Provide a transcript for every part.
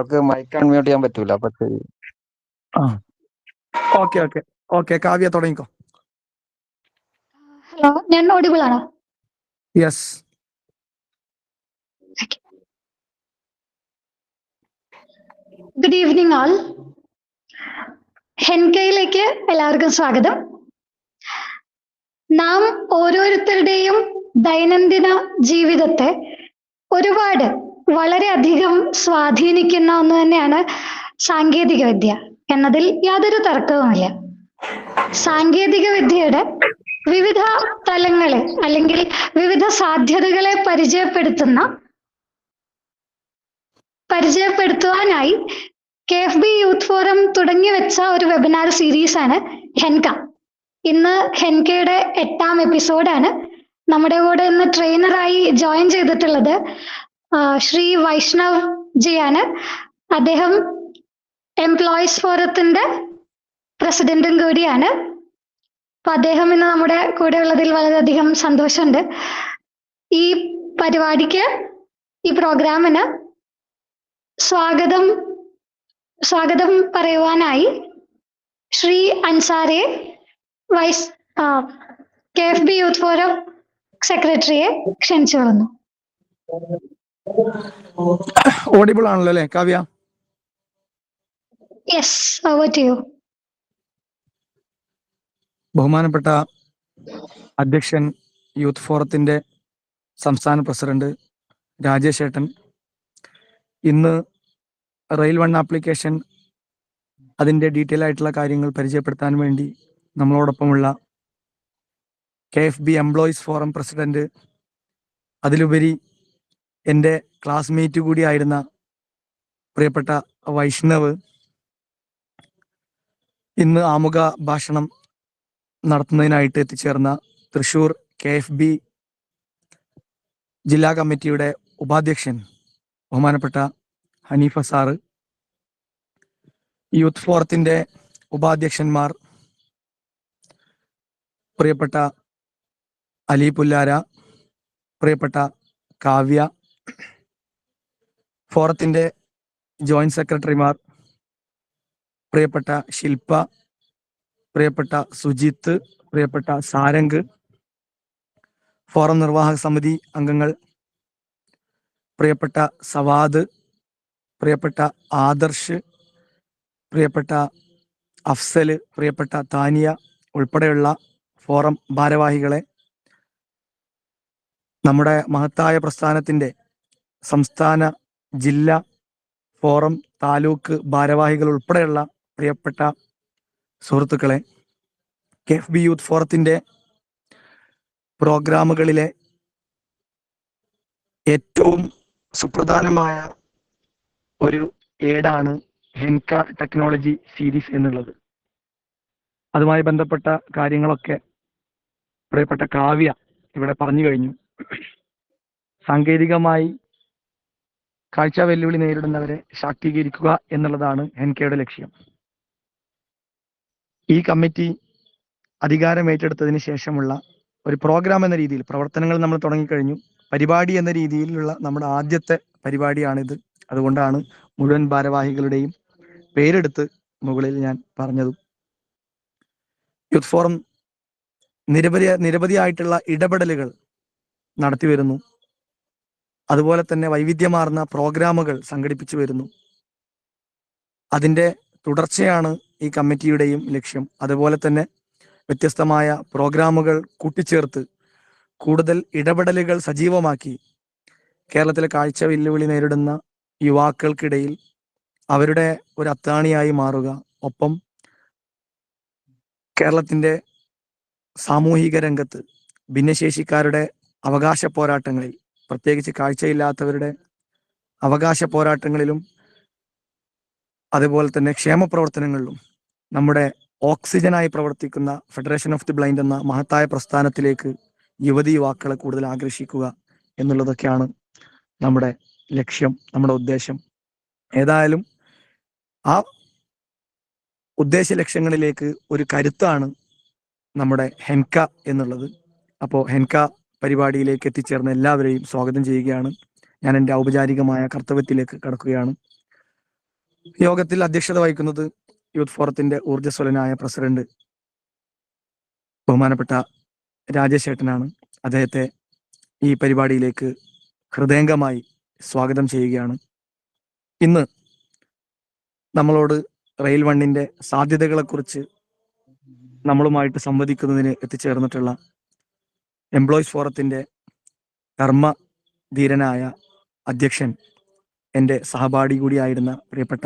അവർക്ക് mic unmute ചെയ്യാൻ പറ്റൂല. അപ്പൊ ശരി. ആ ഓക്കെ ഓക്കെ ഓക്കെ, കാവ്യ തുടങ്ങിക്കോ. ഹലോ, ഞാൻ ഓഡിബിൾ ആണോ? യെസ്. ഗുഡ് ഈവനിങ് ആൾ. ഹെൻകയിലേക്ക് എല്ലാവർക്കും സ്വാഗതം. നാം ഓരോരുത്തരുടെയും ദൈനംദിന ജീവിതത്തെ ഒരുപാട് വളരെയധികം സ്വാധീനിക്കുന്ന ഒന്ന് തന്നെയാണ് സാങ്കേതിക വിദ്യ എന്നതിൽ യാതൊരു തർക്കവുമില്ല. സാങ്കേതിക വിദ്യയുടെ വിവിധ തലങ്ങളെ അല്ലെങ്കിൽ വിവിധ സാധ്യതകളെ പരിചയപ്പെടുത്തുവാനായി KFB യൂത്ത് ഫോറം തുടങ്ങി വെച്ച ഒരു വെബിനാർ സീരീസ് ആണ് ഹെൻക. ഇന്ന് ഹെൻകയുടെ 8ാം എപ്പിസോഡാണ്. നമ്മുടെ കൂടെ ഇന്ന് ട്രെയിനറായി ജോയിൻ ചെയ്തിട്ടുള്ളത് ശ്രീ വൈഷ്ണവ് ജിയാണ്. അദ്ദേഹം എംപ്ലോയീസ് ഫോറത്തിന്റെ പ്രസിഡന്റും കൂടിയാണ്. അപ്പൊ അദ്ദേഹം ഇന്ന് നമ്മുടെ കൂടെ ഉള്ളതിൽ വളരെയധികം സന്തോഷമുണ്ട്. ഈ പരിപാടിക്ക്, ഈ പ്രോഗ്രാമിന് സ്വാഗതം പറയുവാനായി ശ്രീ അൻസാരെ, KFB യൂത്ത് ഫോറം സെക്രട്ടറിയെ ക്ഷണിച്ചു കൊള്ളുന്നു. ഓഡിബിൾ ആണല്ലോ അല്ലേ Kavya? Yes, over to you. ബഹുമാനപ്പെട്ട അധ്യക്ഷൻ, യൂത്ത് ഫോറത്തിന്റെ സംസ്ഥാന പ്രസിഡന്റ് രാജേഷ് ഏട്ടൻ, ഇന്ന് റെയിൽ 1 ആപ്ലിക്കേഷൻ അതിൻ്റെ ഡീറ്റെയിൽ ആയിട്ടുള്ള കാര്യങ്ങൾ പരിചയപ്പെടുത്താൻ വേണ്ടി നമ്മളോടൊപ്പമുള്ള KFB എംപ്ലോയീസ് ഫോറം പ്രസിഡന്റ്, അതിലുപരി എൻ്റെ ക്ലാസ്മേറ്റ് കൂടിയായിരുന്ന പ്രിയപ്പെട്ട വൈഷ്ണവ്, ഇന്ന് ആമുഖ ഭാഷണം നടത്തുന്നതിനായിട്ട് എത്തിച്ചേർന്ന തൃശൂർ KFB ജില്ലാ കമ്മിറ്റിയുടെ ഉപാധ്യക്ഷൻ ബഹുമാനപ്പെട്ട ഹനീഫ സാറ്, യൂത്ത് ഫോറത്തിന്റെ ഉപാധ്യക്ഷന്മാർ പ്രിയപ്പെട്ട അലി പുല്ലാര, പ്രിയപ്പെട്ട കാവ്യ, ഫോറത്തിന്റെ ജോയിന്റ് സെക്രട്ടറിമാർ പ്രിയപ്പെട്ട ശില്പ, പ്രിയപ്പെട്ട സുജിത്ത്, പ്രിയപ്പെട്ട സാരംഗ്, ഫോറം നിർവാഹക സമിതി അംഗങ്ങൾ പ്രിയപ്പെട്ട സവാദ്, പ്രിയപ്പെട്ട ആദർശ്, പ്രിയപ്പെട്ട അഫ്സല്, പ്രിയപ്പെട്ട താനിയ ഉൾപ്പെടെയുള്ള ഫോറം ഭാരവാഹികളെ, നമ്മുടെ മഹത്തായ പ്രസ്ഥാനത്തിന്റെ സംസ്ഥാന, ജില്ലാ, ഫോറം, താലൂക്ക് ഭാരവാഹികൾ ഉൾപ്പെടെയുള്ള പ്രിയപ്പെട്ട സുഹൃത്തുക്കളെ, KFB യൂത്ത് ഫോറത്തിന്റെ പ്രോഗ്രാമുകളിലെ ഏറ്റവും സുപ്രധാനമായ ഒരു ഏടാണ് ഹെൻക ടെക്നോളജി സീരീസ് എന്നുള്ളത്. അതുമായി ബന്ധപ്പെട്ട കാര്യങ്ങളൊക്കെ പ്രിയപ്പെട്ട കാവ്യ ഇവിടെ പറഞ്ഞു കഴിഞ്ഞു. സാങ്കേതികമായി കാഴ്ച വെല്ലുവിളി നേരിടുന്നവരെ ശാക്തീകരിക്കുക എന്നുള്ളതാണ് ഹെൻകയുടെ ലക്ഷ്യം. ഈ കമ്മിറ്റി അധികാരം ഏറ്റെടുത്തതിന് ശേഷമുള്ള ഒരു പ്രോഗ്രാം എന്ന രീതിയിൽ പ്രവർത്തനങ്ങൾ നമ്മൾ തുടങ്ങിക്കഴിഞ്ഞു. പരിപാടി എന്ന രീതിയിലുള്ള നമ്മുടെ ആദ്യത്തെ പരിപാടിയാണിത്. അതുകൊണ്ടാണ് മുഴുവൻ ഭാരവാഹികളുടെയും പേരെടുത്ത് മുകളിൽ ഞാൻ പറഞ്ഞതും. യൂത്ത് ഫോറം നിരവധിയായിട്ടുള്ള ഇടപെടലുകൾ നടത്തി വരുന്നു. അതുപോലെ തന്നെ വൈവിധ്യമാർന്ന പ്രോഗ്രാമുകൾ സംഘടിപ്പിച്ചു വരുന്നു. അതിൻ്റെ തുടർച്ചയാണ് ഈ കമ്മിറ്റിയുടെയും ലക്ഷ്യം. അതുപോലെ തന്നെ വ്യത്യസ്തമായ പ്രോഗ്രാമുകൾ കൂട്ടിച്ചേർത്ത് കൂടുതൽ ഇടപെടലുകൾ സജീവമാക്കി കേരളത്തിലെ കാഴ്ച വെല്ലുവിളി നേരിടുന്ന യുവാക്കൾക്കിടയിൽ അവരുടെ ഒരു അത്താണിയായി മാറുക, ഒപ്പം കേരളത്തിൻ്റെ സാമൂഹിക രംഗത്ത് ഭിന്നശേഷിക്കാരുടെ അവകാശ പോരാട്ടങ്ങളിൽ, പ്രത്യേകിച്ച് കാഴ്ചയില്ലാത്തവരുടെ അവകാശ പോരാട്ടങ്ങളിലും അതുപോലെ തന്നെ ക്ഷേമ പ്രവർത്തനങ്ങളിലും നമ്മുടെ ഓക്സിജനായി പ്രവർത്തിക്കുന്ന ഫെഡറേഷൻ ഓഫ് ദി ബ്ലൈൻഡ് എന്ന മഹത്തായ പ്രസ്ഥാനത്തിലേക്ക് യുവതി യുവാക്കളെ കൂടുതൽ ആകർഷിക്കുക എന്നുള്ളതൊക്കെയാണ് നമ്മുടെ ലക്ഷ്യം, നമ്മുടെ ഉദ്ദേശം. ഏതായാലും ആ ഉദ്ദേശ ലക്ഷ്യങ്ങളിലേക്ക് ഒരു കരുത്താണ് നമ്മുടെ ഹെൻക എന്നുള്ളത്. അപ്പോൾ ഹെൻക പരിപാടിയിലേക്ക് എത്തിച്ചേർന്ന എല്ലാവരെയും സ്വാഗതം ചെയ്യുകയാണ്. ഞാൻ എൻ്റെ ഔപചാരികമായ കർത്തവ്യത്തിലേക്ക് കടക്കുകയാണ്. യോഗത്തിൽ അധ്യക്ഷത വഹിക്കുന്നത് യൂത്ത് ഫോറത്തിന്റെ ഊർജ്ജസ്വലനായ പ്രസിഡന്റ് ബഹുമാനപ്പെട്ട രാജേഷ് ഏട്ടനാണ്. അദ്ദേഹത്തെ ഈ പരിപാടിയിലേക്ക് ഹൃദയംഗമായി സ്വാഗതം ചെയ്യുകയാണ്. ഇന്ന് നമ്മളോട് റെയിൽ വണ്ണിന്റെ സാധ്യതകളെക്കുറിച്ച് നമ്മളുമായിട്ട് സംവദിക്കുന്നതിന് എത്തിച്ചേർന്നിട്ടുള്ള എംപ്ലോയീസ് ഫോറത്തിന്റെ കർമ്മധീരനായ അധ്യക്ഷൻ, എൻ്റെ സഹപാഠി കൂടിയായിരുന്ന പ്രിയപ്പെട്ട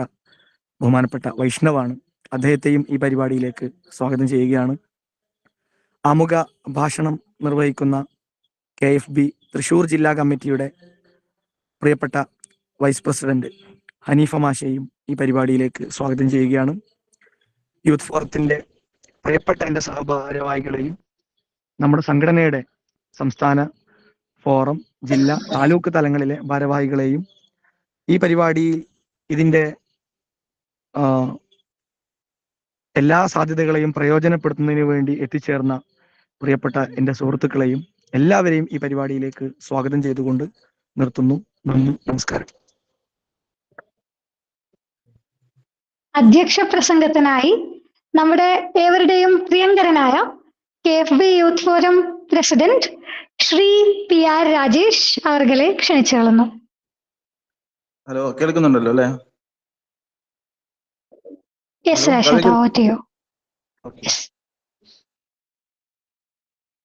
ബഹുമാനപ്പെട്ട വൈഷ്ണവാണ്. അദ്ദേഹത്തെയും ഈ പരിപാടിയിലേക്ക് സ്വാഗതം ചെയ്യുകയാണ്. ആമുഖ ഭാഷണം നിർവഹിക്കുന്ന KFB തൃശൂർ ജില്ലാ കമ്മിറ്റിയുടെ പ്രിയപ്പെട്ട വൈസ് പ്രസിഡന്റ് ഹനീഫ മാഷയും ഈ പരിപാടിയിലേക്ക് സ്വാഗതം ചെയ്യുകയാണ്. യൂത്ത് ഫോറത്തിന്റെ പ്രിയപ്പെട്ട എൻ്റെ സഹഭാരവാഹികളെയും നമ്മുടെ സംഘടനയുടെ സംസ്ഥാന, ഫോറം, ജില്ലാ, താലൂക്ക് തലങ്ങളിലെ ഭാരവാഹികളെയും ഈ പരിപാടിയിൽ ഇതിൻ്റെ എല്ലാ സാധ്യതകളെയും പ്രയോജനപ്പെടുത്തുന്നതിന് വേണ്ടി എത്തിച്ചേർന്ന പ്രിയപ്പെട്ട എൻ്റെ സുഹൃത്തുക്കളെയും എല്ലാവരെയും ഈ പരിപാടിയിലേക്ക് സ്വാഗതം ചെയ്തുകൊണ്ട് നിർത്തുന്നു. നന്ദി, നമസ്കാരം. അധ്യക്ഷ പ്രസംഗത്തിനായി നമ്മുടെ ഏവരുടെയും പ്രിയങ്കരനായ KFB youth forum president Shri PR Rajesh അവർകളെ ക്ഷണിച്ചു കൊള്ളുന്നു. ഹലോ, കേൾക്കുന്നുണ്ടല്ലോ അല്ലേ? Yes Rajesh, audio.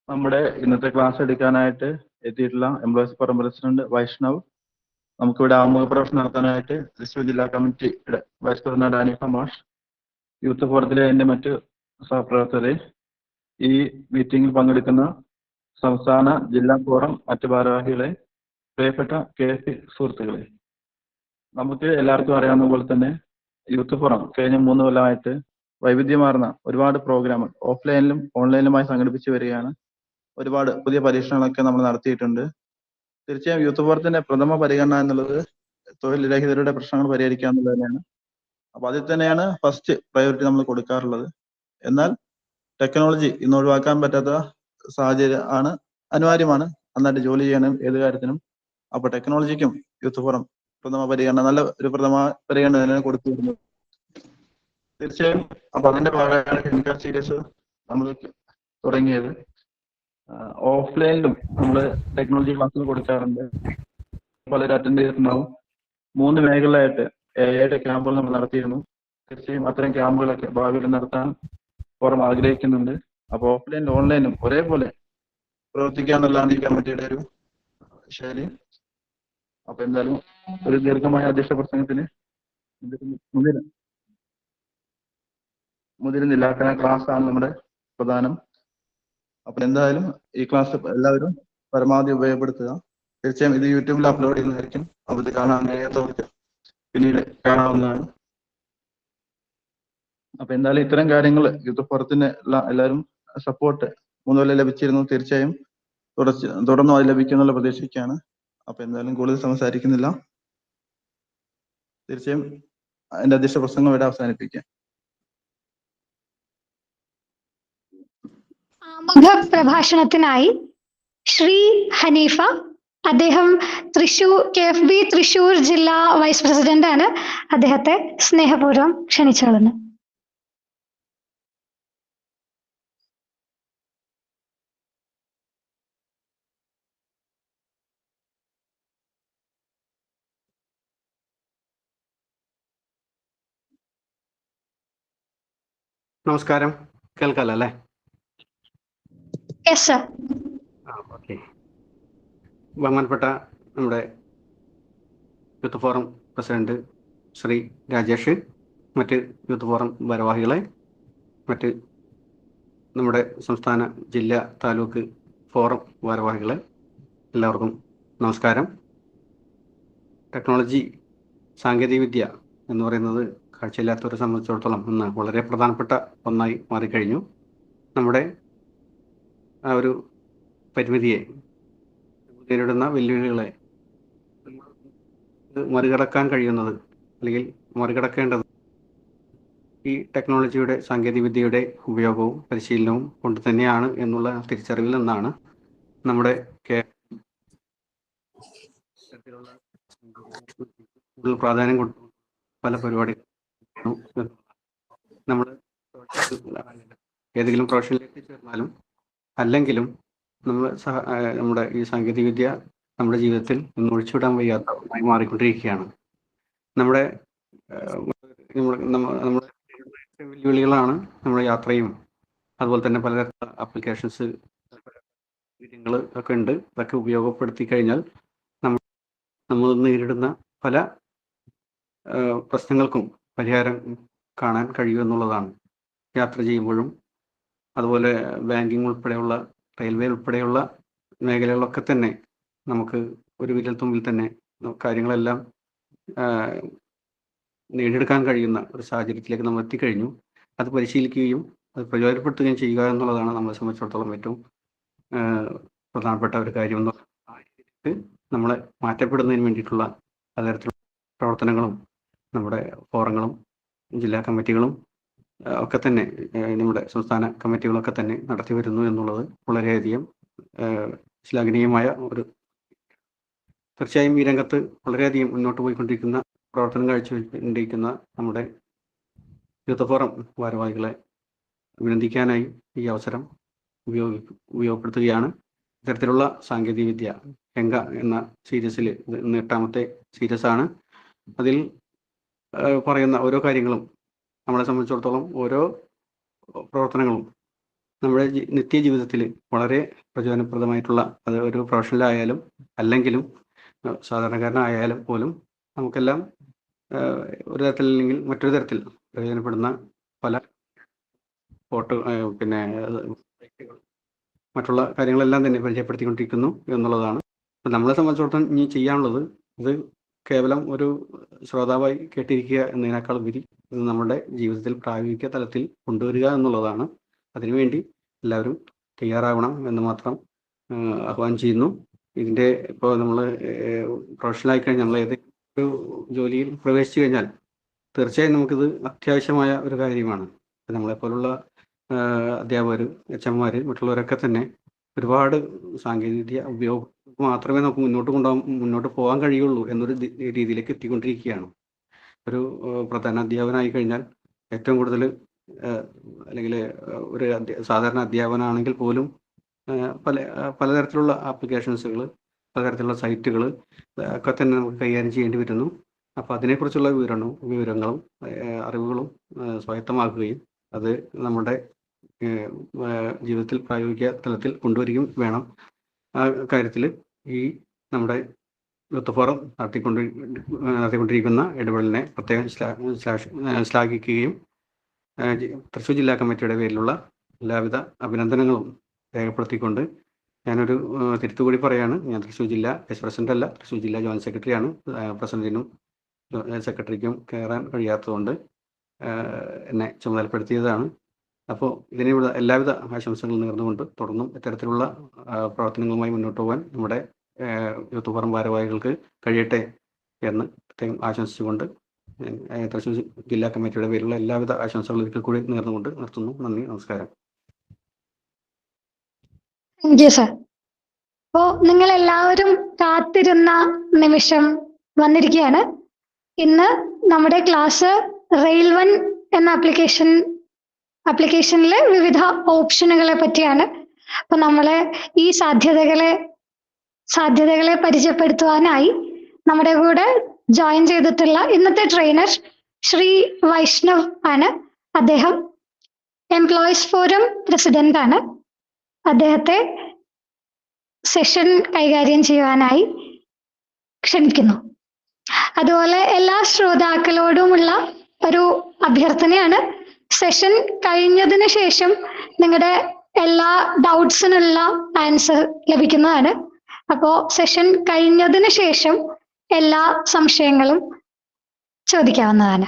നമ്മുടെ ഇന്നത്തെ ക്ലാസ് എടുക്കാനായിട്ട് എത്തിയിട്ടുള്ള എംപ്ലോയീസ് ഫോറം പ്രസിഡന്റ് വൈഷ്ണവ്, നമുക്കിവിടെ ആമുഖ പ്രഭാഷണം നടത്താനായിട്ട് തൃശ്ശൂർ ജില്ലാ കമ്മിറ്റിയുടെ വൈസ് പ്രസിഡന്റ് ഹനീഫ മാഷ്, യൂത്ത് ഫോറത്തിലെ എൻ്റെ മറ്റ് സഹപ്രവർത്തകരെ, ഈ മീറ്റിംഗിൽ പങ്കെടുക്കുന്ന സംസ്ഥാന, ജില്ലാ ഫോറം മറ്റ് ഭാരവാഹികളെ, പ്രിയപ്പെട്ട KFB സുഹൃത്തുക്കളെ, നമുക്ക് എല്ലാവർക്കും അറിയാവുന്ന പോലെ തന്നെ യൂത്ത് ഫോറം കഴിഞ്ഞ 3 കൊല്ലമായിട്ട് വൈവിധ്യമാർന്ന ഒരുപാട് പ്രോഗ്രാമുകൾ ഓഫ്ലൈനിലും ഓൺലൈനിലുമായി സംഘടിപ്പിച്ചു വരികയാണ്. ഒരുപാട് പുതിയ പരീക്ഷണങ്ങളൊക്കെ നമ്മൾ നടത്തിയിട്ടുണ്ട്. തീർച്ചയായും യൂത്ത് ഫോറത്തിന്റെ പ്രഥമ പരിഗണന എന്നുള്ളത് തൊഴിൽ രഹിതരുടെ പ്രശ്നങ്ങൾ പരിഹരിക്കുക എന്നുള്ളത് തന്നെയാണ്. അപ്പൊ അതിൽ തന്നെയാണ് ഫസ്റ്റ് പ്രയോറിറ്റി നമ്മൾ കൊടുക്കാറുള്ളത്. എന്നാൽ ടെക്നോളജി ഇന്ന് ഒഴിവാക്കാൻ പറ്റാത്ത സാഹചര്യം ആണ്, അനിവാര്യമാണ്. നന്നായിട്ട് ജോലി ചെയ്യണം ഏത് കാര്യത്തിനും. അപ്പൊ ടെക്നോളജിക്കും യൂത്ത് ഫോറം പ്രഥമ പരിഗണന, നല്ല ഒരു പ്രഥമ പരിഗണന തന്നെ കൊടുത്തിരുന്നു. തീർച്ചയായും അപ്പൊ അതിന്റെ ഭാഗമായാണ് ക്ലിനിക്കൽ സീരീസ് നമ്മൾ തുടങ്ങിയത്. ഓഫ്ലൈനിലും നമ്മൾ ടെക്നോളജി ക്ലാസ്സുകൾ കൊടുക്കാറുണ്ട്. പലരും അറ്റൻഡ് ചെയ്തിട്ടുണ്ടാവും. 3 മേഖലയായിട്ട് 7 ക്യാമ്പുകൾ നമ്മൾ നടത്തിയിരുന്നു. തീർച്ചയായും അത്തരം ക്യാമ്പുകളൊക്കെ ഭാവിയിൽ നടത്താൻ ഫോറം ആഗ്രഹിക്കുന്നുണ്ട്. അപ്പൊ ഓഫ്ലൈനിലും ഓൺലൈനും ഒരേപോലെ പ്രവർത്തിക്കാന്നുള്ളതാണ് ഈ കമ്മിറ്റിയുടെ ഒരു ശൈലി. അപ്പൊ എന്തായാലും ഒരു ദീർഘമായ അധ്യക്ഷ പ്രസംഗത്തിന് മുതിരുന്നില്ല. ക്ലാസ് ആണ് നമ്മുടെ പ്രധാനം. അപ്പൊ എന്തായാലും ഈ ക്ലാസ് എല്ലാവരും പരമാവധി ഉപയോഗപ്പെടുത്തുക. തീർച്ചയായും ഇത് യൂട്യൂബിൽ അപ്ലോഡ് ചെയ്യുന്നതായിരിക്കും. അപ്പൊ ഇത് കാണാൻ കഴിയാത്തവർക്ക് പിന്നീട് കാണാവുന്നതാണ്. അപ്പൊ എന്തായാലും ഇത്തരം കാര്യങ്ങൾ യൂത്ത് ഫോറത്തിന് എല്ലാവരും സപ്പോർട്ട് 3 കൊല്ലം ലഭിച്ചിരുന്നു. തീർച്ചയായും തുടർന്നും അത് ലഭിക്കുന്നുള്ള പ്രതീക്ഷിക്കുകയാണ്. അപ്പൊ എന്തായാലും കൂടുതൽ സംസാരിക്കുന്നില്ല. തീർച്ചയായും എന്റെ അധ്യക്ഷ പ്രസംഗം ഇവിടെ അവസാനിപ്പിക്കാം. ആമുഖ പ്രഭാഷണത്തിനായി ശ്രീ ഹനീഫ, അദ്ദേഹം KFB തൃശൂർ ജില്ലാ വൈസ് പ്രസിഡന്റ് ആണ്. അദ്ദേഹത്തെ സ്നേഹപൂർവ്വം ക്ഷണിച്ചുകൊള്ളുന്നു. നമസ്കാരം, കേൾക്കാലോ അല്ലേ? Yes sir. ഓക്കെ. ബഹുമാനപ്പെട്ട നമ്മുടെ youth forum president Shri Rajesh, മറ്റ് യൂത്ത് ഫോറം ഭാരവാഹികളെ, മറ്റ് നമ്മുടെ സംസ്ഥാന, ജില്ലാ, താലൂക്ക് ഫോറം ഭാരവാഹികളെ, എല്ലാവർക്കും നമസ്കാരം. ടെക്നോളജി, സാങ്കേതികവിദ്യ എന്ന് പറയുന്നത് കാഴ്ചയില്ലാത്തവരെ സംബന്ധിച്ചിടത്തോളം ഇന്ന് വളരെ പ്രധാനപ്പെട്ട ഒന്നായി മാറിക്കഴിഞ്ഞു. നമ്മുടെ ആ ഒരു പരിമിതിയെ, നേരിടുന്ന വെല്ലുവിളികളെ മറികടക്കാൻ കഴിയുന്നത്, അല്ലെങ്കിൽ മറികടക്കേണ്ടത് ഈ ടെക്നോളജിയുടെ, സാങ്കേതികവിദ്യയുടെ ഉപയോഗവും പരിശീലനവും കൊണ്ട് തന്നെയാണ് എന്നുള്ള തിരിച്ചറിവിൽ നിന്നാണ് നമ്മുടെ കൂടുതൽ പ്രാധാന്യം കൊടുത്തു പല പരിപാടികളും നമ്മൾ ഏതെങ്കിലും പ്രൊഫഷനിലേക്ക് ചേർന്നാലും അല്ലെങ്കിലും നമ്മുടെ ഈ സാങ്കേതികവിദ്യ നമ്മുടെ ജീവിതത്തിൽ ഇന്ന് ഒഴിച്ചുവിടാൻ വയ്യാത്ത ഒന്നായി മാറിക്കൊണ്ടിരിക്കുകയാണ്. നമ്മുടെ നമ്മുടെ വെല്ലുവിളികളാണ് നമ്മുടെ യാത്രയും, അതുപോലെ തന്നെ പലതരത്തിലുള്ള ആപ്ലിക്കേഷൻസ് കാര്യങ്ങൾ ഒക്കെ ഉണ്ട്. അതൊക്കെ ഉപയോഗപ്പെടുത്തി കഴിഞ്ഞാൽ നമ്മൾ നേരിടുന്ന പല പ്രശ്നങ്ങൾക്കും പരിഹാരം കാണാൻ കഴിയുമെന്നുള്ളതാണ്. യാത്ര ചെയ്യുമ്പോഴും അതുപോലെ ബാങ്കിങ് ഉൾപ്പെടെയുള്ള, റെയിൽവേ ഉൾപ്പെടെയുള്ള മേഖലകളിലൊക്കെ തന്നെ നമുക്ക് ഒരു വിരൽത്തുമ്പിൽ തന്നെ കാര്യങ്ങളെല്ലാം നേടിയെടുക്കാൻ കഴിയുന്ന ഒരു സാഹചര്യത്തിലേക്ക് നമ്മൾ എത്തിക്കഴിഞ്ഞു. അത് പരിശീലിക്കുകയും അത് പ്രയോജനപ്പെടുത്തുകയും ചെയ്യുക എന്നുള്ളതാണ് നമ്മളെ സംബന്ധിച്ചിടത്തോളം ഏറ്റവും പ്രധാനപ്പെട്ട ഒരു കാര്യം. നമ്മളെ മാറ്റപ്പെടുന്നതിന് വേണ്ടിയിട്ടുള്ള പലതരത്തിലുള്ള പ്രവർത്തനങ്ങളും നമ്മുടെ ഫോറങ്ങളും ജില്ലാ കമ്മിറ്റികളും ഒക്കെ തന്നെ, നമ്മുടെ സംസ്ഥാന കമ്മിറ്റികളൊക്കെ തന്നെ നടത്തി വരുന്നു എന്നുള്ളത് വളരെയധികം ശ്ലാഘനീയമായ ഒരു. തീർച്ചയായും ഈ രംഗത്ത് വളരെയധികം മുന്നോട്ട് പോയിക്കൊണ്ടിരിക്കുന്ന പ്രവർത്തനം കാഴ്ചവെച്ചുകൊണ്ടിരിക്കുന്ന നമ്മുടെ യൂത്ത് ഫോറം ഭാരവാഹികളെ അഭിനന്ദിക്കാനായി ഈ അവസരം ഉപയോഗപ്പെടുത്തുകയാണ്. ഇത്തരത്തിലുള്ള സാങ്കേതികവിദ്യ ഹെങ്ക എന്ന സീരീസിൽ 8ാമത്തെ സീരീസ് ആണ്. അതിൽ പറയുന്ന ഓരോ കാര്യങ്ങളും നമ്മളെ സംബന്ധിച്ചിടത്തോളം ഓരോ പ്രവർത്തനങ്ങളും നമ്മുടെ നിത്യജീവിതത്തിൽ വളരെ പ്രചോദനപ്രദമായിട്ടുള്ള, അത് ഒരു പ്രൊഫഷണലായാലും അല്ലെങ്കിലും സാധാരണക്കാരനായാലും പോലും നമുക്കെല്ലാം ഒരു തരത്തിൽ അല്ലെങ്കിൽ മറ്റൊരു തരത്തിൽ പ്രയോജനപ്പെടുന്ന പല പിന്നെ മറ്റുള്ള കാര്യങ്ങളെല്ലാം തന്നെ പരിചയപ്പെടുത്തിക്കൊണ്ടിരിക്കുന്നു എന്നുള്ളതാണ്. അപ്പം നമ്മളെ സംബന്ധിച്ചിടത്തോളം ഇനി ചെയ്യാനുള്ളത് ഇത് കേവലം ഒരു ശ്രോതാവായി കേട്ടിരിക്കുക എന്നതിനേക്കാൾ ഉപരി ഇത് നമ്മുടെ ജീവിതത്തിൽ പ്രായോഗിക തലത്തിൽ കൊണ്ടുവരിക എന്നുള്ളതാണ്. അതിനുവേണ്ടി എല്ലാവരും തയ്യാറാവണം എന്ന് മാത്രം ആഹ്വാനം ചെയ്യുന്നു. ഇതിൻ്റെ ഇപ്പോൾ നമ്മൾ പ്രൊഫഷണലായി കഴിഞ്ഞാൽ നമ്മൾ ഏതെങ്കിലും ഒരു ജോലിയിൽ പ്രവേശിച്ചു കഴിഞ്ഞാൽ തീർച്ചയായും നമുക്കിത് അത്യാവശ്യമായ ഒരു കാര്യമാണ്. നമ്മളെപ്പോലുള്ള അധ്യാപകർ, എച്ച്എംമാർ, മറ്റുള്ളവരൊക്കെ തന്നെ ഒരുപാട് സാങ്കേതികവിദ്യ ഉപയോഗം മാത്രമേ നമുക്ക് മുന്നോട്ട് പോകാൻ കഴിയുള്ളൂ എന്നൊരു രീതിയിലേക്ക് എത്തിക്കൊണ്ടിരിക്കുകയാണ്. ഒരു പ്രധാന അധ്യാപകനായി കഴിഞ്ഞാൽ ഏറ്റവും കൂടുതൽ അല്ലെങ്കിൽ ഒരു സാധാരണ അധ്യാപകനാണെങ്കിൽ പോലും പലതരത്തിലുള്ള ആപ്ലിക്കേഷൻസുകൾ, പലതരത്തിലുള്ള സൈറ്റുകൾ ഒക്കെ തന്നെ നമുക്ക് കൈകാര്യം ചെയ്യേണ്ടി വരുന്നു. അപ്പോൾ അതിനെക്കുറിച്ചുള്ള വിവരങ്ങളും അറിവുകളും സ്വായത്തമാക്കുകയും അത് നമ്മുടെ ജീവിതത്തിൽ പ്രായോഗിക തലത്തിൽ കൊണ്ടുവരികയും വേണം. ആ കാര്യത്തിൽ ഈ നമ്മുടെ യൂത്ത് ഫോറം നടത്തിക്കൊണ്ടിരിക്കുന്ന ഇടപെടലിനെ പ്രത്യേകം ശ്ലാഘിക്കുകയും തൃശ്ശൂർ ജില്ലാ കമ്മിറ്റിയുടെ പേരിലുള്ള എല്ലാവിധ അഭിനന്ദനങ്ങളും രേഖപ്പെടുത്തിക്കൊണ്ട് ഞാനൊരു തിരുത്തുകൂടി പറയാണ്. ഞാൻ തൃശ്ശൂർ ജില്ലാ വൈസ് പ്രസിഡന്റ് അല്ല, തൃശ്ശൂർ ജില്ലാ ജോയിന്റ് സെക്രട്ടറിയാണ്. പ്രസിഡന്റിനും സെക്രട്ടറിക്കും കയറാൻ കഴിയാത്തതുകൊണ്ട് എന്നെ ചുമതലപ്പെടുത്തിയതാണ്. അപ്പോൾ ഇതിനുള്ള എല്ലാവിധ ആശംസകളും നേർന്നുകൊണ്ട് തുടർന്നും ഇത്തരത്തിലുള്ള പ്രവർത്തനങ്ങളുമായി മുന്നോട്ട് പോകാൻ നമ്മുടെ യൂത്ത് ഫോറം ഭാരവാഹികൾക്ക് കഴിയട്ടെ എന്ന് പ്രത്യേകം ആശംസിച്ചുകൊണ്ട് തൃശ്ശൂർ ജില്ലാ കമ്മിറ്റിയുടെ പേരിലുള്ള എല്ലാവിധ ആശംസകളും ഒരിക്കൽ കൂടി നേർന്നുകൊണ്ട് നിർത്തുന്നു. നന്ദി, നമസ്കാരം. Thank you sir. അപ്പോ നിങ്ങൾ എല്ലാവരും കാത്തിരുന്ന നിമിഷം വന്നിരിക്കുകയാണ്. ഇന്ന് നമ്മുടെ ക്ലാസ് റെയിൽ 1 എന്ന ആപ്ലിക്കേഷനിലെ വിവിധ ഓപ്ഷനുകളെ പറ്റിയാണ്. അപ്പൊ നമ്മള് ഈ സാധ്യതകളെ പരിചയപ്പെടുത്തുവാനായി നമ്മുടെ കൂടെ ജോയിൻ ചെയ്തിട്ടുള്ള ഇന്നത്തെ ട്രെയിനർ ശ്രീ വൈഷ്ണവ് ആണ്. അദ്ദേഹം എംപ്ലോയീസ് ഫോറം പ്രസിഡന്റ് ആണ്. അദ്ദേഹത്തെ സെഷൻ കൈകാര്യം ചെയ്യുവാനായി ക്ഷണിക്കുന്നു. അതുപോലെ എല്ലാ ശ്രോതാക്കളോടുമുള്ള ഒരു അഭ്യർത്ഥനയാണ്, സെഷൻ കഴിഞ്ഞതിന് ശേഷം നിങ്ങളുടെ എല്ലാ ഡൗട്ട്സിനുള്ള ആൻസർ ലഭിക്കുന്നതാണ്. അപ്പോൾ സെഷൻ കഴിഞ്ഞതിന് ശേഷം എല്ലാ സംശയങ്ങളും ചോദിക്കാവുന്നതാണ്.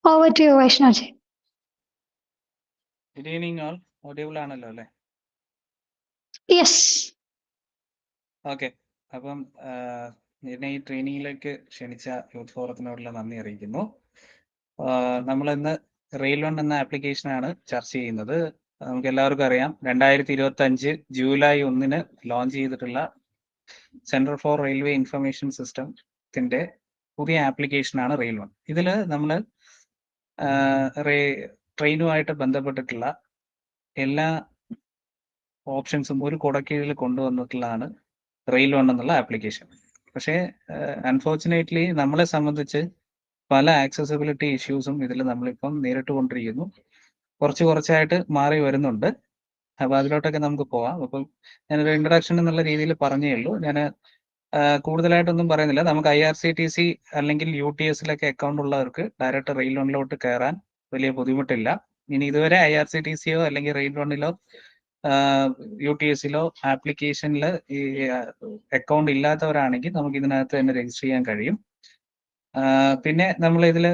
Over to you Vaishnav ji. Good evening all. Audible ആണല്ലോ അല്ലേ? യെസ്. ഓക്കെ. അപ്പം എന്നെ ഈ ട്രെയിനിങ്ങിലേക്ക് ക്ഷണിച്ച യൂത്ത് ഫോറത്തിനോടുള്ള നന്ദി അറിയിക്കുന്നു. നമ്മൾ ഇന്ന് റെയിൽ 1 എന്ന ആപ്ലിക്കേഷനാണ് ചർച്ച ചെയ്യുന്നത്. നമുക്ക് എല്ലാവർക്കും അറിയാം, 2025 ജൂലൈ 1 ലോഞ്ച് ചെയ്തിട്ടുള്ള സെൻട്രൽ ഫോർ റെയിൽവേ ഇൻഫർമേഷൻ സിസ്റ്റത്തിന്റെ പുതിയ ആപ്ലിക്കേഷനാണ് റെയിൽ വൺ. ഇതിൽ നമ്മൾ ട്രെയിനുമായിട്ട് ബന്ധപ്പെട്ടിട്ടുള്ള എല്ലാ ഓപ്ഷൻസും ഒരു കുടക്കീഴിൽ കൊണ്ടുവന്നിട്ടുള്ളതാണ് റെയിൽ വൺ എന്നുള്ള ആപ്ലിക്കേഷൻ. പക്ഷേ അൺഫോർച്ചുനേറ്റ്ലി നമ്മളെ സംബന്ധിച്ച് പല ആക്സസിബിലിറ്റി ഇഷ്യൂസും ഇതിൽ നമ്മളിപ്പം നേരിട്ട് കൊണ്ടിരിക്കുന്നു. കുറച്ചായിട്ട് മാറി വരുന്നുണ്ട്. അപ്പോൾ അതിലോട്ടൊക്കെ നമുക്ക് പോവാം. അപ്പം ഞാനൊരു ഇൻട്രഡക്ഷൻ എന്നുള്ള രീതിയിൽ പറഞ്ഞേ ഉള്ളൂ. ഞാൻ കൂടുതലായിട്ടൊന്നും പറയുന്നില്ല. നമുക്ക് IRCTC അല്ലെങ്കിൽ UTSലൊക്കെ അക്കൗണ്ട് ഉള്ളവർക്ക് ഡയറക്റ്റ് റെയിൽ വണ്ണിലോട്ട് കയറാൻ വലിയ ബുദ്ധിമുട്ടില്ല. ഇനി ഇതുവരെ IRCTCയോ അല്ലെങ്കിൽ റെയിൽ വണ്ണിലോ UTSലോ ആപ്ലിക്കേഷനിൽ ഈ അക്കൗണ്ട് ഇല്ലാത്തവരാണെങ്കിൽ നമുക്ക് ഇതിനകത്ത് തന്നെ രജിസ്റ്റർ ചെയ്യാൻ കഴിയും. പിന്നെ നമ്മൾ ഇതിൽ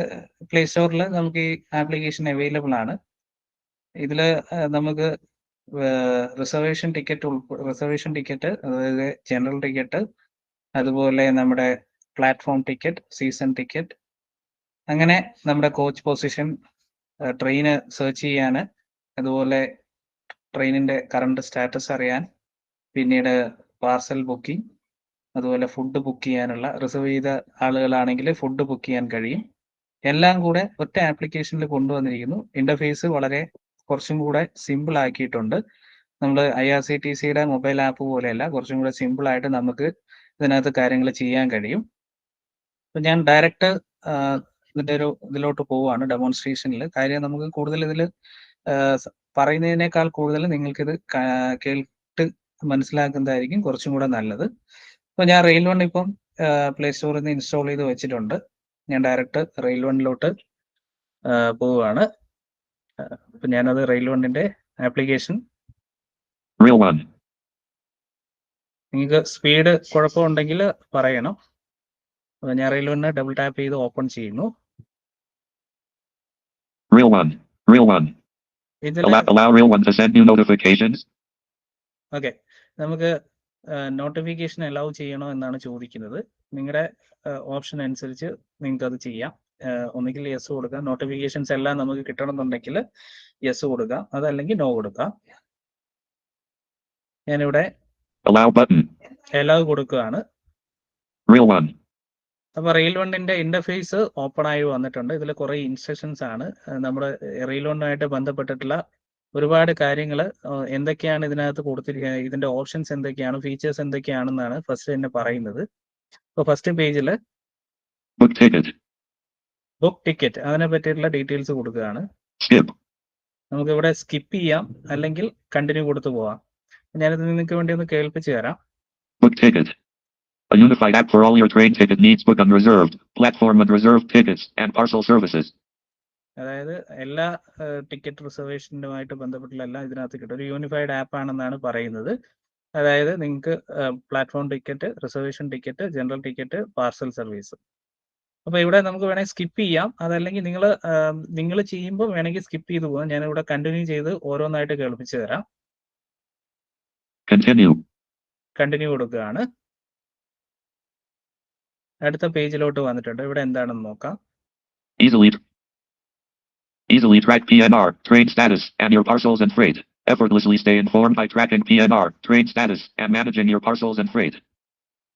പ്ലേ സ്റ്റോറിൽ നമുക്ക് ഈ ആപ്ലിക്കേഷൻ അവൈലബിൾ ആണ്. ഇതിൽ നമുക്ക് റിസർവേഷൻ ടിക്കറ്റ്, അതായത് ജനറൽ ടിക്കറ്റ്, അതുപോലെ നമ്മുടെ പ്ലാറ്റ്ഫോം ടിക്കറ്റ്, സീസൺ ടിക്കറ്റ്, അങ്ങനെ നമ്മുടെ കോച്ച് പൊസിഷൻ, ട്രെയിന് സെർച്ച് ചെയ്യാൻ, അതുപോലെ ട്രെയിനിൻ്റെ കറണ്ട് സ്റ്റാറ്റസ് അറിയാൻ, പിന്നീട് പാർസൽ ബുക്കിംഗ്, അതുപോലെ ഫുഡ് ബുക്ക് ചെയ്യാനുള്ള, റിസർവ് ചെയ്ത ആളുകളാണെങ്കിൽ ഫുഡ് ബുക്ക് ചെയ്യാൻ കഴിയും. എല്ലാം കൂടെ ഒറ്റ ആപ്ലിക്കേഷനിൽ കൊണ്ടുവന്നിരിക്കുന്നു. ഇന്റർഫേസ് വളരെ കുറച്ചും കൂടെ സിമ്പിൾ ആക്കിയിട്ടുണ്ട്. നമ്മൾ IRCTCയുടെ മൊബൈൽ ആപ്പ് പോലെയല്ല, കുറച്ചും കൂടെ സിമ്പിൾ ആയിട്ട് നമുക്ക് ഇതിനകത്ത് കാര്യങ്ങൾ ചെയ്യാൻ കഴിയും. അപ്പം ഞാൻ ഡയറക്റ്റ് ഇതിലോട്ട് പോവുകയാണ് ഡെമോൺസ്ട്രേഷനിൽ. കാര്യം നമുക്ക് കൂടുതൽ ഇതിൽ പറയുന്നതിനേക്കാൾ കൂടുതൽ നിങ്ങൾക്കിത് കേട്ട് മനസ്സിലാക്കുന്നതായിരിക്കും കുറച്ചും കൂടെ നല്ലത്. അപ്പോൾ ഞാൻ റെയിൽ വൺ ഇപ്പം പ്ലേ സ്റ്റോറിൽ നിന്ന് ഇൻസ്റ്റാൾ ചെയ്ത് വെച്ചിട്ടുണ്ട്. ഞാൻ ഡയറക്റ്റ് റെയിൽ വണ്ണിലോട്ട് പോവുകയാണ്. അപ്പം ഞാനത് റെയിൽ വണ്ണിൻ്റെ ആപ്ലിക്കേഷൻ, നിങ്ങൾക്ക് സ്പീഡ് കുഴപ്പമുണ്ടെങ്കിൽ പറയണം. ഞാൻ റെയിൽ വണ്ണ് ഡബിൾ ടാപ്പ് ചെയ്ത് ഓപ്പൺ ചെയ്യുന്നു. ഓക്കെ, നമുക്ക് നോട്ടിഫിക്കേഷൻ അലൗ ചെയ്യണോ എന്നാണ് ചോദിക്കുന്നത്. നിങ്ങളുടെ ഓപ്ഷൻ അനുസരിച്ച് നിങ്ങൾക്ക് അത് ചെയ്യാം. ഒന്നുകിൽ യെസ് കൊടുക്കാം. നോട്ടിഫിക്കേഷൻസ് എല്ലാം നമുക്ക് കിട്ടണമെന്നുണ്ടെങ്കിൽ യെസ് കൊടുക്കാം, അതല്ലെങ്കിൽ നോ കൊടുക്കാം. ഞാനിവിടെ അലൗ കൊടുക്കുകയാണ്. അപ്പൊ റെയിൽ വണ്ണിന്റെ ഇന്റർഫേസ് ഓപ്പൺ ആയി വന്നിട്ടുണ്ട്. ഇതിൽ കുറെ ഇൻസ്ട്രക്ഷൻസ് ആണ്. നമ്മുടെ റെയിൽ വണ്ണുമായിട്ട് ബന്ധപ്പെട്ടിട്ടുള്ള ഒരുപാട് കാര്യങ്ങൾ എന്തൊക്കെയാണ് ഇതിനകത്ത് കൊടുത്തിരിക്കുന്നത്, ഇതിന്റെ ഓപ്ഷൻസ് എന്തൊക്കെയാണ്, ഫീച്ചേഴ്സ് എന്തൊക്കെയാണെന്നാണ് ഫസ്റ്റ് തന്നെ പറയുന്നത്. അപ്പോൾ ഫസ്റ്റ് പേജിൽ ബുക്ക് ടിക്കറ്റ് അതിനെ പറ്റിയിട്ടുള്ള ഡീറ്റെയിൽസ് കൊടുക്കുകയാണ്. നമുക്ക് ഇവിടെ സ്കിപ്പ് ചെയ്യാം, അല്ലെങ്കിൽ കണ്ടിന്യൂ കൊടുത്തു പോവാം. ഞാനിത് നിങ്ങൾക്ക് വേണ്ടി ഒന്ന് കേൾപ്പിച്ചു തരാം. A unified app for all your train ticket needs, book unreserved, platform and reserved tickets, and parcel services. അതായത് എല്ലാ ടിക്കറ്റ് റിസർവേഷനുമായിട്ട് ബന്ധപ്പെട്ടുള്ള എല്ലാം ഇതിനകത്ത് കിട്ടും. ഒരു യൂണിഫൈഡ് ആപ്പ് ആണെന്നാണ് പറയുന്നത്. അതായത് നിങ്ങൾക്ക് platform ticket, reservation ticket, general ticket, parcel service. അപ്പോൾ ഇവിടെ നമുക്ക് വേണമെങ്കിൽ സ്കിപ്പ് ചെയ്യാം, അതല്ലെങ്കിൽ നിങ്ങൾ ചെയ്യുമ്പോൾ വേണമെങ്കിൽ സ്കിപ്പ് ചെയ്ത് പോകാം. ഞാനിവിടെ കണ്ടിന്യൂ ചെയ്ത് ഓരോന്നായിട്ട് കേൾപ്പിച്ചു തരാം. കണ്ടിന്യൂ കൊടുക്കുകയാണ്. അടുത്ത പേജിലോട്ട് വന്നിട്ടുണ്ട്. ഇവിടെ എന്താണെന്ന് നോക്കാം. Easily track PNR, train status, and your parcels and freight. Effortlessly stay informed by tracking PNR, train status, and managing your parcels and freight.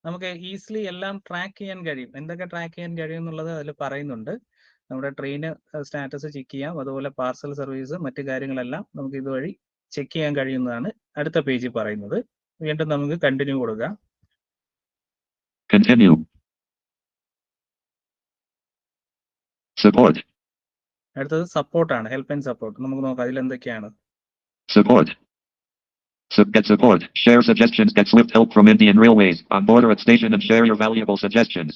നമുക്ക് ഈസിലി എല്ലാം ട്രാക്ക് ചെയ്യാൻ കഴിയും. എന്തൊക്കെ ട്രാക്ക് ചെയ്യാൻ കഴിയും എന്നുള്ളത് അതിൽ പറയുന്നുണ്ട്. നമ്മുടെ ട്രെയിന് സ്റ്റാറ്റസ് ചെക്ക് ചെയ്യാം, അതുപോലെ പാർസൽ സർവീസ്, മറ്റു കാര്യങ്ങളെല്ലാം നമുക്ക് ഇതുവഴി ചെക്ക് ചെയ്യാൻ കഴിയുന്നതാണ് അടുത്ത പേജിൽ പറയുന്നത്. വീണ്ടും നമുക്ക് കണ്ടിന്യൂ കൊടുക്കാം. Support. അടുത്തത് സപ്പോർട്ടാണ്, ഹെൽപ്പ് ആൻഡ് സപ്പോർട്ട്. നമുക്ക് നോക്കാം അതിൽ എന്തൊക്കെയാണ്. Get support. Share suggestions. Get swift help from Indian Railways on board or at station and share your valuable suggestions.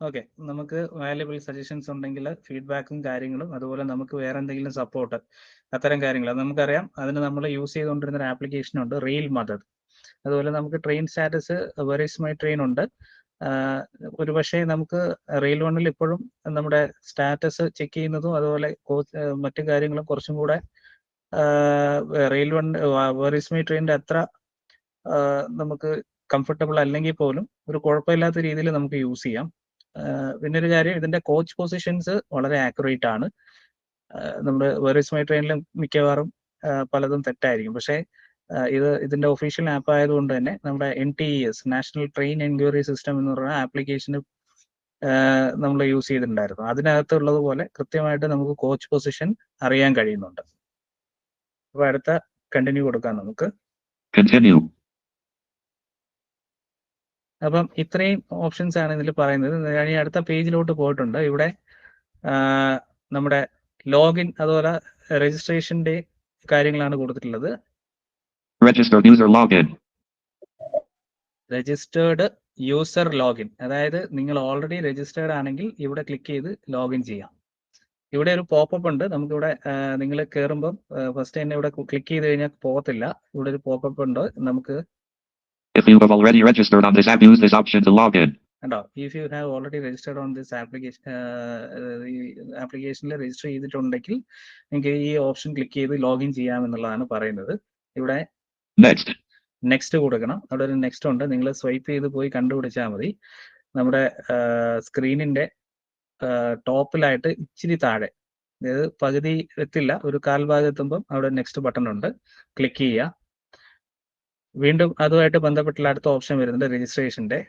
Okay, നമുക്ക് വാല്യുബിൾ സജഷൻസ് ഉണ്ടെങ്കിൽ ഫീഡ്ബാക്കും കാര്യങ്ങളും, അതുപോലെ നമുക്ക് വേറെ എന്തെങ്കിലും സപ്പോർട്ട്, അത്തരം കാര്യങ്ങൾ നമുക്കറിയാം. അതിന് നമ്മൾ യൂസ് ചെയ്തുകൊണ്ടിരുന്ന ഒരു ആപ്ലിക്കേഷൻ ഉണ്ട്, റെയിൽ മദത്. അതുപോലെ നമുക്ക് train status, were is my train ഉണ്ട്. ഒരുപക്ഷെ നമുക്ക് റെയിൽ വണ്ണിൽ ഇപ്പോഴും നമ്മുടെ സ്റ്റാറ്റസ് ചെക്ക് ചെയ്യുന്നതും അതുപോലെ മറ്റു കാര്യങ്ങളും കുറച്ചും കൂടെ rail one were is my ട്രെയിനിന്റെ അത്ര നമുക്ക് കംഫർട്ടബിൾ അല്ലെങ്കിൽ പോലും ഒരു കുഴപ്പമില്ലാത്ത രീതിയിൽ നമുക്ക് യൂസ് ചെയ്യാം. പിന്നെ ഒരു കാര്യം, ഇതിന്റെ കോച്ച് പൊസിഷൻസ് വളരെ ആക്യുറേറ്റ് ആണ്. നമ്മുടെ വെർ ഈസ് മൈ ട്രെയിനിലും മിക്കവാറും പലതും തെറ്റായിരിക്കും. പക്ഷേ ഇതിന്റെ ഒഫീഷ്യൽ ആപ്പ് ആയതുകൊണ്ട് തന്നെ നമ്മുടെ NTES, national train enquiry system എന്ന് പറയുന്ന ആപ്ലിക്കേഷന് നമ്മൾ യൂസ് ചെയ്തിട്ടുണ്ടായിരുന്നു. അതിനകത്തുള്ളതുപോലെ കൃത്യമായിട്ട് നമുക്ക് കോച്ച് പൊസിഷൻ അറിയാൻ കഴിയുന്നുണ്ട്. അപ്പൊ അടുത്ത കണ്ടിന്യൂ കൊടുക്കാം നമുക്ക്. Continue. അപ്പം ഇത്രയും ഓപ്ഷൻസ് ആണ് ഇതിൽ പറയുന്നത്. ഞാൻ ഈ അടുത്ത പേജിലോട്ട് പോയിട്ടുണ്ട്. ഇവിടെ നമ്മുടെ ലോഗിൻ അതുപോലെ രജിസ്ട്രേഷന്റെ കാര്യങ്ങളാണ് കൊടുത്തിട്ടുള്ളത്. Registered user login. Registered user login, അതായത് നിങ്ങൾ ഓൾറെഡി രജിസ്റ്റേർഡ് ആണെങ്കിൽ ഇവിടെ ക്ലിക്ക് ചെയ്ത് ലോഗിൻ ചെയ്യാം. ഇവിടെ ഒരു പോപ്പപ്പ് ഉണ്ട്. നമുക്കിവിടെ നിങ്ങൾ കയറുമ്പം ഫസ്റ്റ് തന്നെ ഇവിടെ ക്ലിക്ക് ചെയ്ത് കഴിഞ്ഞാൽ പോകത്തില്ല. ഇവിടെ ഒരു പോപ്പപ്പ് ഉണ്ട്. നമുക്ക് If you have already registered on this app, use this option to log in. കണ്ടോ, if you have already registered on this ആപ്ലിക്കേഷനിൽ രജിസ്റ്റർ ചെയ്തിട്ടുണ്ടെങ്കിൽ നിങ്ങൾക്ക് ഈ ഓപ്ഷൻ ക്ലിക്ക് ചെയ്ത് ലോഗിൻ ചെയ്യാമെന്നുള്ളതാണ് പറയുന്നത്. ഇവിടെ Next. നെക്സ്റ്റ് കൊടുക്കണം. അവിടെ ഒരു നെക്സ്റ്റ് ഉണ്ട്. നിങ്ങൾ സ്വൈപ്പ് ചെയ്ത് പോയി കണ്ടുപിടിച്ചാൽ മതി. നമ്മുടെ സ്ക്രീനിന്റെ ടോപ്പിലായിട്ട് ഇച്ചിരി താഴെ, അതായത് പകുതി എത്തില്ല, ഒരു കാൽഭാഗം എത്തുമ്പം അവിടെ നെക്സ്റ്റ് ബട്ടൺ ഉണ്ട്. ക്ലിക്ക് ചെയ്യുക. വീണ്ടും അതുമായിട്ട് ബന്ധപ്പെട്ടുള്ള അടുത്ത ഓപ്ഷൻ വരുന്നുണ്ട് രജിസ്ട്രേഷന്റെ.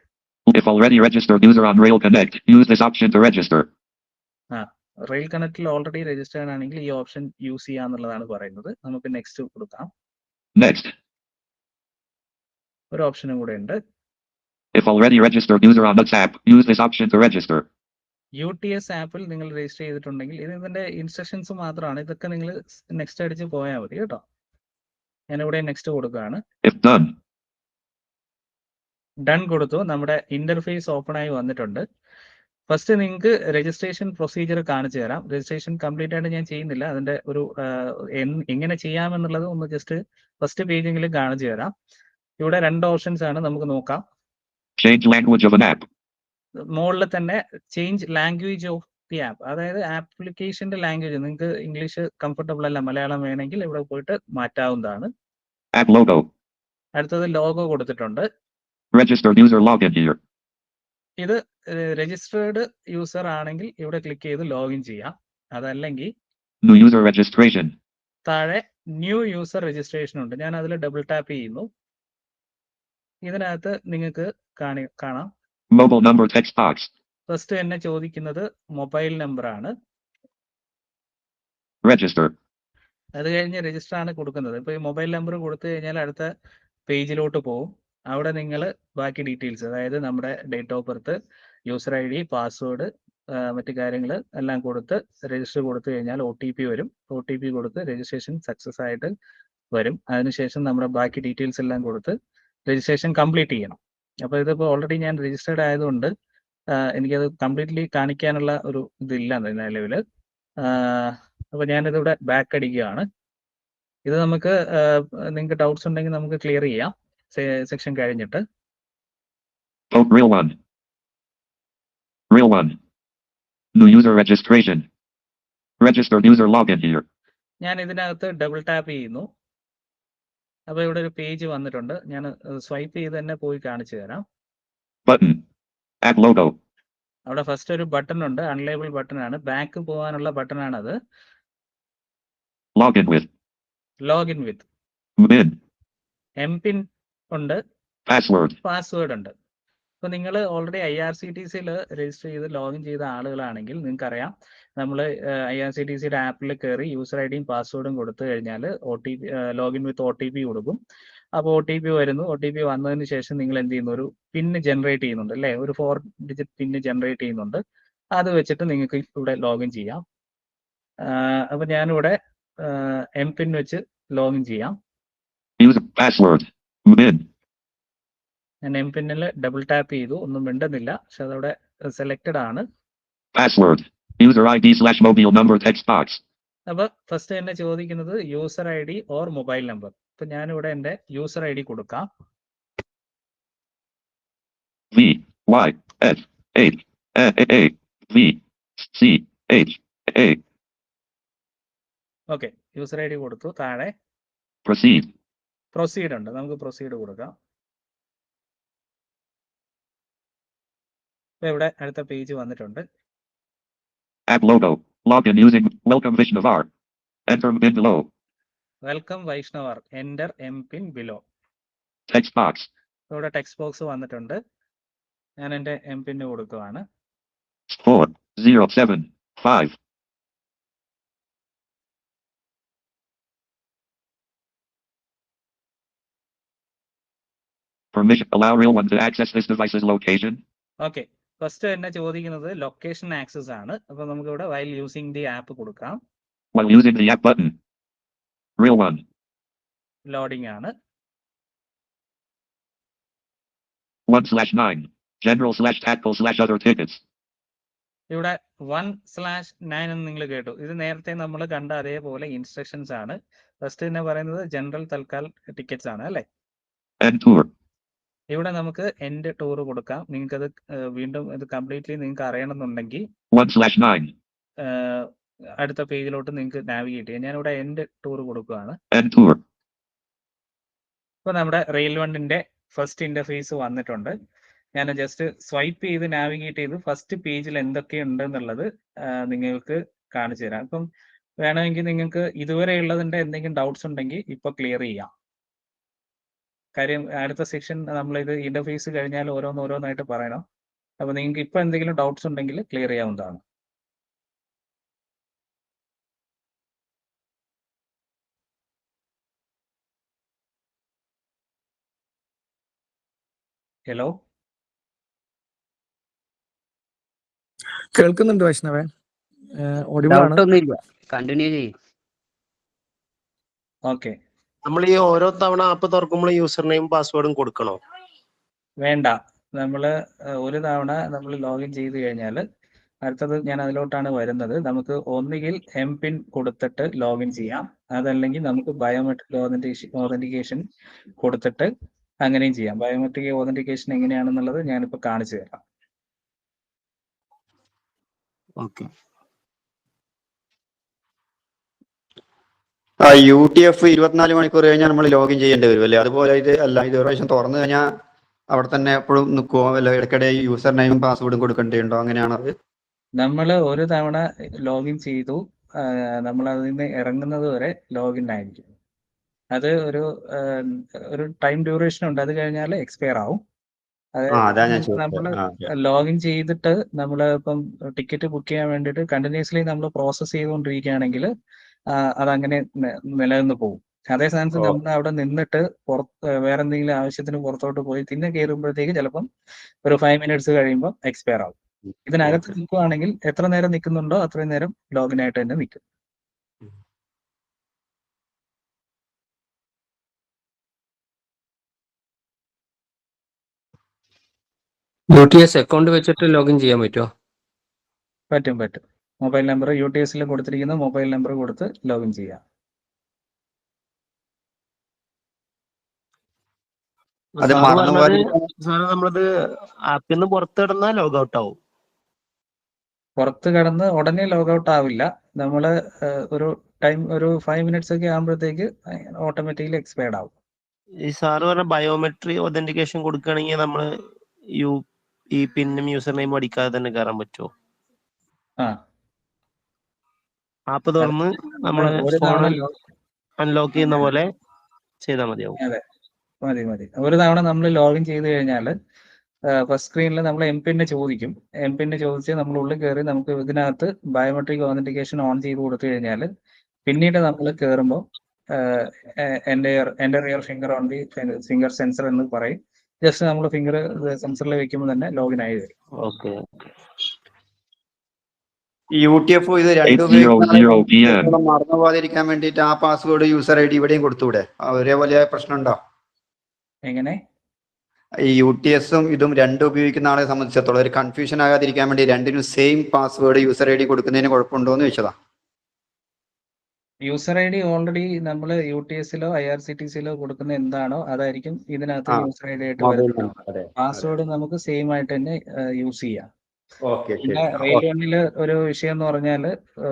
If already registered user on Rail Connect, use this option to register. Rail കണക്റ്റിൽ ഓൾറെഡി രജിസ്റ്റേർഡ് ആണെങ്കിൽ ഈ ഓപ്ഷൻ യൂസ് ചെയ്യാന്നുള്ളതാണ് പറയുന്നത്. നമുക്ക് നെക്സ്റ്റ് കൊടുക്കാം. Next. ഒരു ഓപ്ഷനും കൂടെ ഉണ്ട്. If already registered user on Nuts app, use this option to register. UTS ആപ്പിൽ നിങ്ങൾ രജിസ്റ്റർ ചെയ്തിട്ടുണ്ടെങ്കിൽ ഇതിന്റെ ഇൻസ്ട്രക്ഷൻസ് മാത്രമാണ്. ഇതൊക്കെ നിങ്ങൾ നെക്സ്റ്റ് അടിച്ച് പോയാൽ മതി കേട്ടോ. ഞാനിവിടെ നെക്സ്റ്റ് കൊടുക്കുകയാണ്. If done. ഡൺ കൊടുത്തു. നമ്മുടെ ഇന്റർഫേസ് ഓപ്പൺ ആയി വന്നിട്ടുണ്ട്. ഫസ്റ്റ് നിങ്ങൾക്ക് രജിസ്ട്രേഷൻ പ്രൊസീജിയർ കാണിച്ചു തരാം. രജിസ്ട്രേഷൻ കംപ്ലീറ്റ് ആയിട്ട് ഞാൻ ചെയ്യുന്നില്ല. അതിന്റെ ഒരു എങ്ങനെ ചെയ്യാമെന്നുള്ളത് ഒന്ന് ജസ്റ്റ് ഫസ്റ്റ് പേജെങ്കിലും കാണിച്ചു തരാം. ഇവിടെ രണ്ട് ഓപ്ഷൻസ് ആണ്, നമുക്ക് നോക്കാം. Change language of an app. മുകളിൽ തന്നെ change language of the app, അതായത് ആപ്ലിക്കേഷന്റെ ലാംഗ്വേജ്. നിങ്ങൾക്ക് ഇംഗ്ലീഷ് കംഫർട്ടബിൾ അല്ല, മലയാളം വേണമെങ്കിൽ ഇവിടെ പോയിട്ട് മാറ്റാവുന്നതാണ്. App logo. അടുത്തത് ലോഗോ കൊടുത്തിട്ടുണ്ട്. Registered user login here. ഇത് രജിസ്റ്റേർഡ് യൂസർ ആണെങ്കിൽ ഇവിടെ ക്ലിക്ക് ചെയ്ത് ലോഗിൻ ചെയ്യാം. അതല്ലെങ്കിൽ New user registration. താഴെ ന്യൂ യൂസർ രജിസ്ട്രേഷൻ ഉണ്ട്. ഞാൻ അതിൽ ഡബിൾ ടാപ്പ് ചെയ്യുന്നു. ഇതിനകത്ത് നിങ്ങൾക്ക് കാണാം Mobile number text box. First തന്നെ ചോദിക്കുന്നത് മൊബൈൽ നമ്പർ ആണ്. Register. അത് കഴിഞ്ഞ് രജിസ്റ്റർ ആണ് കൊടുക്കുന്നത്. ഇപ്പൊ ഈ മൊബൈൽ നമ്പർ കൊടുത്തു കഴിഞ്ഞാൽ അടുത്ത പേജിലോട്ട് പോകും. അവിടെ നിങ്ങൾ ബാക്കി ഡീറ്റെയിൽസ്, അതായത് നമ്മുടെ date of birth, user ID, password, മറ്റു കാര്യങ്ങൾ എല്ലാം കൊടുത്ത് രജിസ്റ്റർ കൊടുത്തു കഴിഞ്ഞാൽ OTP വരും. OTP കൊടുത്ത് രജിസ്ട്രേഷൻ സക്സസ് ആയിട്ട് വരും. അതിനുശേഷം നമ്മുടെ ബാക്കി ഡീറ്റെയിൽസ് എല്ലാം കൊടുത്ത് രജിസ്ട്രേഷൻ കംപ്ലീറ്റ് ചെയ്യണം. അപ്പോൾ ഇതിപ്പോൾ ഓൾറെഡി ഞാൻ രജിസ്റ്റേർഡ് ആയതുകൊണ്ട് എനിക്കത് കംപ്ലീറ്റ്ലി കാണിക്കാനുള്ള ഒരു ഇതില്ല നിലവിൽ. അപ്പോൾ ഞാനിതിവിടെ ബാക്ക് അടിക്കുകയാണ്. ഇത് നമുക്ക് നിങ്ങൾക്ക് ഡൗട്ട്സ് ഉണ്ടെങ്കിൽ നമുക്ക് ക്ലിയർ ചെയ്യാം സെക്ഷൻ കഴിഞ്ഞിട്ട്. Real one. Real one. New user registration. Registered user login here. ഞാൻ ഇതിനകത്ത് ഡബിൾ ടാപ്പ് ചെയ്യുന്നു. അപ്പോൾ ഇവിടെ ഒരു പേജ് വന്നിട്ടുണ്ട്. ഞാൻ സ്വൈപ്പ് ചെയ്ത് തന്നെ പോയി കാണിച്ചു തരാം. Button. App logo. അവിടെ ഫസ്റ്റ് ഒരു ബട്ടൺ ഉണ്ട്, അൺലേബിൾ ബട്ടൺ ആണ്. ബാക്ക് പോകാനുള്ള ബട്ടൺ ആണത്. Login with. Login with. MPIN. MPIN ഉണ്ട്, Password. പാസ്വേഡ് ഉണ്ട്. അപ്പോൾ നിങ്ങൾ ഓൾറെഡി IRCTCയിൽ രജിസ്റ്റർ ചെയ്ത് ലോഗിൻ ചെയ്ത ആളുകളാണെങ്കിൽ നിങ്ങൾക്കറിയാം, നമ്മൾ IRCTCയുടെ ആപ്പിൽ കയറി യൂസർ IDയും പാസ്വേഡും കൊടുത്തു കഴിഞ്ഞാൽ OTP, ലോഗിൻ വിത്ത് OTP കൊടുക്കും. അപ്പോൾ OTP വരുന്നു. OTP വന്നതിന് ശേഷം നിങ്ങൾ എന്ത് ചെയ്യുന്നു, ഒരു പിന്ന് ജനറേറ്റ് ചെയ്യുന്നുണ്ട് അല്ലേ, ഒരു 4 ഡിജിറ്റ് പിന്ന് ജനറേറ്റ് ചെയ്യുന്നുണ്ട്. അത് വെച്ചിട്ട് നിങ്ങൾക്ക് ഇവിടെ ലോഗിൻ ചെയ്യാം. അപ്പോൾ ഞാനിവിടെ MPIN വെച്ച് ലോഗിൻ ചെയ്യാം. Use password. MPIN. ഞാൻ MPINൽ ഡബിൾ ടാപ്പ് ചെയ്തു, ഒന്നും മിണ്ടുന്നില്ല, പക്ഷെ അതവിടെ സെലക്റ്റഡ് ആണ്. Password. User ID/mobile number text box. അപ്പോൾ ഫസ്റ്റ് തന്നെ ചോദിക്കുന്നത് user ID or mobile number. ഇപ്പൊ ഞാനിവിടെ എൻ്റെ യൂസർ ID കൊടുക്കാം. VYF8AVCH. ഓക്കെ, യൂസർ ID കൊടുത്തു. താഴെ Proceed. പ്രൊസീഡ് ഉണ്ട്, നമുക്ക് പ്രൊസീഡ് കൊടുക്കാം. ഇപ്പൊ ഇവിടെ അടുത്ത പേജ് വന്നിട്ടുണ്ട്. App logo. Login using Welcome Vishnavar. Enter MPIN below. Welcome Vaishnavar. Enter MPIN below. Text box. ഇവിടെ ടെക്സ്റ്റ് ബോക്സ് വന്നിട്ടുണ്ട്. ഞാൻ എൻ്റെ MPIN കൊടുക്കുകയാണ്. 407 5. Permission. Allow real one to access this device's location. Okay, first തന്നെ ചോദിക്കുന്നത് ലൊക്കേഷൻ ആക്സസ് ആണ്. അപ്പൊ നമുക്ക് ഇവിടെ വൈൽ യൂസിങ് ദി ആപ്പ് കൊടുക്കാം. While using the app button. Real one. Loading ആണ്. 1/9. General/tactical/other tickets. ഇവിടെ 1/9 എന്ന് നിങ്ങൾ കേട്ടു. ഇത് നേരത്തെ നമ്മൾ കണ്ട അതേപോലെ ഇൻസ്ട്രക്ഷൻസ് ആണ്. ഫസ്റ്റ് തന്നെ പറയുന്നത് ജനറൽ തൽക്കാൽ ടിക്കറ്റ്സ് ആണ് അല്ലെ. End tour. ഇവിടെ നമുക്ക് എൻഡ് ടൂർ കൊടുക്കാം. നിങ്ങൾക്ക് അത് വീണ്ടും ഇത് കംപ്ലീറ്റ്ലി നിങ്ങൾക്ക് അറിയണമെന്നുണ്ടെങ്കിൽ 1/9. അടുത്ത പേജിലോട്ട് നിങ്ങൾക്ക് നാവിഗേറ്റ് ചെയ്യാം. ഞാനിവിടെ എൻഡ് ടൂർ കൊടുക്കുകയാണ്. End tour. ഇപ്പൊ നമ്മുടെ റെയിൽ വണ്ണിന്റെ ഫസ്റ്റ് ഇന്റർഫേസ് വന്നിട്ടുണ്ട്. ഞാൻ ജസ്റ്റ് സ്വൈപ്പ് ചെയ്ത് നാവിഗേറ്റ് ചെയ്ത് ഫസ്റ്റ് പേജിൽ എന്തൊക്കെയുണ്ട് എന്നുള്ളത് നിങ്ങൾക്ക് കാണിച്ചു തരാം. ഇപ്പം വേണമെങ്കിൽ നിങ്ങൾക്ക് ഇതുവരെ ഉള്ളതിന്റെ എന്തെങ്കിലും ഡൗട്ട്സ് ഉണ്ടെങ്കിൽ ഇപ്പൊ ക്ലിയർ ചെയ്യാം. കാര്യം അടുത്ത സെക്ഷൻ നമ്മളിത് ഇന്റർഫേസ് കഴിഞ്ഞാൽ ഓരോന്നായിട്ട് പറയണം. അപ്പൊ നിങ്ങൾക്ക് ഇപ്പൊ എന്തെങ്കിലും ഡൗട്ട്സ് ഉണ്ടെങ്കിൽ ക്ലിയർ ചെയ്യാവുന്നതാണ്. ഹലോ, കേൾക്കുന്നുണ്ട് വൈഷ്ണവേ? audible ആണ്. ഡൗട്ട് ഒന്നുമില്ല, കണ്ടിന്യൂ ചെയ്യും. ഓക്കെ. നമ്മൾ ഈ ഓരോ തവണ ആപ്പ് തുറക്കുമ്പോൾ യൂസർ നെയിം പാസ്വേഡും കൊടുക്കണോ? വേണ്ട, നമ്മൾ ഒരു തവണ നമ്മൾ ലോഗിൻ ചെയ്ത് കഴിഞ്ഞാൽ അടുത്തത് ഞാൻ അതിലോട്ടാണ് വരുന്നത്. നമുക്ക് ഒന്നുകിൽ എംപിൻ കൊടുത്തിട്ട് ലോഗിൻ ചെയ്യാം, അതല്ലെങ്കിൽ നമുക്ക് ബയോമെട്രിക് ഓതന്റിക്കേഷൻ കൊടുത്തിട്ട് അങ്ങനെയും ചെയ്യാം. ബയോമെട്രിക് ഓതന്റിക്കേഷൻ എങ്ങനെയാണെന്നുള്ളത് ഞാനിപ്പോൾ കാണിച്ചു തരാം. ഓക്കെ. UTF 24 മണിക്കൂർ കഴിഞ്ഞാൽ നമ്മൾ ലോഗിൻ ചെയ്യേണ്ടി വരും അല്ലേ? അതുപോലെ ഇത് അല്ല, ഇത് ഒരു പ്രാവശ്യം തുറന്നു കഴിഞ്ഞാൽ അവിടെ തന്നെ എപ്പോഴും നിൽക്കുമോ? അല്ല ഇടയ്ക്കിടെ യൂസർ നെയിമും പാസ്വേഡും കൊടുക്കേണ്ടതുണ്ടോ? അങ്ങനെയാണത്? നമ്മൾ ഒരു തവണ ലോഗിൻ ചെയ്തു, നമ്മൾ അതിൽ നിന്ന് ഇറങ്ങുന്നത് വരെ ലോഗിൻ ആയിരിക്കും. അത് ഒരു ടൈം ഡ്യൂറേഷൻ ഉണ്ട്. അത് കഴിഞ്ഞാൽ എക്സ്പയർ ആവും. നമ്മൾ ലോഗിൻ ചെയ്തിട്ട് നമ്മൾ ഇപ്പം ടിക്കറ്റ് ബുക്ക് ചെയ്യാൻ വേണ്ടിയിട്ട് കണ്ടിന്യൂസ്ലി നമ്മൾ പ്രോസസ് ചെയ്തുകൊണ്ടിരിക്കുകയാണെങ്കിൽ അതങ്ങനെ നിലനിന്ന് പോകും. അതേ സ്ഥാനത്ത് നമ്മൾ അവിടെ നിന്നിട്ട് വേറെ എന്തെങ്കിലും ആവശ്യത്തിന് പുറത്തോട്ട് പോയി പിന്നെ കയറുമ്പോഴത്തേക്ക് ചിലപ്പം ഒരു 5 minutes കഴിയുമ്പോൾ എക്സ്പയർ ആവും. ഇതിനകത്ത് നിൽക്കുവാണെങ്കിൽ എത്ര നേരം നിൽക്കുന്നുണ്ടോ അത്രയും നേരം ലോഗിൻ ആയിട്ട് തന്നെ നിൽക്കും. UTS അക്കൗണ്ട് വെച്ചിട്ട് ലോഗിൻ ചെയ്യാൻ പറ്റുമോ? പറ്റും. മൊബൈൽ നമ്പർ UTSൽ കൊടുത്തിരിക്കുന്ന മൊബൈൽ നമ്പർ കൊടുത്ത് ലോഗിൻ ചെയ്യാം. നമ്മളത് ആപ്പിൽ നിന്ന് പുറത്ത് കിടന്നാൽ ലോഗ് ഔട്ട് ആവും. പുറത്ത് കടന്ന് ഉടനെ ലോഗ് ഔട്ട് ആവില്ല. നമ്മൾ ഒരു 5 minutes ഒക്കെ ആകുമ്പോഴത്തേക്ക് ഓട്ടോമാറ്റിക്കലി എക്സ്പയർഡ് ആവും. ഈ സാറ് പറഞ്ഞ ബയോമെട്രിക് ഒതന്റിക്കേഷൻ കൊടുക്കുകയാണെങ്കിൽ നമ്മൾ ഈ പിന്നും യൂസർ നെയിം അടിക്കാതെ തന്നെ കയറാൻ പറ്റുമോ? ആപ്പ് തുറന്ന് നമ്മൾ അൺലോക്ക് ചെയ്യുന്ന പോലെ ചെയ്താൽ മതിയാവും. അതെ, മതി. ഒരു തവണ നമ്മൾ ലോഗിൻ ചെയ്ത് കഴിഞ്ഞാൽ ഫസ്റ്റ് സ്ക്രീനിൽ നമ്മൾ എംപിന്നെ ചോദിക്കും. എംപിന്നെ ചോദിച്ച് നമ്മൾ ഉള്ളിൽ കയറി നമുക്ക് ഇതിനകത്ത് ബയോമെട്രിക് ഓതന്റിക്കേഷൻ ഓൺ ചെയ്ത് കൊടുത്തു കഴിഞ്ഞാൽ പിന്നീട് നമ്മൾ കയറുമ്പോൾ എൻ്റെ rear finger on the finger sensor എന്ന് പറയും. ജസ്റ്റ് നമ്മൾ ഫിംഗർ സെൻസറിൽ വെക്കുമ്പോൾ തന്നെ ലോഗിൻ ആയി വരും. ഓക്കെ. UTF ഇത് 8:00 PM. മറന്നു പോകാതിരിക്കാൻ വേണ്ടിയിട്ട് ആ പാസ്വേഡ് യൂസർ ID ഇവിടെയും കൊടുത്തൂടെ? ഒരേപോലെ പ്രശ്നമുണ്ടോ? എങ്ങനെ? ഈ UTSഉം ഇതും രണ്ടും ഉപയോഗിക്കുന്ന ആളെ സംബന്ധിച്ചിടത്തോളം ഒരു കൺഫ്യൂഷൻ ആകാതിരിക്കാൻ വേണ്ടി രണ്ടിനും സെയിം പാസ്വേഡ് യൂസർ ID കൊടുക്കുന്നതിന് കുഴപ്പമുണ്ടോ എന്ന് ചോദിച്ചതാ. യൂസർ ID ഓൾറെഡി നമ്മൾ UTSലോ IRCTCയിലോ കൊടുക്കുന്ന എന്താണോ അതായിരിക്കും ഇതിനകത്ത് യൂസർ ID ആയിട്ട് വരുന്നത്. പാസ്വേഡ് നമുക്ക് സെയിം ആയിട്ട് തന്നെ യൂസ് ചെയ്യാം. പിന്നെ റെയിൽ വണ്ണില് ഒരു വിഷയം എന്ന് പറഞ്ഞാൽ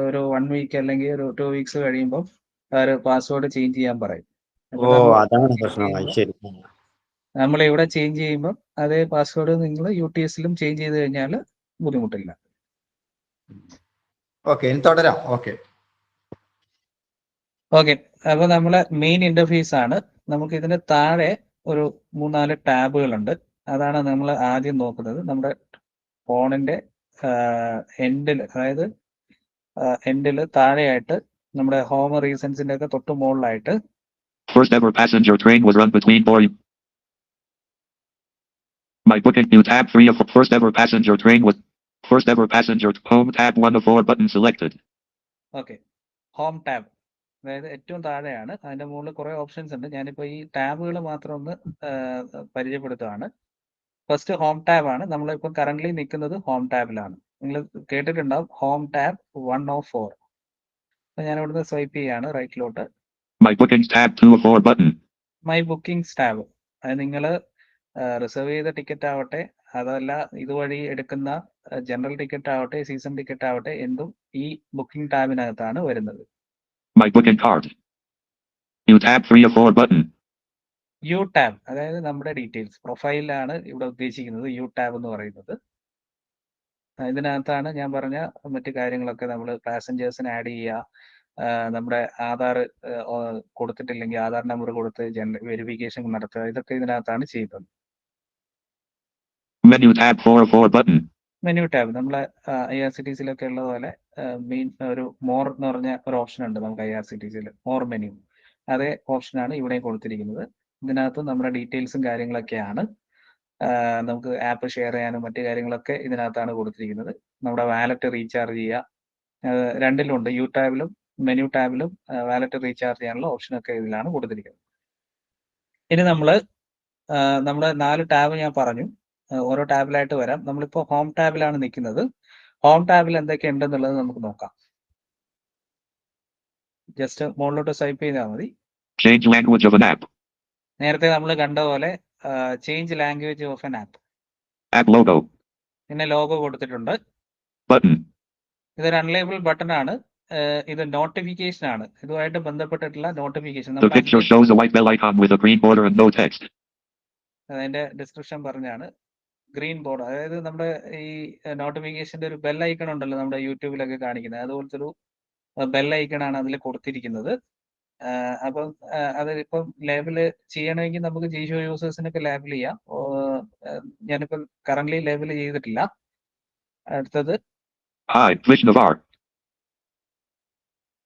ഒരു 1 week അല്ലെങ്കിൽ ഒരു 2 weeks കഴിയുമ്പോൾ ഒരു പാസ്വേഡ് ചേഞ്ച് ചെയ്യാൻ പറയും. നമ്മൾ ഇവിടെ ചേഞ്ച് ചെയ്യുമ്പോൾ അതേ പാസ്വേഡ് നിങ്ങൾ UTSലും ചേഞ്ച് ചെയ്ത് കഴിഞ്ഞാൽ ബുദ്ധിമുട്ടില്ല. ഓക്കെ. അപ്പൊ നമ്മളെ മെയിൻ ഇന്റർഫേസ് ആണ്. നമുക്ക് ഇതിന്റെ താഴെ ഒരു 3-4 ടാബുകളുണ്ട്. അതാണ് നമ്മൾ ആദ്യം നോക്കുന്നത്. നമ്മുടെ ഫോണിന്റെ എൻഡിൽ, അതായത് എൻഡിൽ താഴെയായിട്ട് നമ്മുടെ ഹോം റീസൺസിന്റെ ഒക്കെ തൊട്ട് മുകളിലായിട്ട് First ever passenger train was run between Boy. My booking new tab 3 of first ever passenger train was first ever passenger home tab 1 of 4 button selected. Okay, home tab, അതായത് ഏറ്റവും താഴെയാണ്. അതിന്റെ മുകളിൽ കുറെ ഓപ്ഷൻസ് ഉണ്ട്. ഞാനിപ്പോൾ ഈ ടാബുകൾ മാത്രം ഒന്ന് പരിചയപ്പെടുത്തുകയാണ്. ഫസ്റ്റ് ഹോം ടാബ് ആണ്. നമ്മളിപ്പോൾ കറന്റ് നിൽക്കുന്നത് ഹോം ടാബിലാണ്. നിങ്ങൾ കേട്ടിട്ടുണ്ടാവും ഹോം ടാബ് 1 of 4. അപ്പൊ ഞാൻ ഇവിടുന്ന് സ്വൈപ്പ് ചെയ്യാണ് റൈറ്റിലോട്ട്. My bookings tab 2 of 4 button. My bookings tab, അത് നിങ്ങൾ റിസർവ് ചെയ്ത ടിക്കറ്റ് ആവട്ടെ, അതല്ല ഇതുവഴി എടുക്കുന്ന ജനറൽ ടിക്കറ്റ് ആവട്ടെ, സീസൺ ടിക്കറ്റ് ആവട്ടെ, എന്തും ഈ ബുക്കിംഗ് ടാബിനകത്താണ് വരുന്നത്. My booking card. New tab 3 of 4 button. U tab, അതായത് നമ്മുടെ ഡീറ്റെയിൽസ് പ്രൊഫൈലാണ് ഇവിടെ ഉദ്ദേശിക്കുന്നത് യു ടാബ് എന്ന് പറയുന്നത്. ഇതിനകത്താണ് ഞാൻ പറഞ്ഞ മറ്റു കാര്യങ്ങളൊക്കെ നമ്മൾ പാസഞ്ചേഴ്സിന് ആഡ് ചെയ്യുക, നമ്മുടെ ആധാർ കൊടുത്തിട്ടില്ലെങ്കിൽ ആധാർ നമ്പർ കൊടുത്ത് വെരിഫിക്കേഷൻ നടത്തുക, ഇതൊക്കെ ഇതിനകത്താണ് ചെയ്യുന്നത്. Menu tab 4 of 4 button. Menu tab നമ്മളെ IRCTC-ലൊക്കെ ഉള്ളതുപോലെ മെയിൻ ഒരു മോർ എന്ന് പറഞ്ഞ ഒരു ഓപ്ഷൻ ഉണ്ട് നമുക്ക് IRCTC-ൽ, മോർ മെനു. അതേ ഓപ്ഷനാണ് ഇവിടെ കൊടുത്തിരിക്കുന്നത്. ഇതിനകത്ത് നമ്മുടെ ഡീറ്റെയിൽസും കാര്യങ്ങളൊക്കെയാണ്. നമുക്ക് ആപ്പ് ഷെയർ ചെയ്യാനും മറ്റു കാര്യങ്ങളൊക്കെ ഇതിനകത്താണ് കൊടുത്തിരിക്കുന്നത്. നമ്മുടെ വാലറ്റ് റീചാർജ് ചെയ്യുക, രണ്ടിലുണ്ട്, യു ടാബിലും മെനു ടാബിലും വാലറ്റ് റീചാർജ് ചെയ്യാനുള്ള ഓപ്ഷനൊക്കെ ഇതിലാണ് കൊടുത്തിരിക്കുന്നത്. ഇനി നമ്മൾ നമ്മുടെ 4 ടാബ് ഞാൻ പറഞ്ഞു, ഓരോ ടാബിലായിട്ട് വരാം. നമ്മളിപ്പോൾ ഹോം ടാബിലാണ് നിൽക്കുന്നത്. ഹോം ടാബിൽ എന്തൊക്കെ ഉണ്ടെന്നുള്ളത് നമുക്ക് നോക്കാം. ജസ്റ്റ് മുകളിലോട്ട് സ്വൈപ്പ് ചെയ്താൽ മതി. Change language of an app. നേരത്തെ നമ്മൾ കണ്ട പോലെ change language of N app. App logo. പിന്നെ ലോഗോ കൊടുത്തിട്ടുണ്ട്. Button. ഇതൊരു അൺലേബിൾ ബട്ടൺ ആണ്. ഇത് നോട്ടിഫിക്കേഷൻ ആണ്, ഇതുമായിട്ട് ബന്ധപ്പെട്ടിട്ടുള്ള notification. The picture shows a white bell icon with a green border and no text. അതിന്റെ ഡിസ്ക്രിപ്ഷൻ പറഞ്ഞാണ്. ഗ്രീൻ ബോർഡ്, അതായത് നമ്മുടെ ഈ നോട്ടിഫിക്കേഷന്റെ ഒരു ബെൽ ഐക്കൺ ഉണ്ടല്ലോ നമ്മുടെ യൂട്യൂബിലൊക്കെ കാണിക്കുന്നത്, അതുപോലത്തെ ഒരു ബെൽ ഐക്കൺ ആണ് അതിൽ കൊടുത്തിരിക്കുന്നത്. അപ്പം അത് ഇപ്പം ലേബിള് ചെയ്യണമെങ്കിൽ നമുക്ക് ജിഷോ യൂസേഴ്സിനൊക്കെ ലേബിൾ ചെയ്യാം. ഞാനിപ്പം കറന്റ് ലേബിൾ ചെയ്തിട്ടില്ല. അടുത്തത് Hi, Vishnavar.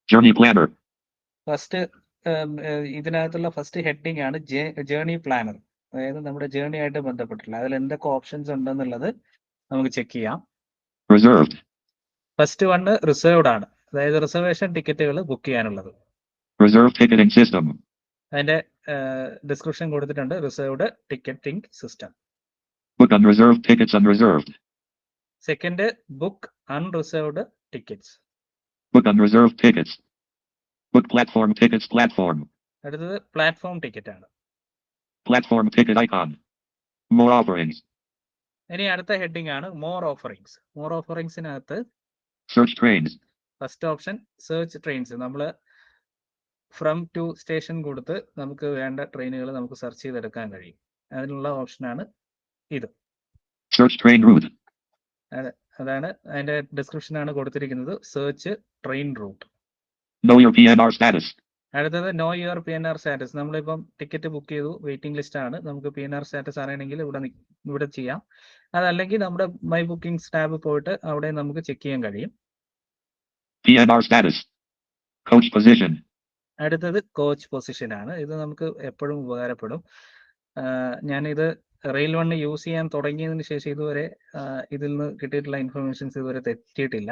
Journey planner. First ഇതിനകത്തുള്ള ഫസ്റ്റ് ഹെഡിങ് ആണ് ജേർണി പ്ലാനർ, അതായത് നമ്മുടെ ജേർണി ആയിട്ട് ബന്ധപ്പെട്ടിട്ടുള്ള അതിൽ എന്തൊക്കെ ഓപ്ഷൻസ് ഉണ്ടെന്നുള്ളത് നമുക്ക് ചെക്ക് ചെയ്യാം. Reserved. ഫസ്റ്റ് വണ് റിസർവ്ഡ് ആണ്, അതായത് റിസർവേഷൻ ടിക്കറ്റുകൾ ബുക്ക് ചെയ്യാനുള്ളത്. Reserved ticketing system. അതിന്റെ ഡിസ്ക്രിപ്ഷൻ കൊടുത്തിട്ടുണ്ട്, reserved ticketing system. Book unreserved tickets unreserved. Second book unreserved tickets. Book unreserved tickets. Book platform tickets platform. അടുത്തത് പ്ലാറ്റ്ഫോം ടിക്കറ്റ് ആണ്. Platform ticket icon. More offerings. ഇനി അടുത്ത heading ആണ് more offerings. More ഓഫറിങ്സിനകത്ത് Search trains. First option search trains. നമ്മൾ from to station കൊടുത്ത് നമുക്ക് വേണ്ട ട്രെയിനുകൾ നമുക്ക് സെർച്ച് ചെയ്തെടുക്കാൻ കഴിയും. അതിനുള്ള ഓപ്ഷനാണ് ഇത്. Search train route. അതാണ് അതിന്റെ ഡിസ്ക്രിപ്ഷനാണ് കൊടുത്തിരിക്കുന്നത്, search train root. Know your PNR status. അടുത്തത് നോ യുവർ PNR സ്റ്റാറ്റസ്. നമ്മളിപ്പം ടിക്കറ്റ് ബുക്ക് ചെയ്തു, വെയിറ്റിംഗ് ലിസ്റ്റ് ആണ്, നമുക്ക് PNR സ്റ്റാറ്റസ് അറിയണമെങ്കിൽ ഇവിടെ ചെയ്യാം. അതല്ലെങ്കിൽ നമ്മുടെ മൈ ബുക്കിംഗ്സ് ടാബ് പോയിട്ട് അവിടെ നമുക്ക് ചെക്ക് ചെയ്യാൻ കഴിയും. PNR status. Coach position. അടുത്തത് കോച്ച് പൊസിഷൻ ആണ്. ഇത് നമുക്ക് എപ്പോഴും ഉപകാരപ്പെടും. ഞാനിത് റെയിൽ 1 യൂസ് ചെയ്യാൻ തുടങ്ങിയതിന് ശേഷം ഇതുവരെ ഇതിൽ നിന്ന് കിട്ടിയിട്ടുള്ള ഇൻഫർമേഷൻസ് ഇതുവരെ തെറ്റിയിട്ടില്ല.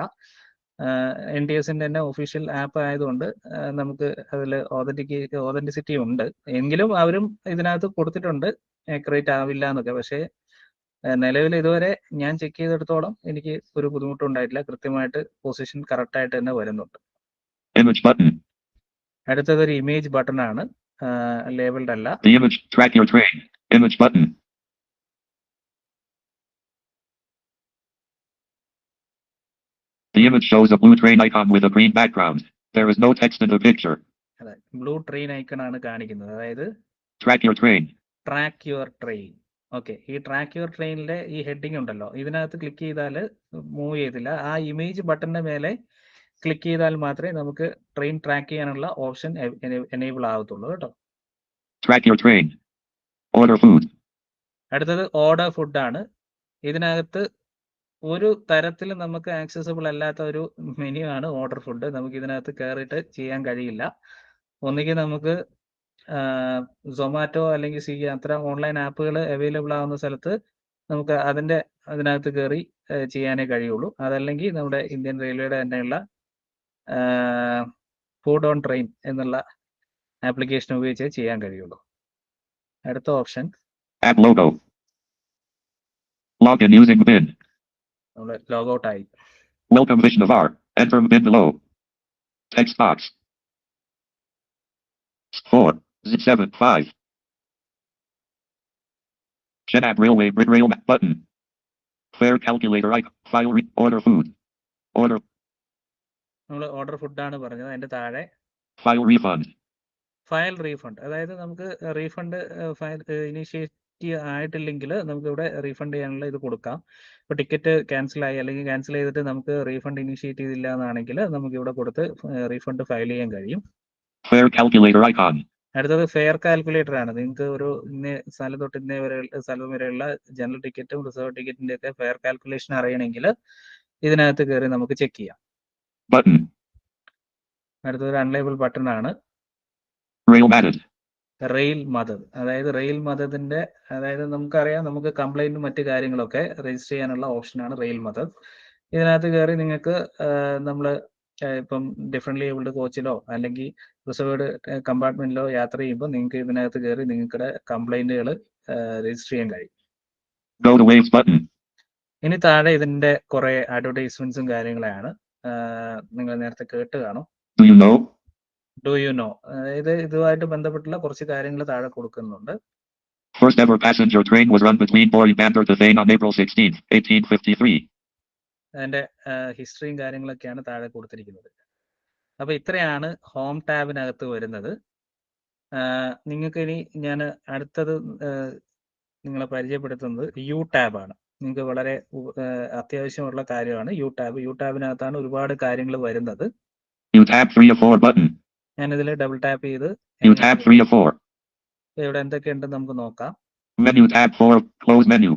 NTSന്റെ തന്നെ ഒഫീഷ്യൽ ആപ്പ് ആയതുകൊണ്ട് നമുക്ക് അതിൽ ഓതന്റിസിറ്റി ഉണ്ട്. എങ്കിലും അവരും ഇതിനകത്ത് കൊടുത്തിട്ടുണ്ട് ആക്യുറേറ്റ് ആവില്ല എന്നൊക്കെ. പക്ഷേ നിലവിൽ ഇതുവരെ ഞാൻ ചെക്ക് ചെയ്തെടുത്തോളം എനിക്ക് ഒരു ബുദ്ധിമുട്ടുണ്ടായിട്ടില്ല. കൃത്യമായിട്ട് പൊസിഷൻ കറക്റ്റ് ആയിട്ട് തന്നെ വരുന്നുണ്ട്. Image button. അടുത്തത് ഒരു ഇമേജ് ബട്ടൺ ആണ്, ലേബിൾഡ് അല്ല. The image track your train. Image button. The image shows a blue train icon with a green background. There is no text in the picture. അതെ, blue train icon ആണ് കാണിക്കുന്നത്, അതായത് Track your train. Track your train. Okay, ഈ track your ട്രെയിനിലെ ഈ heading ഉണ്ടല്ലോ, ഇതിനകത്ത് click ചെയ്താൽ മൂവ് ചെയ്തില്ല. ആ ഇമേജ് ബട്ടണിന്റെ മേലെ ക്ലിക്ക് ചെയ്താൽ മാത്രമേ നമുക്ക് ട്രെയിൻ ട്രാക്ക് ചെയ്യാനുള്ള ഓപ്ഷൻ എനേബിൾ ആവത്തുള്ളൂ കേട്ടോ. Track your train. Order food. അടുത്തത് ഓർഡർ ഫുഡ് ആണ്. ഇതിനകത്ത് ഒരു തരത്തിലും നമുക്ക് ആക്സസിബിൾ അല്ലാത്ത ഒരു മെനു ആണ് ഓർഡർ ഫുഡ്. നമുക്ക് ഇതിനകത്ത് കയറിയിട്ട് ചെയ്യാൻ കഴിയില്ല. ഒന്നുകിൽ നമുക്ക് സൊമാറ്റോ അല്ലെങ്കിൽ സ്വിഗ്ഗി അത്ര ഓൺലൈൻ ആപ്പുകൾ അവൈലബിൾ ആവുന്ന സ്ഥലത്ത് നമുക്ക് അതിനകത്ത് കയറി ചെയ്യാനേ കഴിയുള്ളൂ. അതല്ലെങ്കിൽ നമ്മുടെ ഇന്ത്യൻ റെയിൽവേയുടെ തന്നെയുള്ള ഫുഡ് ഓൺ ട്രെയിൻ എന്നുള്ള ആപ്ലിക്കേഷൻ ഉപയോഗിച്ച് ചെയ്യാൻ കഴിയുള്ളൂ. അടുത്ത option App logo. Login using PIN. നമ്മൾ ലോഗൗട്ട് ആയി. Welcome Vishnavar. Enter PIN below. Text box. 4Z75. Chenab Railway Brit Rail Map button. Fare calculator icon. File order food. Order നമ്മൾ order ഫുഡാണ് പറഞ്ഞത്. അതിന്റെ താഴെ file refund. ഫയൽ റീഫണ്ട്, അതായത് നമുക്ക് refund file initiate ആയിട്ടില്ലെങ്കിൽ നമുക്ക് ഇവിടെ റീഫണ്ട് ചെയ്യാനുള്ള ഇത് കൊടുക്കാം. ഇപ്പോൾ ടിക്കറ്റ് ക്യാൻസൽ ആയി അല്ലെങ്കിൽ ക്യാൻസൽ ചെയ്തിട്ട് നമുക്ക് റീഫണ്ട് ഇനീഷ്യേറ്റ് ചെയ്തില്ല എന്നാണെങ്കിൽ നമുക്ക് ഇവിടെ കൊടുത്ത് റീഫണ്ട് ഫയൽ ചെയ്യാൻ കഴിയും. Fare calculator icon. അടുത്തത് ഫെയർ കാൽക്കുലേറ്റർ ആണ്. നിങ്ങൾക്ക് ഒരു ഇന്ന സ്ഥലം തൊട്ട് ഇന്ന സ്ഥലം വരെയുള്ള ജനറൽ ടിക്കറ്റും റിസർവ് ടിക്കറ്റിന്റെ ഒക്കെ ഫെയർ കാൽക്കുലേഷൻ അറിയണമെങ്കിൽ ഇതിനകത്ത് കയറി നമുക്ക് ചെക്ക് ചെയ്യാം. Button. അടുത്തത് അൺലേബിൾ ബട്ടൺ ആണ്. Rail Madad. റെയിൽ മദത്, അതായത് റെയിൽ മദതിന്റെ അതായത് നമുക്കറിയാം നമുക്ക് കംപ്ലൈന്റും മറ്റു കാര്യങ്ങളൊക്കെ രജിസ്റ്റർ ചെയ്യാനുള്ള ഓപ്ഷനാണ് റെയിൽ മദത്. ഇതിനകത്ത് കയറി നിങ്ങൾക്ക് നമ്മൾ ഇപ്പം ഡിഫറെന്റ്ലി ഏബിൾഡ് കോച്ചിലോ അല്ലെങ്കിൽ റിസർവ്ഡ് കമ്പാർട്ട്മെന്റിലോ യാത്ര ചെയ്യുമ്പോൾ നിങ്ങൾക്ക് ഇതിനകത്ത് കയറി നിങ്ങളുടെ കംപ്ലൈന്റുകൾ രജിസ്റ്റർ ചെയ്യാൻ കഴിയും. Go to Waves button. ഇനി താഴെ ഇതിന്റെ കുറെ അഡ്വർടൈസ്മെന്റ്സും കാര്യങ്ങളാണ് നിങ്ങൾ നേരത്തെ കേട്ട് കാണും. Do you know? Do you know, അതായത് ഇതുമായിട്ട് ബന്ധപ്പെട്ടുള്ള കുറച്ച് കാര്യങ്ങൾ താഴെ കൊടുക്കുന്നുണ്ട്. First ever passenger train was run between Bori Bandar to Thane on April 16, 1853. അതിന്റെ ഹിസ്റ്ററിയും കാര്യങ്ങളൊക്കെയാണ് താഴെ കൊടുത്തിരിക്കുന്നത്. അപ്പൊ ഇത്രയാണ് ഹോം ടാബിനകത്ത് വരുന്നത്. നിങ്ങൾക്ക് ഇനി ഞാൻ അടുത്തത് നിങ്ങളെ പരിചയപ്പെടുത്തുന്നത് യു ടാബ് ആണ്. നിങ്ങൾക്ക് വളരെ അത്യാവശ്യമുള്ള കാര്യമാണ് യു ടാബ്. യു ടാബിനകത്താണ് ഒരുപാട് കാര്യങ്ങൾ വരുന്നത്. You tap 3 of 4 button. ഞാനിതിൽ ഡബിൾ ടാപ്പ് ചെയ്ത് You tap 3 of 4. ഇവിടെ എന്തൊക്കെയുണ്ടെന്ന് നമുക്ക് നോക്കാം. Menu tab 4. Close menu.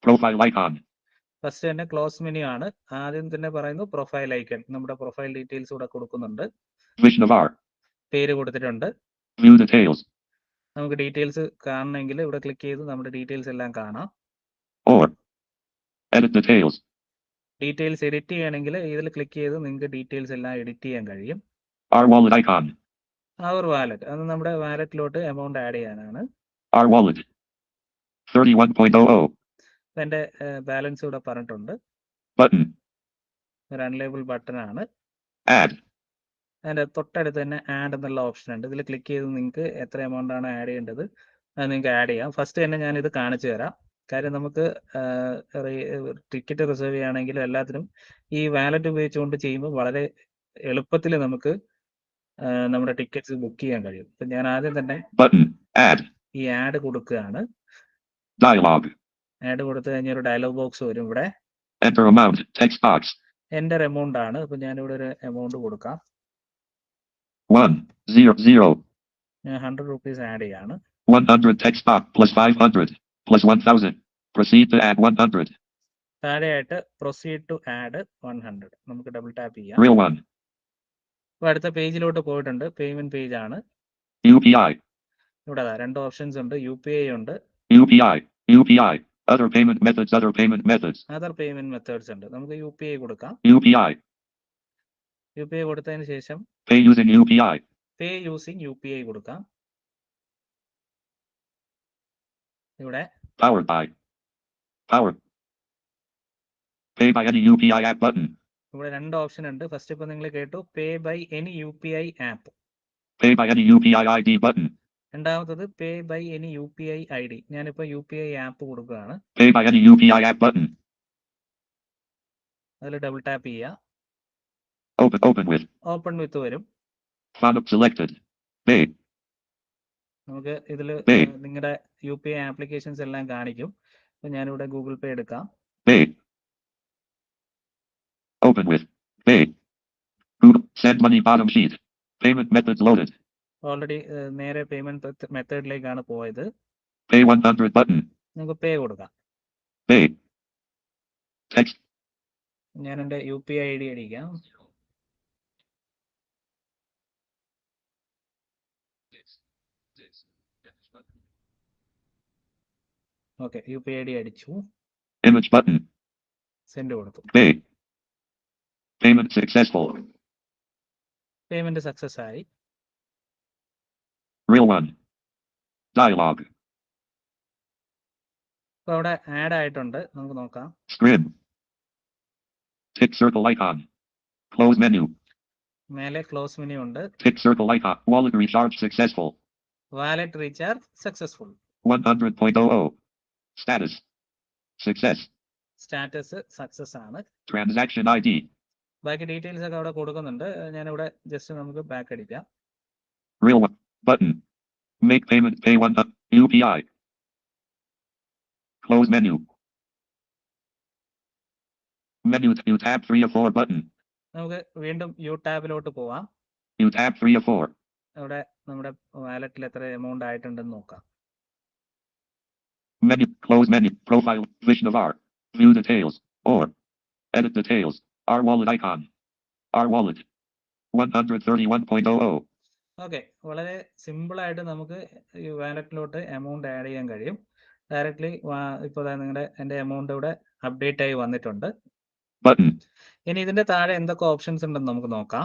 Profile icon. First തന്നെ ക്ലോസ് മെനു ആണ്. ആദ്യം തന്നെ പറയുന്നു പ്രൊഫൈൽ ഐക്കൺ. നമ്മുടെ പ്രൊഫൈൽ ഡീറ്റെയിൽസ് ഇവിടെ കൊടുക്കുന്നുണ്ട്. Vishnavar. പേര് കൊടുത്തിട്ടുണ്ട്. View details. നമുക്ക് ഡീറ്റെയിൽസ് കാണണമെങ്കിൽ ഇവിടെ ക്ലിക്ക് ചെയ്ത് നമ്മുടെ ഡീറ്റെയിൽസ് എല്ലാം കാണാം. Or edit details. Details edit ചെയ്യണമെങ്കിൽ ഇതിൽ ക്ലിക്ക് ചെയ്ത് നിങ്ങൾക്ക് ഡീറ്റെയിൽസ് എല്ലാം എഡിറ്റ് ചെയ്യാൻ കഴിയും. Our wallet icon. അവർ വാലറ്റ്, അത് നമ്മുടെ വാലറ്റിലോട്ട് എമൗണ്ട് ആഡ് ചെയ്യാനാണ്. Our wallet. 31.00. എന്റെ ബാലൻസ് ഇവിടെ പറഞ്ഞിട്ടുണ്ട്. Button. ഒരു അൺലേബിൾ ബട്ടൺ ആണ്. Add. അതിന്റെ തൊട്ടടുത്ത് തന്നെ ആഡ് എന്നുള്ള ഓപ്ഷൻ ഉണ്ട്. ഇതിൽ ക്ലിക്ക് ചെയ്ത് നിങ്ങൾക്ക് എത്ര എമൗണ്ട് ആണ് ആഡ് ചെയ്യേണ്ടത് അത് നിങ്ങൾക്ക് ആഡ് ചെയ്യാം. ഫസ്റ്റ് തന്നെ ഞാൻ ഇത് കാണിച്ചു തരാം. കാര്യം നമുക്ക് ടിക്കറ്റ് റിസർവ് ചെയ്യുകയാണെങ്കിലും എല്ലാത്തിനും ഈ വാലറ്റ് ഉപയോഗിച്ചുകൊണ്ട് ചെയ്യുമ്പോൾ വളരെ എളുപ്പത്തിൽ നമുക്ക് നമ്മുടെ ടിക്കറ്റ്സ് ബുക്ക് ചെയ്യാൻ കഴിയും. അപ്പൊ ഞാൻ ആദ്യം തന്നെ Button. Add. ഈ ആഡ് കൊടുക്കുകയാണ്. Dialog. ആഡ് കൊടുത്തു കഴിഞ്ഞാൽ ഒരു ഡയലോഗ് ബോക്സ് വരും. ഇവിടെ Enter amount. Text box. എന്റെ എമൗണ്ട് ആണ്. അപ്പൊ ഞാനിവിടെ ഒരു എമൗണ്ട് കൊടുക്കാം. 100. ഞാൻ 100 റുപ്പീസ് ആഡ് ചെയ്യാണ്. 100 text box plus 500 plus 1000. Proceed to add 100. താഴെയായിട്ട് പ്രൊസീഡ് ടു ആഡ് 100 നമുക്ക് ഡബിൾ ടാപ്പ് ചെയ്യാം. Real one. അപ്പൊ അടുത്ത പേജിലോട്ട് പോയിട്ടുണ്ട്. പേയ്മെന്റ് പേജ് ആണ്. UPI. ഇവിടെ രണ്ട് ഓപ്ഷൻസ് ഉണ്ട്. UPI ഉണ്ട്. UPI. UPI. Other payment methods. Other payment methods. Other payment methods ഉണ്ട്. നമുക്ക് UPI കൊടുക്കാം. UPI. UPI കൊടുത്തതിന് ശേഷം Pay using UPI. പേ യൂസിങ് UPI കൊടുക്കാം. ഇവിടെ Powered by. Power. Pay by any UPI app button. ഇവിടെ രണ്ട് ഓപ്ഷൻ ഉണ്ട്. ഫസ്റ്റ് ഇപ്പൊ നിങ്ങൾ കേട്ടു pay by any UPI app. Pay by any UPI ID button. രണ്ടാമത്തത് pay by any UPI ID. ഞാനിപ്പോ UPI ആപ്പ് കൊടുക്കുകയാണ്. Pay by any UPI app button. അതിൽ ഡബിൾ ടാപ്പ് ചെയ്യുക. Open with. ഓപ്പൺ വിത്ത് വരും. Font selected. Pay. നമുക്ക് ഇതിൽ Pay. നിങ്ങളുടെ UPI applications എല്ലാം കാണിക്കും. അപ്പൊ ഞാനിവിടെ ഗൂഗിൾ പേ എടുക്കാം. Pay. Open with. Pay. Google. Send money bottom sheet. Payment methods loaded. Already നേരെ പേയ്മെന്റ് മെത്തേഡിലേക്കാണ് പോയത്. Pay 100 button. നമുക്ക് പേ കൊടുക്കാം. Pay. Text. ഞാൻ എൻ്റെ UPI ID അടിക്കാം. ഓക്കെ, UPI ID അടിച്ചു. Image button. സെൻഡ് കൊടുത്തു. Pay. Payment successful. Payment success ആയി. Real one. Dialog. അപ്പോൾ അവിടെ ആഡ് ആയിട്ടുണ്ട്, നമുക്ക് നോക്കാം. Scrim. Tick circle icon. Close menu. മേലെ ക്ലോസ് മെനു ഉണ്ട്. Tick circle icon. Wallet recharge successful. Wallet recharge successful. 100.00. Status. Success. Status success ആണ്. Transaction ID. ബാക്കി ഡീറ്റെയിൽസ് ഒക്കെ അവിടെ കൊടുക്കുന്നുണ്ട്. ഞാനിവിടെ ജസ്റ്റ് നമുക്ക് ബാക്ക് അടിക്കാം. Real one. Button. Make payment. Pay one. UPI. Close menu. Menu. You tab 3 of 4 button. നമുക്ക് വീണ്ടും യു ടാബിലോട്ട് പോവാം. You tab 3 of 4. അവിടെ നമ്മുടെ വാലറ്റിൽ എത്ര എമൗണ്ട് ആയിട്ടുണ്ടെന്ന് നോക്കാം. Menu. Close menu. Profile. Vision of R. View details. Or. Edit details. R wallet icon. R wallet. 131.00. Okay, വളരെ simple ആയിട്ട് നമുക്ക് ഈ വാലറ്റിലോട്ട് എമൗണ്ട് ആഡ് ചെയ്യാൻ കഴിയും. ഡയറക്ട്ലി ഇപ്പോൾ നിങ്ങളുടെ എൻ്റെ എമൗണ്ട് ഇവിടെ അപ്ഡേറ്റ് ആയി വന്നിട്ടുണ്ട്. Button. ഇനി ഇതിന്റെ താഴെ എന്തൊക്കെ ഓപ്ഷൻസ് ഉണ്ടെന്ന് നമുക്ക് നോക്കാം.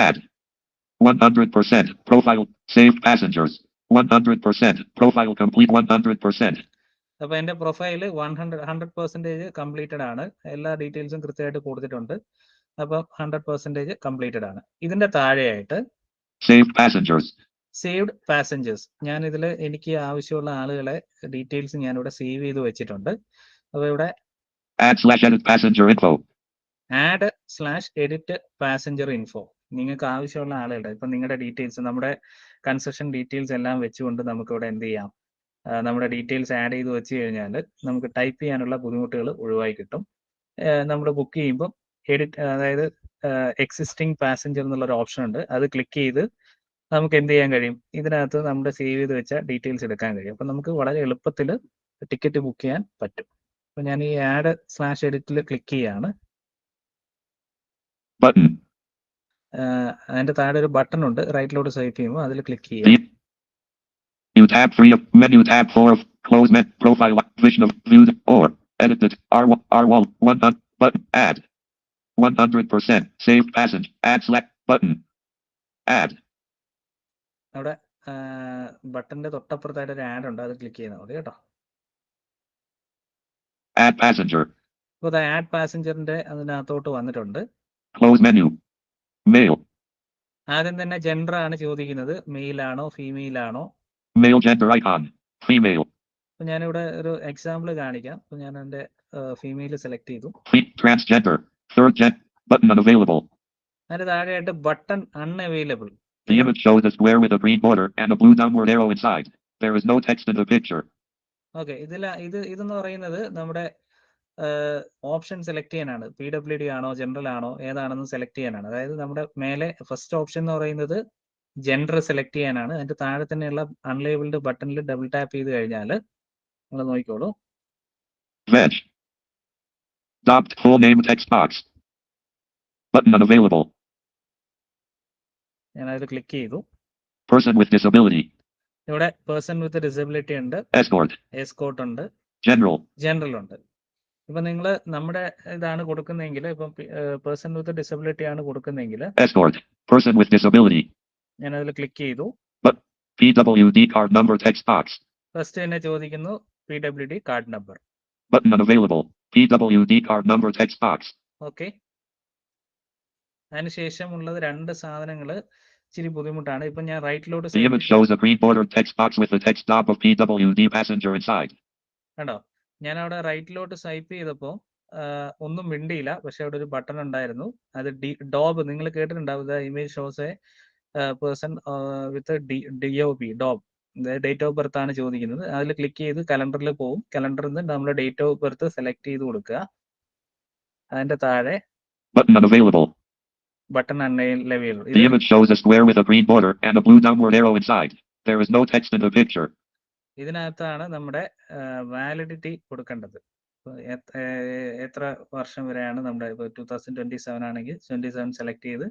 Add. 100%. Profile. Saved passengers. 100%. Profile complete 100%. അപ്പൊ എന്റെ പ്രൊഫൈല് 100% കംപ്ലീറ്റഡ് ആണ്. എല്ലാ ഡീറ്റെയിൽസും കൃത്യമായിട്ട് കൊടുത്തിട്ടുണ്ട്. അപ്പം 100% കംപ്ലീറ്റഡ് ആണ്. ഇതിന്റെ താഴെയായിട്ട് Saved passengers. സേവ്ഡ് പാസഞ്ചേഴ്സ്, ഞാൻ ഇതിൽ എനിക്ക് ആവശ്യമുള്ള ആളുകളെ ഡീറ്റെയിൽസ് ഞാൻ ഇവിടെ സേവ് ചെയ്ത് വെച്ചിട്ടുണ്ട്. അപ്പൊ ഇവിടെ Add/edit passenger info. add/edit passenger info, നിങ്ങൾക്ക് ആവശ്യമുള്ള ആളുകളുടെ ഇപ്പം നിങ്ങളുടെ ഡീറ്റെയിൽസ്, നമ്മുടെ കൺസെഷൻ ഡീറ്റെയിൽസ് എല്ലാം വെച്ചുകൊണ്ട് നമുക്ക് ഇവിടെ എന്ത് ചെയ്യാം, നമ്മുടെ ഡീറ്റെയിൽസ് ആഡ് ചെയ്ത് വെച്ച് കഴിഞ്ഞാൽ നമുക്ക് ടൈപ്പ് ചെയ്യാനുള്ള ബുദ്ധിമുട്ടുകൾ ഒഴിവായി കിട്ടും. നമ്മൾ ബുക്ക് ചെയ്യുമ്പോൾ എഡിറ്റ്, അതായത് എക്സിസ്റ്റിംഗ് പാസഞ്ചർ എന്നുള്ളൊരു ഓപ്ഷൻ ഉണ്ട്, അത് ക്ലിക്ക് ചെയ്ത് നമുക്ക് എന്ത് ചെയ്യാൻ കഴിയും, ഇതിനകത്ത് നമ്മുടെ സേവ് ചെയ്ത് വെച്ച ഡീറ്റെയിൽസ് എടുക്കാൻ കഴിയും. അപ്പം നമുക്ക് വളരെ എളുപ്പത്തിൽ ടിക്കറ്റ് ബുക്ക് ചെയ്യാൻ പറ്റും. അപ്പം ഞാൻ ഈ add/editൽ ക്ലിക്ക് ചെയ്യാണ്. Button. അതിന്റെ താഴെ ഒരു ബട്ടൺ ഉണ്ട്, റൈറ്റിലോട്ട് സ്വൈപ്പ് ചെയ്യുമ്പോൾ അതിൽ ക്ലിക്ക് ചെയ്യാം. You tab 3 of menu, tab 4 of close met profile vision of viewed or edited R wall 100 button add 100% saved passage add select button add. അവിടെ ബട്ടന്റെ തൊട്ടപ്പുറത്തായിട്ട് ഒരു ആഡ് ഉണ്ട്, അത് ക്ലിക്ക് ചെയ്താൽ മതി കേട്ടോ. Add passenger. അപ്പോൾ ആഡ് പാസഞ്ചറിന്റെ അതിനകത്തോട്ട് വന്നിട്ടുണ്ട്. Close menu. Male. ആദ്യം തന്നെ ജെൻഡർ ആണ് ചോദിക്കുന്നത്, മെയിൽ ആണോ ഫീമെയിൽ ആണോ. Male gender icon. Female. അപ്പൊ ഞാനിവിടെ ഒരു എക്സാമ്പിൾ കാണിക്കാം. അപ്പൊ ഞാൻ എന്റെ ഫീമെയിൽ സെലക്ട് ചെയ്തു. Transgender. Third gen button unavailable. അതിന്റെ താഴെയായിട്ട് button unavailable. The image shows a square with a green border and a blue downward arrow inside. There is no text in the picture. Okay, ഇതെന്ന് പറയുന്നത് നമ്മുടെ option select ചെയ്യാനാണ്. PWD ആണോ general ആണോ ഏതാണെന്ന് select ചെയ്യാനാണ്. അതായത് നമ്മുടെ മേലെ ഫസ്റ്റ് ഓപ്ഷൻ എന്ന് പറയുന്നത് ജെൻഡർ സെലക്ട് ചെയ്യാനാണ്. അതിന്റെ താഴെ തന്നെയുള്ള അൺലേബിൾഡ് ബട്ടണിൽ ഡബിൾ ടാപ്പ് ചെയ്ത് കഴിഞ്ഞാൽ നിങ്ങൾ നോക്കിക്കോളൂ. Veg. Docked full name text box. Button unavailable. ഞാൻ അതിൽ ക്ലിക്ക് ചെയ്തു. Person with disability. ഇവിടെ പേഴ്സൺ വിത്ത് ഡിസബിലിറ്റി ഉണ്ട്, Escort. എസ്കോർട്ട് ഉണ്ട്, ജനറൽ ഉണ്ട്. ഇപ്പൊ നിങ്ങൾ നമ്മുടെ ഇതാണ് കൊടുക്കുന്നതെങ്കിൽ, ഇപ്പം പേഴ്സൺ വിത്ത് ഡിസബിലിറ്റി ആണ് കൊടുക്കുന്നതെങ്കിൽ Escort. Person with disability. ഞാൻ അതിൽ ക്ലിക്ക് ചെയ്തു. PWD card number text box. First തന്നെ ചോദിക്കുന്നു PWD card number. Button unavailable. PWD card number text box. Okay, അതിനുശേഷം ഉള്ളത് രണ്ട് സാധനങ്ങൾ ഇച്ചിരി ബുദ്ധിമുട്ടാണ്. ഇപ്പൊ ഞാൻ റൈറ്റിലോട്ട് The image shows a green bordered text box with the text stop of PWD passenger inside. കണ്ടോ, ഞാൻ അവിടെ റൈറ്റിലോട്ട് സ്വൈപ്പ് ചെയ്തപ്പോൾ ഒന്നും മിണ്ടിയില്ല, പക്ഷെ അവിടെ ഒരു ബട്ടൺ ഉണ്ടായിരുന്നു, അത് ഡോബ്. നിങ്ങൾ കേട്ടിട്ടുണ്ടാവും, the image shows a person with DOB DOB, date of birth ആണ് ചോദിക്കുന്നത്. അതിൽ ക്ലിക്ക് ചെയ്ത് കലണ്ടറിൽ പോകും. കലണ്ടറിൽ നിന്ന് നമ്മുടെ ഡേറ്റ് ഓഫ് ബർത്ത് സെലക്ട് ചെയ്ത് കൊടുക്കുക. അതിന്റെ താഴെ Button unavailable. Button unavailable. The image shows a square with a green border and a blue downward arrow inside. There is no text in the picture. ഇതിനകത്താണ് നമ്മുടെ വാലിഡിറ്റി കൊടുക്കേണ്ടത്. എത്ര വർഷം വരെയാണ് നമ്മുടെ ഇപ്പോൾ 2027 ആണെങ്കിൽ 27 സെലക്ട് ചെയ്ത്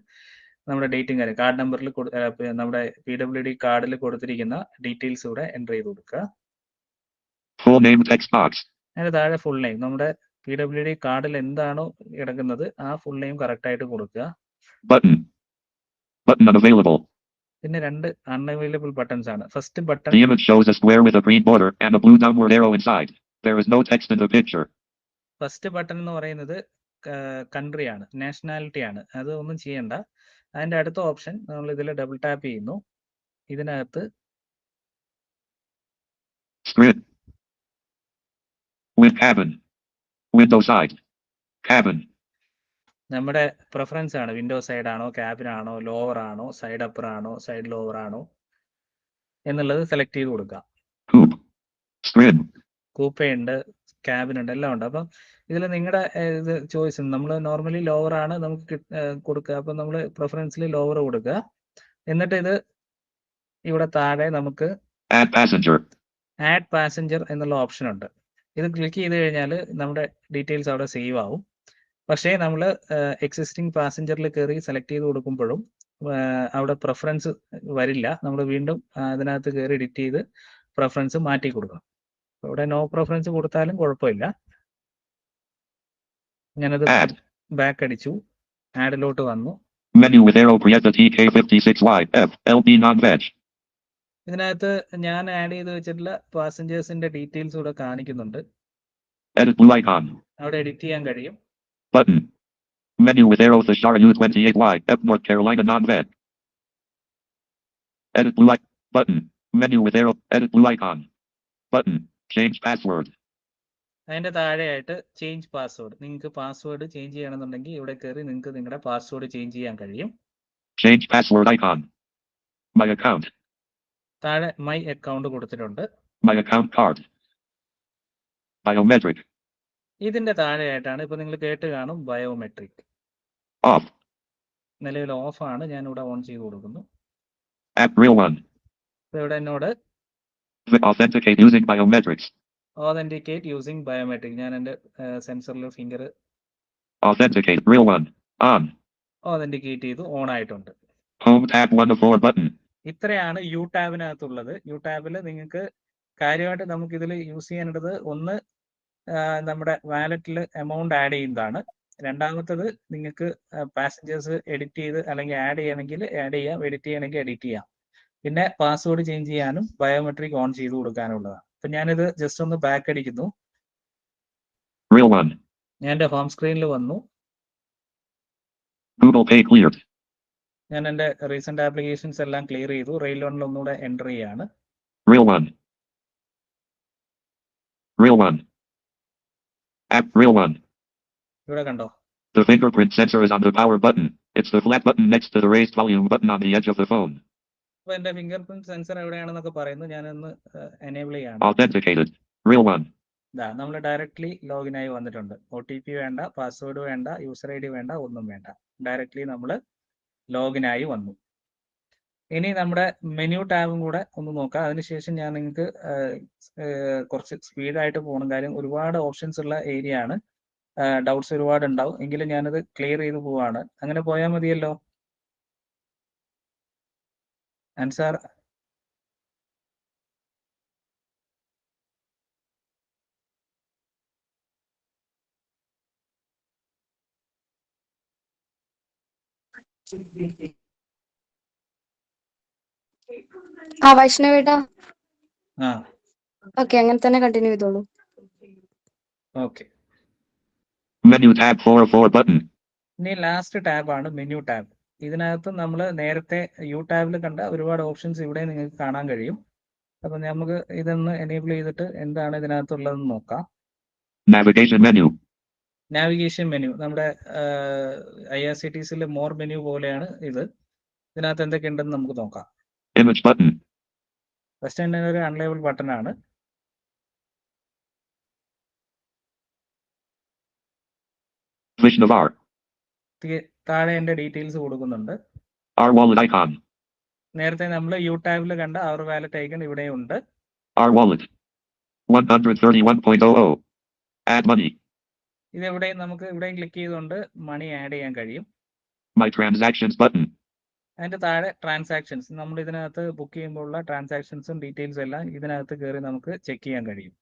നമ്മുടെ ഡേറ്റും കാര്യം കാർഡ് നമ്പറിൽ നമ്മുടെ PWD കാർഡിൽ കൊടുത്തിരിക്കുന്ന ഡീറ്റെയിൽസ് കൂടെ എൻ്റർ ചെയ്ത് കൊടുക്കുക. Full name text box. അതിന് താഴെ ഫുൾ നെയിം നമ്മുടെ PWD കാർഡിൽ എന്താണോ കിടക്കുന്നത് ആ ഫുൾ നെയിം കറക്റ്റ് ആയിട്ട് കൊടുക്കുക. Button. Button unavailable. പിന്നെ 2 അൺഅവൈലബിൾ ബട്ടൺസ് ആണ്. First button The image shows a square with a green border and a blue downward arrow inside. There is no text in the picture. First button എന്ന് പറയുന്നത് country ആണ്, nationality ആണ്. അത് ഒന്നും ചെയ്യണ്ട. അതിന്റെ അടുത്ത ഓപ്ഷൻ നമ്മൾ ഇതിൽ ഡബിൾ ടാപ്പ് ചെയ്യുന്നു. ഇതിനകത്ത് Screen. With cabin. Window side. Cabin. നമ്മുടെ പ്രിഫറൻസ് ആണ്. വിൻഡോ സൈഡ് ആണോ, ക്യാബിൻ ആണോ, ലോവർ ആണോ, സൈഡ് അപ്പർ ആണോ, സൈഡ് ലോവർ ആണോ എന്നുള്ളത് സെലക്ട് ചെയ്ത് കൊടുക്കാം. Coupe. Screen. കൂപ്പ ഉണ്ട്, ക്യാബിൻ ഉണ്ട്, എല്ലാം ഉണ്ട്. അപ്പം ഇതിൽ നിങ്ങളുടെ ഇത് ചോയ്സ് നമ്മൾ നോർമലി ലോവർ ആണ് നമുക്ക് കൊടുക്കുക. അപ്പം നമ്മൾ പ്രിഫറൻസിൽ ലോവർ കൊടുക്കുക. എന്നിട്ട് ഇത് ഇവിടെ താഴെ നമുക്ക് Add passenger. ആഡ് പാസഞ്ചർ എന്നുള്ള ഓപ്ഷൻ ഉണ്ട്. ഇത് ക്ലിക്ക് ചെയ്ത് കഴിഞ്ഞാൽ നമ്മുടെ ഡീറ്റെയിൽസ് അവിടെ സേവ് ആവും. പക്ഷേ നമ്മൾ എക്സിസ്റ്റിംഗ് പാസഞ്ചറിൽ കയറി സെലക്ട് ചെയ്ത് കൊടുക്കുമ്പോഴും അവിടെ പ്രിഫറൻസ് വരില്ല. നമ്മൾ വീണ്ടും അതിനകത്ത് കയറി എഡിറ്റ് ചെയ്ത് പ്രിഫറൻസ് മാറ്റി കൊടുക്കണം. ഇവിടെ നോ പ്രിഫറൻസ് കൊടുത്താലും കുഴപ്പമില്ല. ഞാനത് ബാക്ക് അടിച്ചു, ആഡിലോട്ട് വന്നു. Menu with arrow Prieta TK56Y F LB non-veg. ഇതിനകത്ത് ഞാൻ ആഡ് ചെയ്ത് വെച്ചിട്ടുള്ള പാസഞ്ചേഴ്സിന്റെ ഡീറ്റെയിൽസ് കൂടെ കാണിക്കുന്നുണ്ട്. Edit blue icon. അവിടെ എഡിറ്റ് ചെയ്യാൻ കഴിയും. Button. Menu with arrow Thashara U28Y F North Carolina non-veg. Edit blue icon. Button. Menu with arrow. Edit blue icon. Button. Change password. അതിന്റെ താഴെയായിട്ട് ചേഞ്ച് പാസ്വേഡ്. നിങ്ങൾക്ക് പാസ്വേഡ് ചേഞ്ച് ചെയ്യണമെന്നുണ്ടെങ്കിൽ ഇവിടെ കയറി നിങ്ങൾക്ക് നിങ്ങളുടെ പാസ്വേഡ് ചേഞ്ച് ചെയ്യാൻ കഴിയും. Change password icon. My account. താഴെ മൈ അക്കൗണ്ട് കൊടുത്തിട്ടുണ്ട്. My account card. Biometric. ഇതിന്റെ താഴെയായിട്ടാണ് ഇപ്പൊ നിങ്ങൾ കേട്ട് കാണും ബയോമെട്രിക്. Off. നിലവിൽ ഓഫ് ആണ്. ഞാൻ ഇവിടെ ഓൺ ചെയ്ത് കൊടുക്കുന്നു. App real one. ഇവിടെ എന്നോട് Authenticate using biometrics. Authenticate using biometric. ഞാൻ എൻ്റെ സെൻസറിൽ finger Authenticate real one. On. Authenticate ചെയ്തു, ഓൺ ആയിട്ടുണ്ട്. Home tab 1 of 4 button. ഇത്രയാണ് യു ടാബിനകത്തുള്ളത്. യു ടാബിൽ നിങ്ങൾക്ക് കാര്യമായിട്ട് നമുക്ക് ഇതിൽ യൂസ് ചെയ്യാനുള്ളത് ഒന്ന് നമ്മുടെ വാലറ്റിൽ എമൗണ്ട് ആഡ് ചെയ്യുന്നതാണ്. രണ്ടാമത്തത് നിങ്ങൾക്ക് പാസഞ്ചേഴ്സ് എഡിറ്റ് ചെയ്ത് അല്ലെങ്കിൽ ആഡ് ചെയ്യണമെങ്കിൽ ആഡ് ചെയ്യാം, എഡിറ്റ് ചെയ്യണമെങ്കിൽ എഡിറ്റ് ചെയ്യാം. പിന്നെ പാസ്വേഡ് ചേഞ്ച് ചെയ്യാനും ബയോമെട്രിക് ഓൺ ചെയ്ത് കൊടുക്കാനുള്ളതാണ്. അപ്പൊ ഞാനിത് ജസ്റ്റ് ഒന്ന് ബാക്ക് അടിക്കുന്നു. Real one. ഞാൻ എൻ്റെ ഹോം സ്ക്രീനിൽ വന്നു. Google Pay cleared. ഞാൻ എൻ്റെ റീസെന്റ് ആപ്ലിക്കേഷൻസ് എല്ലാം ക്ലിയർ ചെയ്തു. റെയിൽ ലോണിൽ ഒന്നുകൂടെ എൻ്റർ ചെയ്യാണ്. Real one. Real one. App real one. ഇവിടെ കണ്ടോ? The fingerprint sensor is on the power button. It's the flat button next to the raised volume button on the edge of the phone. അപ്പൊ എൻ്റെ finger print sensor എവിടെയാണെന്നൊക്കെ പറയുന്നു. ഞാനൊന്ന് enable ചെയ്യാണ്. Authenticated. Real one. ഇതാ നമ്മൾ directly login ആയി വന്നിട്ടുണ്ട്. OTP വേണ്ട, പാസ്വേഡ് വേണ്ട, യൂസർ ID വേണ്ട, ഒന്നും വേണ്ട. ഡയറക്ട്ലി നമ്മൾ ലോഗിൻ ആയി വന്നു. ഇനി നമ്മുടെ മെനു ടാബും കൂടെ ഒന്ന് നോക്കാം. അതിനുശേഷം ഞാൻ നിങ്ങൾക്ക് കുറച്ച് സ്പീഡായിട്ട് പോകണം. കാര്യം ഒരുപാട് ഓപ്ഷൻസ് ഉള്ള ഏരിയ ആണ്. ഡൗട്ട്സ് ഒരുപാട് ഉണ്ടാവും. എങ്കിലും ഞാനത് ക്ലിയർ ചെയ്ത് പോവാണ്. അങ്ങനെ പോയാൽ മതിയല്ലോ അൻസാർ? വൈഷ്ണവേട്ടാ, ആ ഓക്കെ, അങ്ങനെ തന്നെ കണ്ടിന്യൂ ചെയ്തോളൂ. Okay. Menu tab 4 of 4 button. ഇനി ലാസ്റ്റ് ടാബാണ് മെനു ടാബ്. ഇതിനകത്ത് നമ്മൾ നേരത്തെ യു ടാബിൽ കണ്ട ഒരുപാട് ഓപ്ഷൻസ് ഇവിടെ നിങ്ങൾക്ക് കാണാൻ കഴിയും. അപ്പൊ നമുക്ക് ഇതൊന്ന് എനേബിൾ ചെയ്തിട്ട് എന്താണ് ഇതിനകത്തുള്ളതെന്ന് നോക്കാം. Navigation menu. നാവിഗേഷൻ മെനു നമ്മുടെ IRCTCയിൽ മോർ മെനു പോലെയാണ് ഇത്. ഇതിനകത്ത് എന്തൊക്കെ ഉണ്ടെന്ന് നമുക്ക് നോക്കാം. Image button. ഫസ്റ്റ് തന്നെ ഒരു അൺലേബിൾ ബട്ടൺ ആണ്. Vision of R. താഴെ എൻ്റെ ഡീറ്റെയിൽസ് കൊടുക്കുന്നുണ്ട്. R wallet icon. നേരത്തെ നമ്മൾ യു ടാബിൽ കണ്ട അവർ വാലറ്റ് ഐക്കൺ ഇവിടെയുണ്ട്. R wallet. 131.00. Add money. ഇതെവിടെയും നമുക്ക് ഇവിടെയും ക്ലിക്ക് ചെയ്തുകൊണ്ട് മണി ആഡ് ചെയ്യാൻ കഴിയും. My transactions button. അതിന്റെ താഴെ ട്രാൻസാക്ഷൻസ്, നമ്മൾ ഇതിനകത്ത് ബുക്ക് ചെയ്യുമ്പോഴുള്ള ട്രാൻസാക്ഷൻസും ഡീറ്റെയിൽസും എല്ലാം ഇതിനകത്ത് കയറി നമുക്ക് ചെക്ക് ചെയ്യാൻ കഴിയും.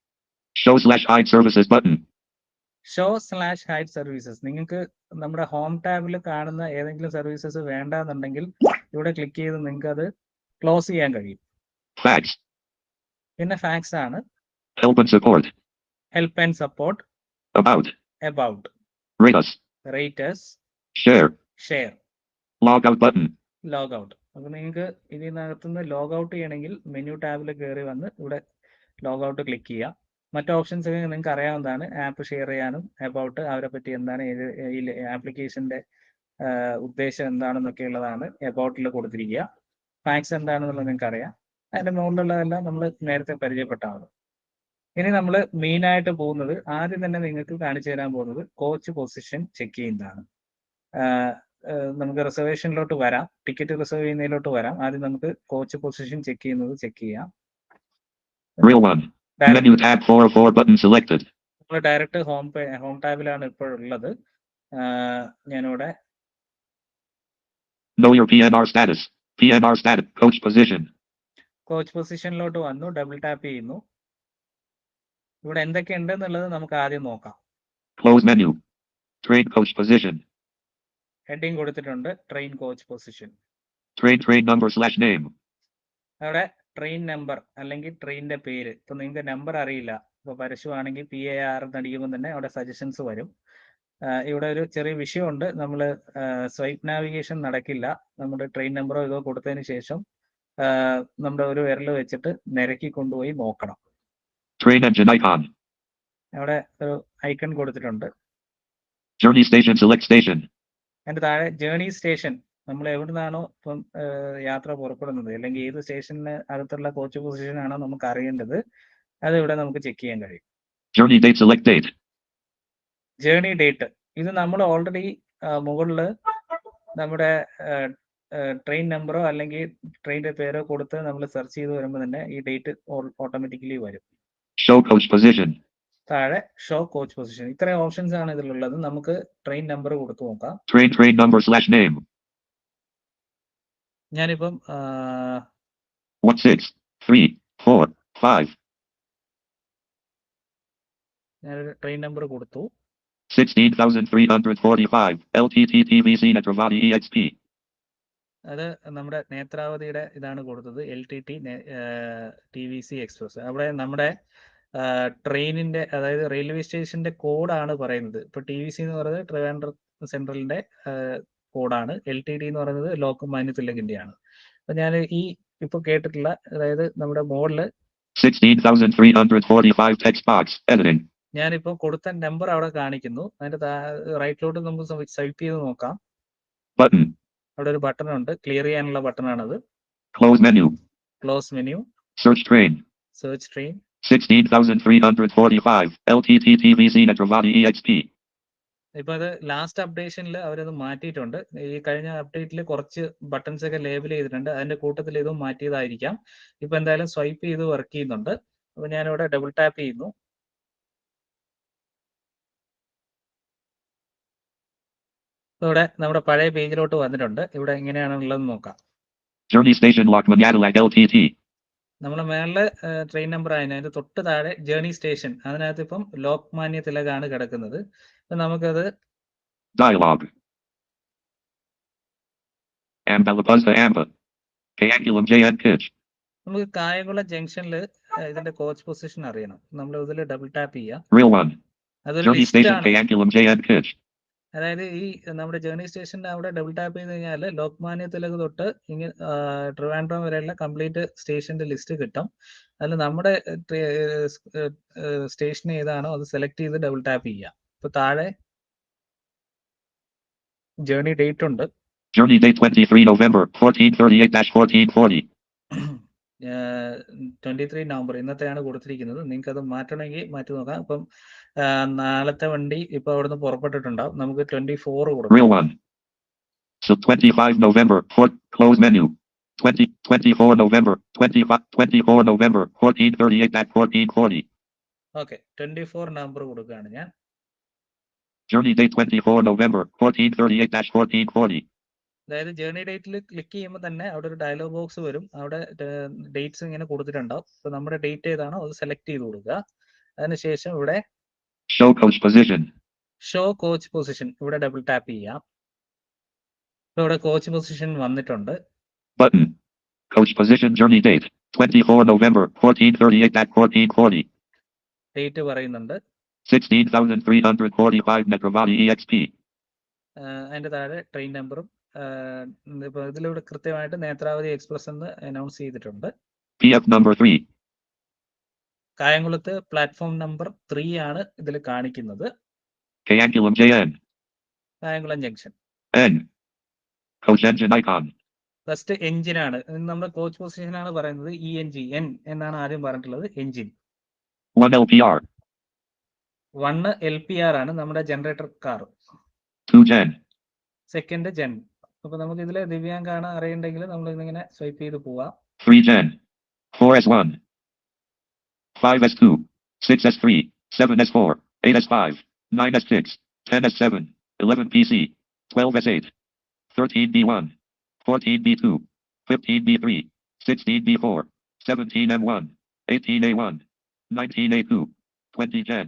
Show/hide services button. Show/hide services. നിങ്ങൾക്ക് നമ്മുടെ ഹോം ടാബിൽ കാണുന്ന ഏതെങ്കിലും സർവീസസ് വേണ്ടാന്നുണ്ടെങ്കിൽ ഇവിടെ ക്ലിക്ക് ചെയ്ത് നിങ്ങൾക്ക് അത് ക്ലോസ് ചെയ്യാൻ കഴിയും. Fax. പിന്നെ ഫാക്സ് ആണ്. Help and support. Help and support. About. Rate us. Share. Logout button. Logout. അപ്പോൾ നിങ്ങൾക്ക് ഇതിനകത്തുനിന്ന് ലോഗൗട്ട് ചെയ്യണമെങ്കിൽ മെനു ടാബിൽ കയറി വന്ന് ഇവിടെ ലോഗൗട്ട് ക്ലിക്ക് ചെയ്യുക. മറ്റു ഓപ്ഷൻസ് ഒക്കെ നിങ്ങൾക്ക് അറിയാവുന്നതാണ്. ആപ്പ് ഷെയർ ചെയ്യാനും അബൌട്ട്, അവരെ പറ്റി എന്താണ്, ഈ ആപ്ലിക്കേഷന്റെ ഉദ്ദേശം എന്താണെന്നൊക്കെ ഉള്ളതാണ് അബൌട്ടിൽ കൊടുത്തിരിക്കുക. ഫാക്സ് എന്താണെന്നുള്ളത് നിങ്ങൾക്ക് അറിയാം. അതിന്റെ മുകളിലുള്ളതെല്ലാം നമ്മൾ നേരത്തെ പരിചയപ്പെട്ടാണ്. ഇനി നമ്മൾ മെയിൻ ആയിട്ട് പോകുന്നത്, ആദ്യം തന്നെ നിങ്ങൾക്ക് കാണിച്ചു തരാൻ പോകുന്നത് കോച്ച് പൊസിഷൻ ചെക്ക് ചെയ്യുന്നതാണ്. നമുക്ക് റിസർവേഷനിലോട്ട് വരാം, ടിക്കറ്റ് റിസർവ് ചെയ്യുന്നതിലോട്ട് വരാം. ആദ്യം നമുക്ക് കോച്ച് പൊസിഷൻ ചെക്ക് ചെയ്യുന്നത് ചെക്ക് ചെയ്യാം. നമ്മൾ ഡയറക്റ്റ് ഹോം ടാബിലാണ് ഇപ്പോഴുള്ളത്. ഞാനിവിടെ കോച്ച് പൊസിഷനിലോട്ട് വന്നു, ഡബിൾ ടാപ്പ് ചെയ്യുന്നു. ഇവിടെ എന്തൊക്കെ ഉണ്ടെന്നുള്ളത് നമുക്ക് ആദ്യം നോക്കാം. ഹെഡിങ് കൊടുത്തിട്ടുണ്ട്, ട്രെയിൻ കോച്ച് പൊസിഷൻ. അവിടെ ട്രെയിൻ നമ്പർ അല്ലെങ്കിൽ ട്രെയിനിന്റെ പേര്. ഇപ്പൊ നിങ്ങൾക്ക് നമ്പർ അറിയില്ല, ഇപ്പൊ പരസ്യമാണെങ്കിൽ PAR എന്നടിക്കുമ്പോൾ തന്നെ അവിടെ സജഷൻസ് വരും. ഇവിടെ ഒരു ചെറിയ വിഷയമുണ്ട്, നമ്മൾ സ്വൈപ്പ് നാവിഗേഷൻ നടക്കില്ല. നമ്മുടെ ട്രെയിൻ നമ്പറോ ഇതോ കൊടുത്തതിന് ശേഷം നമ്മുടെ ഒരു വിരൽ വെച്ചിട്ട് നിരക്കി കൊണ്ടുപോയി നോക്കണം. അവിടെ ഒരു ഐക്കൺ കൊടുത്തിട്ടുണ്ട്. അതിന്റെ താഴെ ജേർണി സ്റ്റേഷൻ, നമ്മൾ എവിടെ നിന്നാണോ ഇപ്പം യാത്ര പുറപ്പെടുന്നത് അല്ലെങ്കിൽ ഏത് സ്റ്റേഷന് അകത്തുള്ള കോച്ച് പൊസിഷൻ ആണോ നമുക്ക് അറിയേണ്ടത്, അത് ഇവിടെ നമുക്ക് ചെക്ക് ചെയ്യാൻ കഴിയും. ജേർണി ഡേറ്റ്, ഇത് നമ്മൾ ഓൾറെഡി മുകളിൽ നമ്മുടെ ട്രെയിൻ നമ്പറോ അല്ലെങ്കിൽ ട്രെയിനിന്റെ പേരോ കൊടുത്ത് നമ്മൾ സെർച്ച് ചെയ്ത് വരുമ്പോൾ തന്നെ ഈ ഡേറ്റ് ഓട്ടോമാറ്റിക്കലി വരും. താഴെ ഷോ കോച്ച് പൊസിഷൻ. ഇത്രയും ഓപ്ഷൻസ് ആണ് ഇതിലുള്ളത്. നമുക്ക് ട്രെയിൻ നമ്പർ കൊടുത്തു നോക്കാം. ഞാനിപ്പം 163445. ഞാനൊരു ട്രെയിൻ നമ്പർ കൊടുത്തു. 16,345 LTT-TVC Netravati EXP. അത് നമ്മുടെ നേത്രാവതിയുടെ ഇതാണ് കൊടുത്തത്, LTT TVC എക്സ്പ്രസ്. അവിടെ നമ്മുടെ ട്രെയിനിന്റെ, അതായത് റെയിൽവേ സ്റ്റേഷന്റെ കോഡാണ് പറയുന്നത്. ഇപ്പൊ TVC എന്ന് പറയുന്നത് ട്രിവാൻഡ്രം സെൻട്രലിന്റെ കോഡാണ്. LTT എന്ന് പറയുന്നത് ലോകമാന്യ തിലകിന്റെയാണ്. അപ്പൊ ഞാൻ ഈ ഇപ്പൊ കേട്ടിട്ടുള്ള, അതായത് നമ്മുടെ മോഡില് 16,345 ടെക്സ്റ്റ് ബോക്സ് എഡിറ്റിംഗ്. ഞാനിപ്പോ കൊടുത്ത നമ്പർ അവിടെ കാണിക്കുന്നു. അതിന്റെ റൈറ്റിലോട്ട് നമുക്ക് സ്വൈപ്പ് ചെയ്ത് നോക്കാം. അവിടെ ഒരു ബട്ടൺ ഉണ്ട്, ക്ലിയർ ചെയ്യാനുള്ള ബട്ടൺ ആണത്. Close menu. Search train. 16,345 LTT-TVC Netravati EXP. ഇപ്പൊ അത് ലാസ്റ്റ് അപ്ഡേഷനിൽ അവരത് മാറ്റിയിട്ടുണ്ട്. ഈ കഴിഞ്ഞ അപ്ഡേറ്റിൽ കുറച്ച് ബട്ടൺസ് ഒക്കെ ലേബൽ ചെയ്തിട്ടുണ്ട്, അതിന്റെ കൂട്ടത്തിൽ ഇതും മാറ്റിയതായിരിക്കാം. ഇപ്പൊ എന്തായാലും സ്വൈപ്പ് ചെയ്ത് വർക്ക് ചെയ്യുന്നുണ്ട്. അപ്പൊ ഞാനിവിടെ ഡബിൾ ടാപ്പ് ചെയ്യുന്നു. ഇവിടെ നമ്മുടെ പഴയ പേജിലോട്ട് വന്നിട്ടുണ്ട്. ഇവിടെ എങ്ങനെയാണുള്ളതെന്ന് നോക്കാം. നമ്മുടെ മേളില് ട്രെയിൻ നമ്പർ ആയതിന് അതിന്റെ തൊട്ട് താഴെ ജേർണി സ്റ്റേഷൻ, അതിനകത്ത് ഇപ്പം ലോക്മാന്യ തിലകാണ് കിടക്കുന്നത്. അപ്പൊ നമുക്കത് നമുക്ക് കായംകുളം ജംഗ്ഷനിൽ ഇതിന്റെ കോച്ച് പൊസിഷൻ അറിയണം. നമ്മൾ ഇതിൽ ഡബിൾ ടാപ്പ് ചെയ്യാം. അതൊരു ലിസ്റ്റ് ആണ്. അതായത് ഈ നമ്മുടെ ജേർണി സ്റ്റേഷന്റെ അവിടെ ഡബിൾ ടാപ്പ് ചെയ്ത് കഴിഞ്ഞാൽ ലോക്മാന്യ തിലക് തൊട്ട് ഇങ്ങനെ ട്രിവാൻഡ്രം വരെയുള്ള കംപ്ലീറ്റ് സ്റ്റേഷന്റെ ലിസ്റ്റ് കിട്ടും. അതിൽ നമ്മുടെ സ്റ്റേഷൻ ഏതാണോ അത് സെലക്ട് ചെയ്ത് ഡബിൾ ടാപ്പ് ചെയ്യാം. ഇപ്പൊ താഴെ ജേർണി ഡേറ്റ് ഉണ്ട്. 23 November 1438-1440. 23 നവംബർ ഇന്നത്തെയാണ് കൊടുത്തിരിക്കുന്നത്. നിങ്ങൾക്ക് അത് മാറ്റണമെങ്കിൽ മാറ്റി നോക്കാം. ഇപ്പം നാളത്തെ വണ്ടി ഇപ്പൊ അവിടുന്ന് പുറപ്പെട്ടിട്ടുണ്ടാവും. നമുക്ക് 24 കൊടുക്കാം. 25 November close menu. 24 November 24 November 1438-1440. Okay 24 number കൊടുക്കുകയാണ് ഞാൻ. Journey date 24 November 1438-1440. അതായത് ജേർണി ഡേറ്റിൽ ക്ലിക്ക് ചെയ്യുമ്പോൾ തന്നെ അവിടെ ഒരു ഡയലോഗ് ബോക്സ് വരും. അവിടെ ഡേറ്റ്സ് ഇങ്ങനെ കൊടുത്തിട്ടുണ്ടാവും. അപ്പോൾ നമ്മുടെ ഡേറ്റ് ഏതാണോ അത് സെലക്ട് ചെയ്ത് കൊടുക്കുക. അതിനുശേഷം ഇവിടെ Show coach position. Show coach position ഇവിടെ ഡബിൾ ടാപ്പ് ചെയ്യാം. ഇപ്പോൾ ഇവിടെ കോച്ച് പൊസിഷൻ വന്നിട്ടുണ്ട്. Button. Coach position journey date 24 November 1438-1440. Date പറയുന്നുണ്ട്. 16,345 Netravati EXP. അതിന്റെ താഴെ ട്രെയിൻ നമ്പറും ഇപ്പോൾ ഇതിലൂടെ കൃത്യമായിട്ട് നേത്രാവതി എക്സ്പ്രസ് എന്ന് അനൗൺസ് ചെയ്തിട്ടുണ്ട്. PF number 3. കായംകുളത്ത് പ്ലാറ്റ്ഫോം നമ്പർ 3 ആണ് ഇതിൽ കാണിക്കുന്നത്. Kayankulam JN. Kayamkulam junction. N. Coach engine icon. First എഞ്ചിനാണ് നമ്മുടെ കോച്ച് പൊസിഷനാണ് പറയുന്നത്. ENGN എന്നാണ് ആദ്യം പറഞ്ഞിട്ടുള്ളത്. Engine 1 LPR. 1 LPR ആണ് നമ്മുടെ generator car. 2 Gen. Second gen. അപ്പൊ നമുക്ക് ഇതിലെ ദിവ്യാങ്കാണ് അറിയണ്ടെങ്കിൽ നമ്മൾ ഇങ്ങനെ സ്വൈപ്പ് ചെയ്ത് പോവാം. 3 Gen. 4S1. 5S2. 6S3. 7S4. 8S5. 9S6. 10S7. 11PC. 12S8. 13B1. 14B2. 15B3. 16B4. 17M1. 18A1. 19A2. 20 Gen.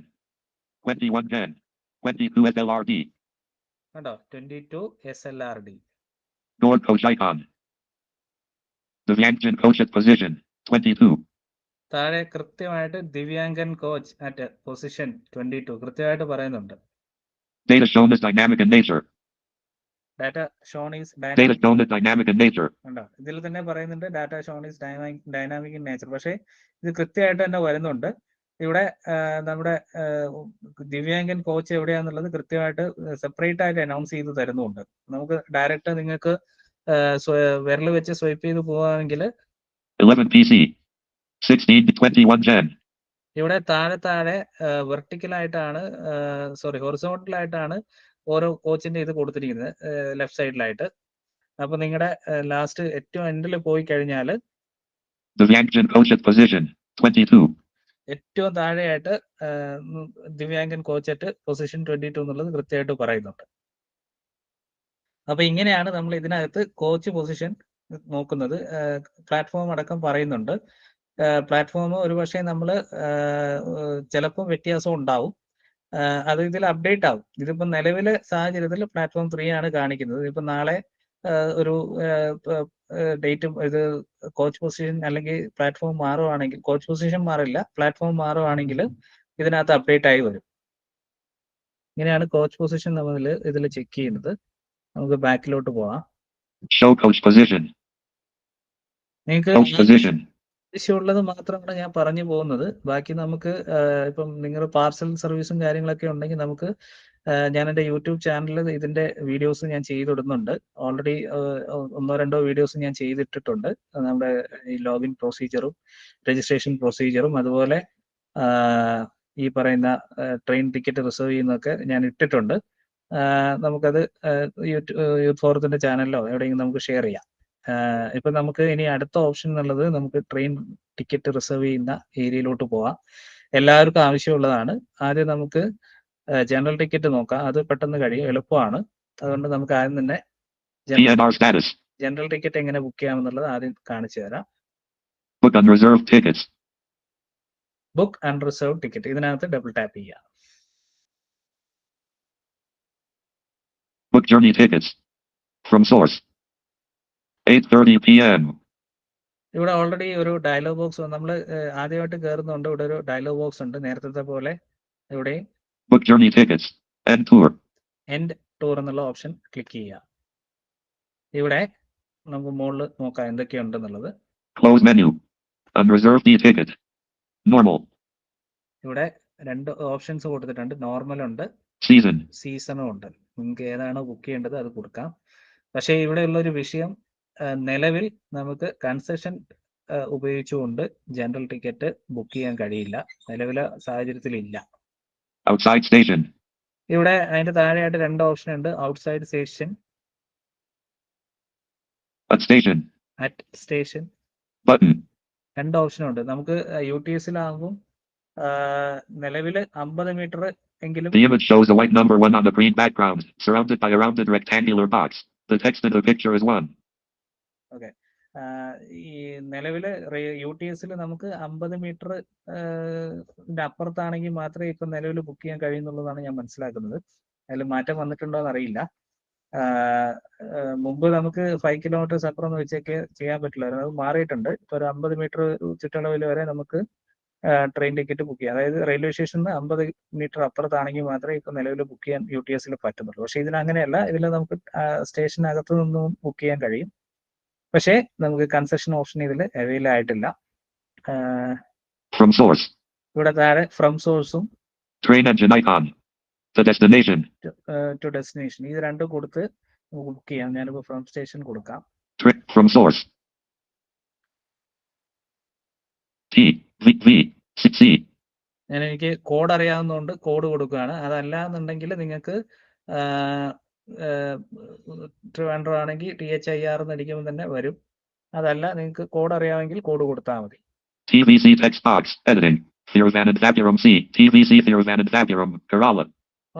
21 Gen. 22 SLRD. കണ്ടോ 22 SLRD. Door coach icon. Divyangan coach at position 22. താഴെ കൃത്യമായിട്ട് ദിവ്യാങ്കൻ കോച്ച് അറ്റ് പൊസിഷൻ 22 കൃത്യമായിട്ട് പറയുന്നുണ്ട്. Data shown as dynamic in nature. Data shown is Data shown as dynamic in nature. കണ്ടോ ഇതിൽ തന്നെ പറയുന്നുണ്ട് data shown is dynamic in nature. പക്ഷേ ഇത് കൃത്യമായിട്ട് തന്നെ വരുന്നുണ്ട്. ഇവിടെ നമ്മുടെ ദിവ്യാങ്കൻ കോച്ച് എവിടെയാന്നുള്ളത് കൃത്യമായിട്ട് സെപ്പറേറ്റ് ആയിട്ട് അനൗൺസ് ചെയ്ത് തരുന്നുണ്ട്. നമുക്ക് ഡയറക്റ്റ് നിങ്ങൾക്ക് വിരൽ വെച്ച് സ്വൈപ്പ് ചെയ്ത് പോവാണെങ്കിൽ 11 PC. 16 21 Gen. ഇവിടെ താഴെ വെർട്ടിക്കലായിട്ടാണ് ഹൊറിസോണ്ടലായിട്ടാണ് ഓരോ കോച്ചിന്റെ ഇത് കൊടുത്തിരിക്കുന്നത് ലെഫ്റ്റ് സൈഡിലായിട്ട്. അപ്പൊ നിങ്ങളുടെ ലാസ്റ്റ് ഏറ്റവും എൻഡിൽ പോയി കഴിഞ്ഞാൽ Divyangan coach at position 22. ഏറ്റവും താഴെയായിട്ട് ദിവ്യാങ്കൻ കോച്ച് അറ്റ് പൊസിഷൻ 22 എന്നുള്ളത് കൃത്യമായിട്ട് പറയുന്നുണ്ട്. അപ്പൊ ഇങ്ങനെയാണ് നമ്മൾ ഇതിനകത്ത് കോച്ച് പൊസിഷൻ നോക്കുന്നത്. പ്ലാറ്റ്ഫോം അടക്കം പറയുന്നുണ്ട്. പ്ലാറ്റ്ഫോം ഒരുപക്ഷെ നമ്മൾ ചിലപ്പോൾ വ്യത്യാസം ഉണ്ടാവും. അത് ഇതിൽ അപ്ഡേറ്റ് ആവും. ഇതിപ്പോ നിലവിലെ സാഹചര്യത്തിൽ പ്ലാറ്റ്ഫോം 3 ആണ് കാണിക്കുന്നത്. ഇപ്പൊ നാളെ ഒരു ഡേറ്റ് ഇത് കോച്ച് പൊസിഷൻ അല്ലെങ്കിൽ പ്ലാറ്റ്ഫോം മാറുവാണെങ്കിൽ, കോച്ച് പൊസിഷൻ മാറില്ല, പ്ലാറ്റ്ഫോം മാറുവാണെങ്കിൽ ഇതിനകത്ത് അപ്ഡേറ്റ് ആയി വരും. ഇങ്ങനെയാണ് കോച്ച് പൊസിഷൻ നമ്മൾ ഇതിൽ ചെക്ക് ചെയ്യുന്നത്. നമുക്ക് ബാക്കിലോട്ട് പോവാം. Show coach position. നിങ്ങൾക്ക് Coach position. ആവശ്യമുള്ളത് മാത്രമാണ് ഞാൻ പറഞ്ഞു പോകുന്നത്. ബാക്കി നമുക്ക് ഇപ്പം നിങ്ങൾ പാർസൽ സർവീസും കാര്യങ്ങളൊക്കെ ഉണ്ടെങ്കിൽ നമുക്ക് ഞാൻ എൻ്റെ യൂട്യൂബ് ചാനലിൽ ഇതിന്റെ വീഡിയോസ് ഞാൻ ചെയ്തിടുന്നുണ്ട്. ഓൾറെഡി 1-2 വീഡിയോസ് ഞാൻ ചെയ്തിട്ടിട്ടുണ്ട്. നമ്മുടെ ഈ ലോഗിൻ പ്രൊസീജിയറും രജിസ്ട്രേഷൻ പ്രൊസീജിയറും അതുപോലെ ഈ പറയുന്ന ട്രെയിൻ ടിക്കറ്റ് റിസർവ് ചെയ്യുന്നതൊക്കെ ഞാൻ ഇട്ടിട്ടുണ്ട്. നമുക്കത് യൂത്ത് ഫോറത്തിന്റെ ചാനലിലോ എവിടെയെങ്കിലും നമുക്ക് ഷെയർ ചെയ്യാം. ഇപ്പൊ നമുക്ക് ഇനി അടുത്ത ഓപ്ഷൻ എന്നുള്ളത് നമുക്ക് ട്രെയിൻ ടിക്കറ്റ് റിസർവ് ചെയ്യുന്ന ഏരിയയിലോട്ട് പോവാം. എല്ലാവർക്കും ആവശ്യമുള്ളതാണ്. ആദ്യം നമുക്ക് ജനറൽ ടിക്കറ്റ് നോക്കാം. അത് പെട്ടെന്ന് കഴിയും, എളുപ്പമാണ്. അതുകൊണ്ട് നമുക്ക് ആദ്യം തന്നെ PNR status. ജനറൽ ടിക്കറ്റ് എങ്ങനെ ബുക്ക് ചെയ്യാമെന്നുള്ളത് ആദ്യം കാണിച്ചു തരാം. Book unreserved tickets. Book unreserved ticket ഇതിനകത്ത് ഡബിൾ ടാപ്പ് ചെയ്യാം. Book journey tickets. From source. 8:30 PM. ഇവിടെ ഓൾറെഡി ഒരു ഡയലോഗ് ബോക്സ് നമ്മൾ ആദ്യമായിട്ട് കയറുന്നുണ്ട്. ഇവിടെ ഒരു ഡയലോഗ് ബോക്സ് ഉണ്ട് നേരത്തെ പോലെ. ഇവിടെ Book journey tickets. End tour. End tour എന്നുള്ള ഓപ്ഷൻ ക്ലിക്ക് ചെയ്യുക. ഇവിടെ നമുക്ക് മുകളിൽ നോക്കാം എന്തൊക്കെയുണ്ടെന്നുള്ളത്. Close menu. Unreserved e-ticket. Normal. ഇവിടെ 2 ഓപ്ഷൻസ് കൊടുത്തിട്ടുണ്ട്. നോർമൽ ഉണ്ട്, Season. സീസണും ഉണ്ട്. നിങ്ങൾക്ക് ഏതാണോ ബുക്ക് ചെയ്യേണ്ടത് അത് കൊടുക്കാം. പക്ഷേ ഇവിടെയുള്ള ഒരു വിഷയം, നിലവിൽ നമുക്ക് കൺസെഷൻ ഉപയോഗിച്ചുകൊണ്ട് ജനറൽ ടിക്കറ്റ് ബുക്ക് ചെയ്യാൻ കഴിയില്ല. നിലവിലെ സാഹചര്യത്തിൽ ഇല്ല. Outside station. ഇവിടെ അതിന്റെ താഴെയായിട്ട് 2 ഓപ്ഷൻ ഉണ്ട്. Outside station, At station. At station. Button. 2 option ഉണ്ട്. നമുക്ക് UTS-ലാകുമ്പോൾ നിലവിൽ 50 മീറ്റർ എങ്കിലും The image shows a white number 1 on the green background, surrounded by a rounded rectangular box. The text in the picture is 1. Okay. ഈ നിലവില് UTS-ൽ നമുക്ക് 50 metre അപ്പുറത്താണെങ്കിൽ മാത്രമേ ഇപ്പൊ നിലവിൽ ബുക്ക് ചെയ്യാൻ കഴിയുന്നുള്ളതാണ് ഞാൻ മനസ്സിലാക്കുന്നത്. അതിൽ മാറ്റം വന്നിട്ടുണ്ടോ എന്ന് അറിയില്ല. മുമ്പ് നമുക്ക് 5 കിലോമീറ്റേഴ്സ് അപ്പുറം എന്ന് വെച്ചൊക്കെ ചെയ്യാൻ പറ്റില്ലായിരുന്നു. അത് മാറിയിട്ടുണ്ട്. ഇപ്പൊ ഒരു 50 മീറ്റർ ചുറ്റളവിൽ വരെ നമുക്ക് ട്രെയിൻ ടിക്കറ്റ് ബുക്ക് ചെയ്യാം. അതായത് റെയിൽവേ സ്റ്റേഷനിൽ 50 മീറ്റർ അപ്പുറത്താണെങ്കിൽ മാത്രമേ ഇപ്പൊ നിലവിൽ ബുക്ക് ചെയ്യാൻ UTS-ൽ പറ്റുന്നുള്ളൂ. പക്ഷെ ഇതിന് അങ്ങനെയല്ല. ഇതിൽ നമുക്ക് സ്റ്റേഷനകത്ത് നിന്നും ബുക്ക് ചെയ്യാൻ കഴിയും. പക്ഷേ നമുക്ക് കൺസെഷൻ ഓപ്ഷൻ ഇതിൽ അവൈലബിൾ ആയിട്ടില്ല. From source. ഇവിടെ താഴെ ഫ്രം സോഴ്സും Train engine icon. The destination. To destination ഇത് രണ്ടും കൊടുത്ത് ബുക്ക് ചെയ്യാം. ഞാനിപ്പോൾ ഫ്രം സ്റ്റേഷൻ കൊടുക്കാം. From source. T V V C C. ഞാൻ എനിക്ക് കോഡ് അറിയാവുന്നതുകൊണ്ട് കോഡ് കൊടുക്കുകയാണ്. അതല്ല എന്നുണ്ടെങ്കിൽ നിങ്ങൾക്ക് ട്രിവാൻഡ്രം ആണെങ്കിൽ THIR എന്ന് അടിക്കുമ്പോൾ തന്നെ വരും. അതല്ല നിങ്ങൾക്ക് കോഡ് അറിയാമെങ്കിൽ കോഡ് കൊടുത്താൽ മതി. TVC text box editing. Thiruvananthapuram C. TVC Thiruvananthapuram Kerala.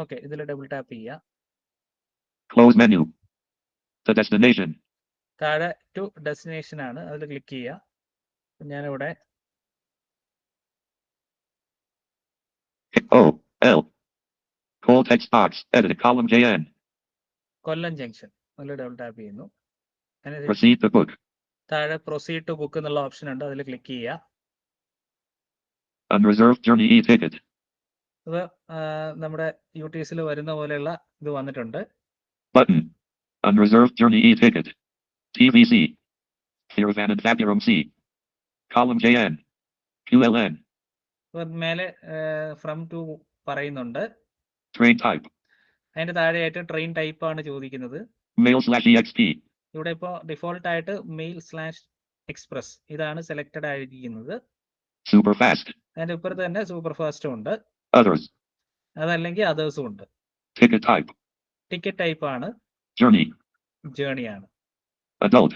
Okay, ഇതിൽ ഡബിൾ ടാപ്പ് ചെയ്യുക. Close menu. The destination. താഴെ ടു ഡെസ്റ്റിനേഷൻ ആണ്, അതിൽ ക്ലിക്ക് ചെയ്യുക. ഞാനിവിടെ O L. Call text box edit column JN. കൊല്ലം ജംഗ്ഷൻ അതിൽ ഡബിൾ ടാപ്പ് ചെയ്യുന്നു. Proceed to book. താഴെ പ്രൊസീഡ് ടു ബുക്ക് എന്നുള്ള ഓപ്ഷൻ ഉണ്ട്, അതിൽ ക്ലിക്ക് ചെയ്യുക. Unreserved journey e-ticket. ഇത് നമ്മുടെ UTS-ൽ വരുന്ന പോലെയുള്ള ഇത് വന്നിട്ടുണ്ട്. Button. Unreserved journey e-ticket. TVC. Thiruvananthapuram C. Column JN. QLN. മേലെ ഫ്രം ടു പറയുന്നുണ്ട്. Train type. അതിന്റെ താഴെയായിട്ട് ട്രെയിൻ ടൈപ്പ് ആണ് ചോദിക്കുന്നത്. Mail/EXP. ഇവിടെ ഇപ്പോൾ ഡിഫോൾട്ട് ആയിട്ട് മെയിൽ/എക്സ്പ്രസ് ഇതാണ് സെലക്റ്റഡ് ആയിരിക്കുന്നത്. Super fast. അതിന്റെ ഇപ്പുറത്ത് തന്നെ സൂപ്പർ ഫാസ്റ്റും ഉണ്ട്. Others. അതല്ലെങ്കിൽ അതേഴ്സും ഉണ്ട്. Ticket type. ടിക്കറ്റ് ടൈപ്പ് ആണ്. Journey. ജേണിയാണ്. Adult.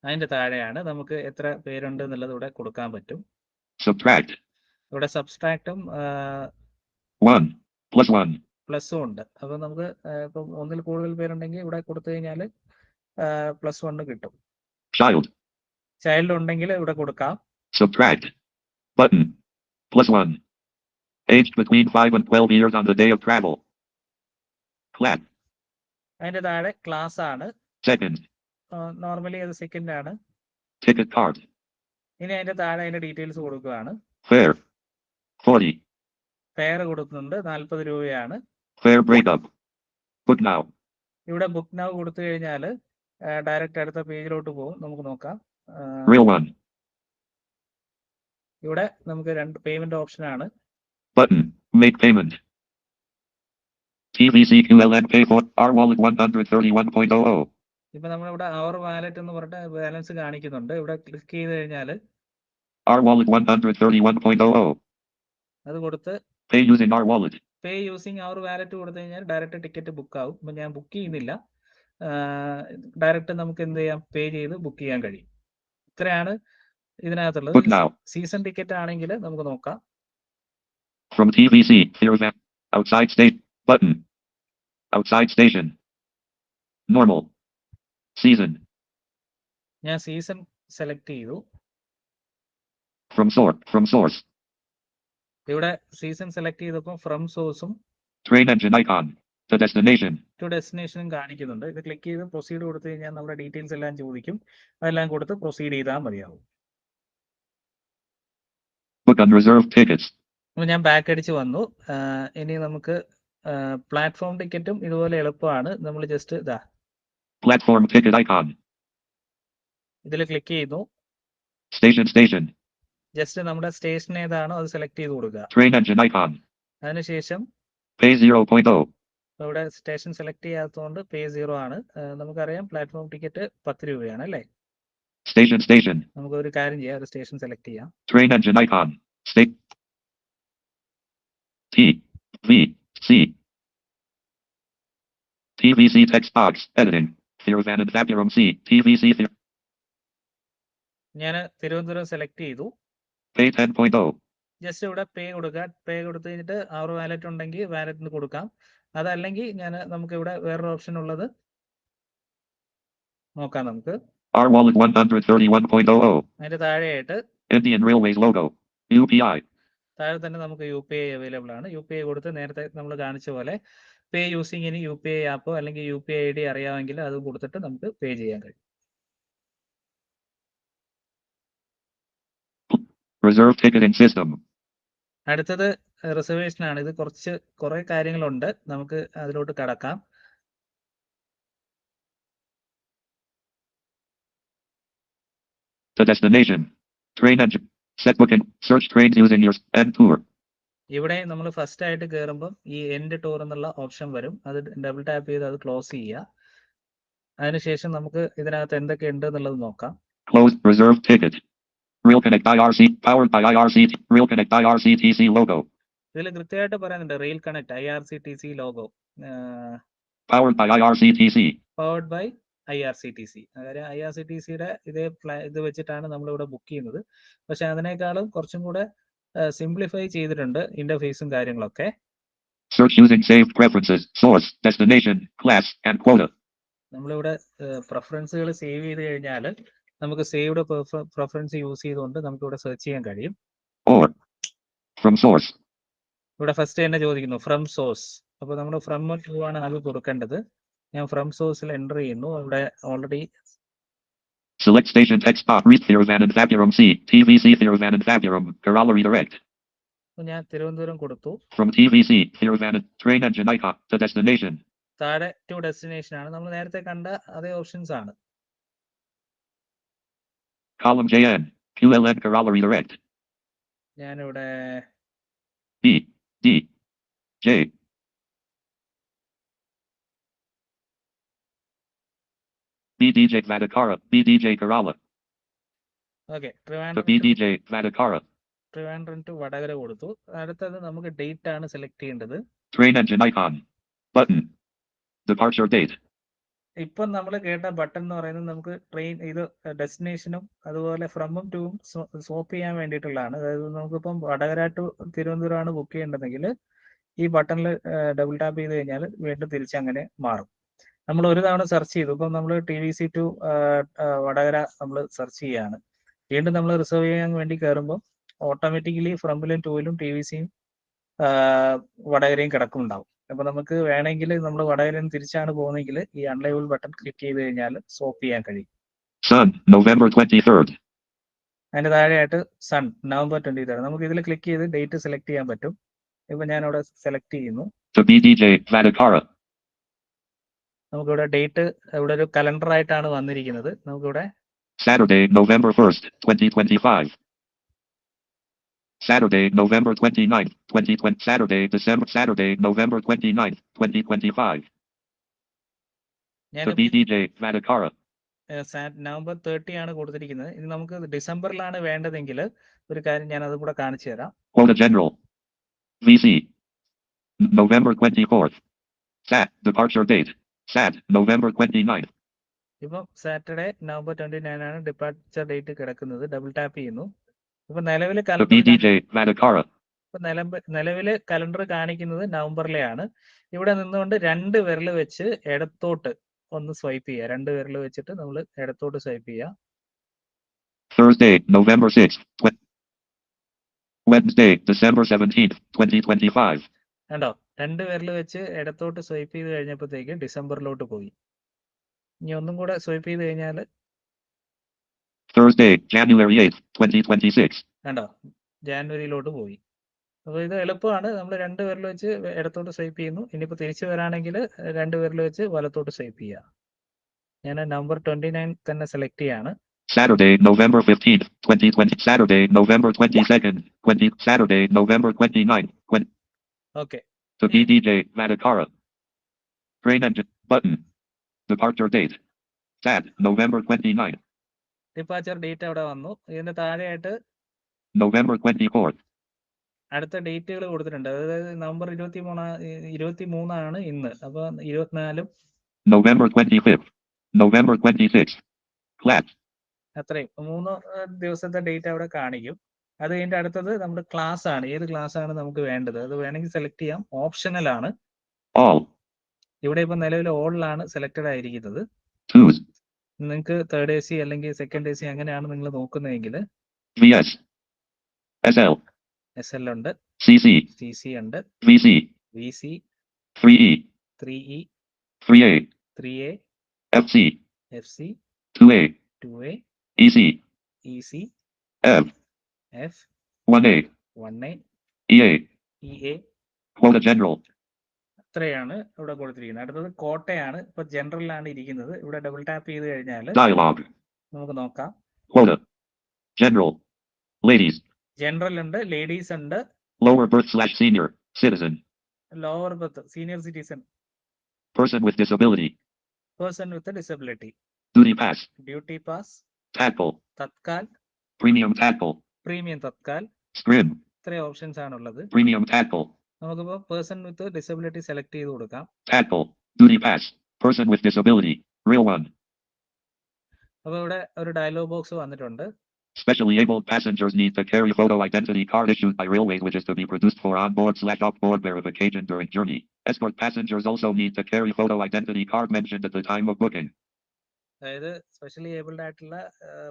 അതിന്റെ താഴെയാണ് നമുക്ക് എത്ര പേരുണ്ട് എന്നുള്ളത് ഇവിടെ കൊടുക്കാൻ പറ്റും. Subtract. ഇവിടെ സബ്സ്ട്രാക്റ്റും 1 plus 1. പ്ലസും ഉണ്ട്. അപ്പൊ നമുക്ക് ഇപ്പം ഒന്നിൽ കൂടുതൽ പേരുണ്ടെങ്കിൽ ഇവിടെ കൊടുത്തു കഴിഞ്ഞാൽ +1 കിട്ടും. Child. ചൈൽഡ് ഉണ്ടെങ്കിൽ ഇവിടെ കൊടുക്കാം. Subtract. Button. +1. Aged between 5 and 12 years on the day of travel. Class. അതിന്റെ താഴെ ക്ലാസ് ആണ്. Second. നോർമലി അത് സെക്കൻഡ് ആണ്. Ticket card. ഇനി അതിന്റെ താഴെ അതിന്റെ ഡീറ്റെയിൽസ് കൊടുക്കുകയാണ്. Fare. 40. ഫെയർ കൊടുക്കുന്നുണ്ട്, 40 രൂപയാണ്. Fare breakup. Book now. ഇവിടെ ബുക്ക് നൗ കൊടുത്തു കഴിഞ്ഞാൽ ഡയറക്റ്റ് അടുത്ത പേജിലോട്ട് പോകും. നമുക്ക് നോക്കാം. Real one. ഇവിടെ നമുക്ക് രണ്ട് പേയ്മെന്റ് ഓപ്ഷൻ ആണ്. Button. Make payment. TVC QLN pay for our wallet 131.00. ഇപ്പൊ നമ്മളിവിടെ അവർ വാലറ്റ് എന്ന് പറഞ്ഞിട്ട് ബാലൻസ് കാണിക്കുന്നുണ്ട്. ഇവിടെ ക്ലിക്ക് ചെയ്ത് കഴിഞ്ഞാൽ our wallet 131.00. അത് കൊടുത്ത് Pay using our wallet. Pay using our wallet കൊടുത്തു കഴിഞ്ഞാൽ ഡയറക്റ്റ് ടിക്കറ്റ് ബുക്ക് ആവും. ഇപ്പൊ ഞാൻ ബുക്ക് ചെയ്യുന്നില്ല, ഡയറക്റ്റ് നമുക്ക് എന്ത് ചെയ്യാം, പേ ചെയ്ത് ബുക്ക് ചെയ്യാൻ കഴിയും. ഇത്രയാണ് ഇതിനകത്തുള്ളത്. Book now. സീസൺ ടിക്കറ്റ് ആണെങ്കിൽ നമുക്ക് നോക്കാം. From TVC Thiruvananthapuram. Outside station. Button. Outside station. Normal. Season. ഞാൻ സീസൺ സെലക്ട് ചെയ്തു. From source. ഇവിടെ സീസൺ സെലക്ട് ചെയ്തപ്പോൾ ഫ്രം സോഴ്സും Train engine icon. The destination. To ഡെസ്റ്റിനേഷനും കാണിക്കുന്നുണ്ട്. ഇത് ക്ലിക്ക് ചെയ്ത് പ്രൊസീഡ് കൊടുത്തു കഴിഞ്ഞാൽ നമ്മുടെ ഡീറ്റെയിൽസ് എല്ലാം ചോദിക്കും. അതെല്ലാം കൊടുത്ത് പ്രൊസീഡ് ചെയ്താൽ മതിയാവും. Book unreserved tickets. അപ്പോൾ ഞാൻ ബാക്ക് അടിച്ച് വന്നു. ഇനി നമുക്ക് പ്ലാറ്റ്ഫോം ടിക്കറ്റും ഇതുപോലെ എളുപ്പമാണ്. നമ്മൾ ജസ്റ്റ് ഇതാ Platform ticket icon. ഇതിൽ ക്ലിക്ക് ചെയ്യുന്നു. Station. ജസ്റ്റ് നമ്മുടെ സ്റ്റേഷൻ ഏതാണോ അത് സെലക്ട് ചെയ്ത് കൊടുക്കുക. Train engine icon. അതിനുശേഷം Pay 0.0. ഇവിടെ സ്റ്റേഷൻ സെലക്ട് ചെയ്യാത്തതുകൊണ്ട് പേ 0 ആണ്. നമുക്കറിയാം പ്ലാറ്റ്ഫോം ടിക്കറ്റ് 10 രൂപയാണ് അല്ലേ. Station. നമുക്ക് ഒരു കാര്യം ചെയ്യാം, ഒരു സ്റ്റേഷൻ സെലക്ട് ചെയ്യാം. Train engine icon. State. TVC. TVC text box editing. Thiruvananthapuram C. TVC. ഞാൻ തിരുവനന്തപുരം സെലക്ട് ചെയ്തു. Pay 10.0. ജസ്റ്റ് ഇവിടെ പേ കൊടുക്കുക. പേ കൊടുത്തു കഴിഞ്ഞിട്ട് അവർ വാലറ്റ് ഉണ്ടെങ്കിൽ വാലറ്റിന് കൊടുക്കാം. അതല്ലെങ്കിൽ നമുക്ക് ഇവിടെ വേറൊരു ഓപ്ഷൻ ഉള്ളത് നോക്കാം. നമുക്ക് R Wallet 131.00. അതിന്റെ താഴെയായിട്ട് Indian Railways logo. UPI. താഴെ തന്നെ നമുക്ക് UPI അവൈലബിൾ ആണ്. UPI കൊടുത്ത് നേരത്തെ നമ്മൾ കാണിച്ച പോലെ പേ യൂസിങ് ഇനി UPI ആപ്പോ അല്ലെങ്കിൽ UPI ID അറിയാമെങ്കിൽ അത് കൊടുത്തിട്ട് നമുക്ക് പേ ചെയ്യാൻ കഴിയും. Reserve ticketing system. അടുത്തത് റിസർവേഷൻ ആണ്. ഇത് കുറെ കാര്യങ്ങളുണ്ട്. നമുക്ക് അതിലോട്ട് കടക്കാം. The destination. Train engine. Set booking. Search trains using your end tour. ഇവിടെ നമ്മൾ ഫസ്റ്റ് ആയിട്ട് കയറുമ്പോൾ ഈ എൻഡ് ടൂർ എന്നുള്ള ഓപ്ഷൻ വരും. അത് ഡബിൾ ടാപ്പ് ചെയ്ത് അത് ക്ലോസ് ചെയ്യുക. അതിനുശേഷം നമുക്ക് ഇതിനകത്ത് എന്തൊക്കെ ഉണ്ട് എന്നുള്ളത് നോക്കാം. Closed reserve ticket. Rail Connect IRC. Powered by IRCT. Rail Connect IRCTC logo. ഇതിൽ കൃത്യമായിട്ട് പറയുന്നുണ്ട് rail connect IRCTC logo. Powered by IRCTC. Powered by IRCTC. അതായത് IRCTCയുടെ ഇത് വെച്ചിട്ടാണ് നമ്മൾ ഇവിടെ ബുക്ക് ചെയ്യുന്നത്. പക്ഷെ അതിനേക്കാളും കുറച്ചും കൂടെ സിംപ്ലിഫൈ ചെയ്തിട്ടുണ്ട് ഇന്റർഫേസും കാര്യങ്ങളൊക്കെ. Search using saved preferences. Source, destination, class, and quota. നമ്മളിവിടെ പ്രിഫറൻസുകൾ സേവ് ചെയ്ത് കഴിഞ്ഞാൽ നമുക്ക് സേവ്ഡ് പ്രിഫറൻസ് യൂസ് ചെയ്തുകൊണ്ട് നമുക്ക് ഇവിടെ സെർച്ച് ചെയ്യാൻ കഴിയും. Or from source. ഇവിടെ ഫസ്റ്റ് തന്നെ ചോദിക്കുന്നു ഫ്രം സോഴ്സ്. അപ്പോൾ നമ്മൾ ഫ്രം ടു ആണ് അത് കൊടുക്കേണ്ടത്. ഞാൻ ഫ്രം സോഴ്സിൽ എൻ്റർ ചെയ്യുന്നു. അവിടെ already Select station text box. Read Thiruvananthapuram C. TVC Thiruvananthapuram. Kerala redirect. ഞാൻ തിരുവനന്തപുരം കൊടുത്തു. From TVC Thiruvananthapuram. Train engine icon. The destination. താഴെ ടു ഡെസ്റ്റിനേഷൻ ആണ്. നമ്മൾ നേരത്തെ കണ്ട അതേ ഓപ്ഷൻസ് ആണ്. Column JN. QLN Kerala redirect. ഞാനിവിടെ B. D. J. BDJ Vadakara. BDJ Kerala. Okay The BDJ Vadakara. Trivandrum to Vadakara കൊടുത്തു. അടുത്തത് നമുക്ക് ഡേറ്റ് ആണ് സെലക്ട് ചെയ്യേണ്ടത്. Train engine icon. Button. Departure date. ഇപ്പം നമ്മൾ കേട്ട ബട്ടൺ എന്ന് പറയുന്നത് നമുക്ക് ട്രെയിൻ ഇത് ഡെസ്റ്റിനേഷനും അതുപോലെ ഫ്രമും ടൂവും സ്വോപ്പ് ചെയ്യാൻ വേണ്ടിയിട്ടുള്ളതാണ്. അതായത് നമുക്കിപ്പം വടകര ടു തിരുവനന്തപുരമാണ് ബുക്ക് ചെയ്യേണ്ടതെങ്കിൽ ഈ ബട്ടണിൽ ഡബിൾ ടാപ്പ് ചെയ്ത് കഴിഞ്ഞാൽ വീണ്ടും തിരിച്ചങ്ങനെ മാറും. നമ്മൾ ഒരു തവണ സെർച്ച് ചെയ്തു. ഇപ്പം നമ്മൾ TVC ടു വടകര നമ്മൾ സെർച്ച് ചെയ്യാണ്. വീണ്ടും നമ്മൾ റിസർവ് ചെയ്യാൻ വേണ്ടി കയറുമ്പോൾ ഓട്ടോമാറ്റിക്കലി ഫ്രമിലും ടൂവിലും TVCയും വടകരയും കിടക്കുന്നുണ്ടാവും. അപ്പൊ നമുക്ക് വേണമെങ്കിൽ നമ്മൾ വടകരയിൽ തിരിച്ചാണ് പോകുന്നതെങ്കിൽ ഈ അൺലൈബിൾ ബട്ടൺ ക്ലിക്ക് ചെയ്ത് കഴിഞ്ഞാൽ സ്വോപ്പ് ചെയ്യാൻ കഴിയും. Sun, November 23rd. അതിന്റെ താഴെയായിട്ട് സൺ നവംബർ 23rd. നമുക്ക് ഇതിൽ ക്ലിക്ക് ചെയ്ത് ഡേറ്റ് സെലക്ട് ചെയ്യാൻ പറ്റും. ഇപ്പൊ ഞാൻ അവിടെ സെലക്ട് ചെയ്യുന്നു. The BDJ Vadakara. നമുക്കിവിടെ ഡേറ്റ് ഇവിടെ ഒരു കലണ്ടർ ആയിട്ടാണ് വന്നിരിക്കുന്നത്. നമുക്കിവിടെ Saturday, November 1st, 2025. Saturday, November 29th, 2020. Saturday, November 29th, 2025. The BDJ Vadakara. November 30 ആണ് കൊടുത്തിരിക്കുന്നത്. ഇത് നമുക്ക് ഡിസംബറിലാണ് വേണ്ടതെങ്കിൽ ഒരു കാര്യം ഞാൻ അത് കൂടെ കാണിച്ചു തരാം. Quota General. VC. November 24th. SAT. Departure date. SAT. November 29th. ഇപ്പം സാറ്റർഡേ നവംബർ 29 ആണ് ഡിപ്പാർച്ചർ ഡേറ്റ് കിടക്കുന്നത്. ഡബിൾ ടാപ്പ് ചെയ്യുന്നു. ഇപ്പൊ നിലവില് നിലവില് കലണ്ടർ കാണിക്കുന്നത് നവംബറിലെയാണ്. ഇവിടെ നിന്നുകൊണ്ട് 2 വിരൽ വെച്ച് ഇടത്തോട്ട് ഒന്ന് സ്വൈപ്പ് ചെയ്യുക. 2 വിരൽ വെച്ചിട്ട് നമ്മൾ ഇടത്തോട്ട് സ്വൈപ്പ് ചെയ്യുക. Thursday, November 6th. Wednesday, December 17th, 2025. കണ്ടോ? 2 വിരൽ വെച്ച് ഇടത്തോട്ട് സ്വൈപ്പ് ചെയ്ത് കഴിഞ്ഞപ്പോഴത്തേക്ക് ഡിസംബറിലോട്ട് പോയി. ഇനി ഒന്നും കൂടെ സ്വൈപ്പ് ചെയ്ത് കഴിഞ്ഞാൽ Thursday, January 8th, 2026. കണ്ടോ? ജാനുവരിയിലോട്ട് പോയി. അപ്പോൾ ഇത് എളുപ്പമാണ്. നമ്മൾ 2 വിരൽ വെച്ച് ഇടത്തോട്ട് സ്വൈപ്പ് ചെയ്യുന്നു. ഇനിയിപ്പോൾ തിരിച്ചു വരാണെങ്കിൽ 2 വിരൽ വെച്ച് വലത്തോട്ട് സ്വൈപ്പ് ചെയ്യുക. ഞാൻ നവംബർ 29 തന്നെ സെലക്ട് ചെയ്യാണ്. Saturday, November 15th, 2020. Saturday, November 22nd, 20. Saturday, November 29th, 20. Okay. The BDJ Vadakara. Train engine button. Departure date. SAT, November 29th. Departure date അവിടെ വന്നു. ഇതിന്റെ താഴെയായിട്ട് November 24th. അടുത്ത ഡേറ്റുകൾ കൊടുത്തിട്ടുണ്ട്. അതായത് നവംബർ 23 ആണ് ഇന്ന്. അപ്പൊ 24 November 25th. November 26th. Class. അത്രയും 3 ദിവസത്തെ ഡേറ്റ് അവിടെ കാണിക്കും. അത് കഴിഞ്ഞിട്ട് അടുത്തത് നമ്മുടെ ക്ലാസ് ആണ്. ഏത് ക്ലാസ് ആണ് നമുക്ക് വേണ്ടത് അത് വേണമെങ്കിൽ സെലക്ട് ചെയ്യാം. ഓപ്ഷണൽ ആണ്. All. ഇവിടെ ഇപ്പൊ നിലവിൽ ഓളിലാണ് സെലക്റ്റഡ് ആയിരിക്കുന്നത്. Choose. നിങ്ങൾക്ക് തേർഡ് AC അല്ലെങ്കിൽ സെക്കൻഡ് AC അങ്ങനെയാണ് നിങ്ങൾ നോക്കുന്നതെങ്കിൽ VS. SL. SL ഉണ്ട്, CC. CC ഉണ്ട്, VC. VC, 3E. 3E, 3A. 3A, FC. FC, 2A. 2A, EC. EC, F. F, 1A. 1A, EA. EA. Quota General. ഇത്രയാണ് ഇവിടെ കൊടുത്തിരിക്കുന്നത്. അടുത്തത് കോട്ടയാണ്. ഇപ്പൊ ജനറലാണ് ഇരിക്കുന്നത്. ഇവിടെ ഡബിൾ ടാപ്പ് ചെയ്ത് കഴിഞ്ഞാൽ Dialogue. നമുക്ക് നോക്കാം. Quota. General. Ladies. ജനറൽ ഉണ്ട്, ലേഡീസ് ഉണ്ട്, Lower birth/senior. Citizen. Lower birth, senior citizen, Person with disability. Person with disability, Duty pass. Duty pass, Tadpole. Tatkal, Premium tadpole. Premium Tatkal. Scrim. ഇത്രയും ഓപ്ഷൻസ് ആണുള്ളത്. Premium tadpole. നമുക്കിപ്പോൾ person with disability select ചെയ്ത് കൊടുക്കാം. Tadpole. Duty pass. Person with disability. Real one. അപ്പോൾ ഇവിടെ ഒരു dialogue box വന്നിട്ടുണ്ട്. Specially abled passengers need to carry photo identity card issued by Railways, which is to be produced for onboard/off-board verification during journey. Escort passengers also need to carry photo identity card mentioned at the time of booking. അതായത് specially abled ആയിട്ടുള്ള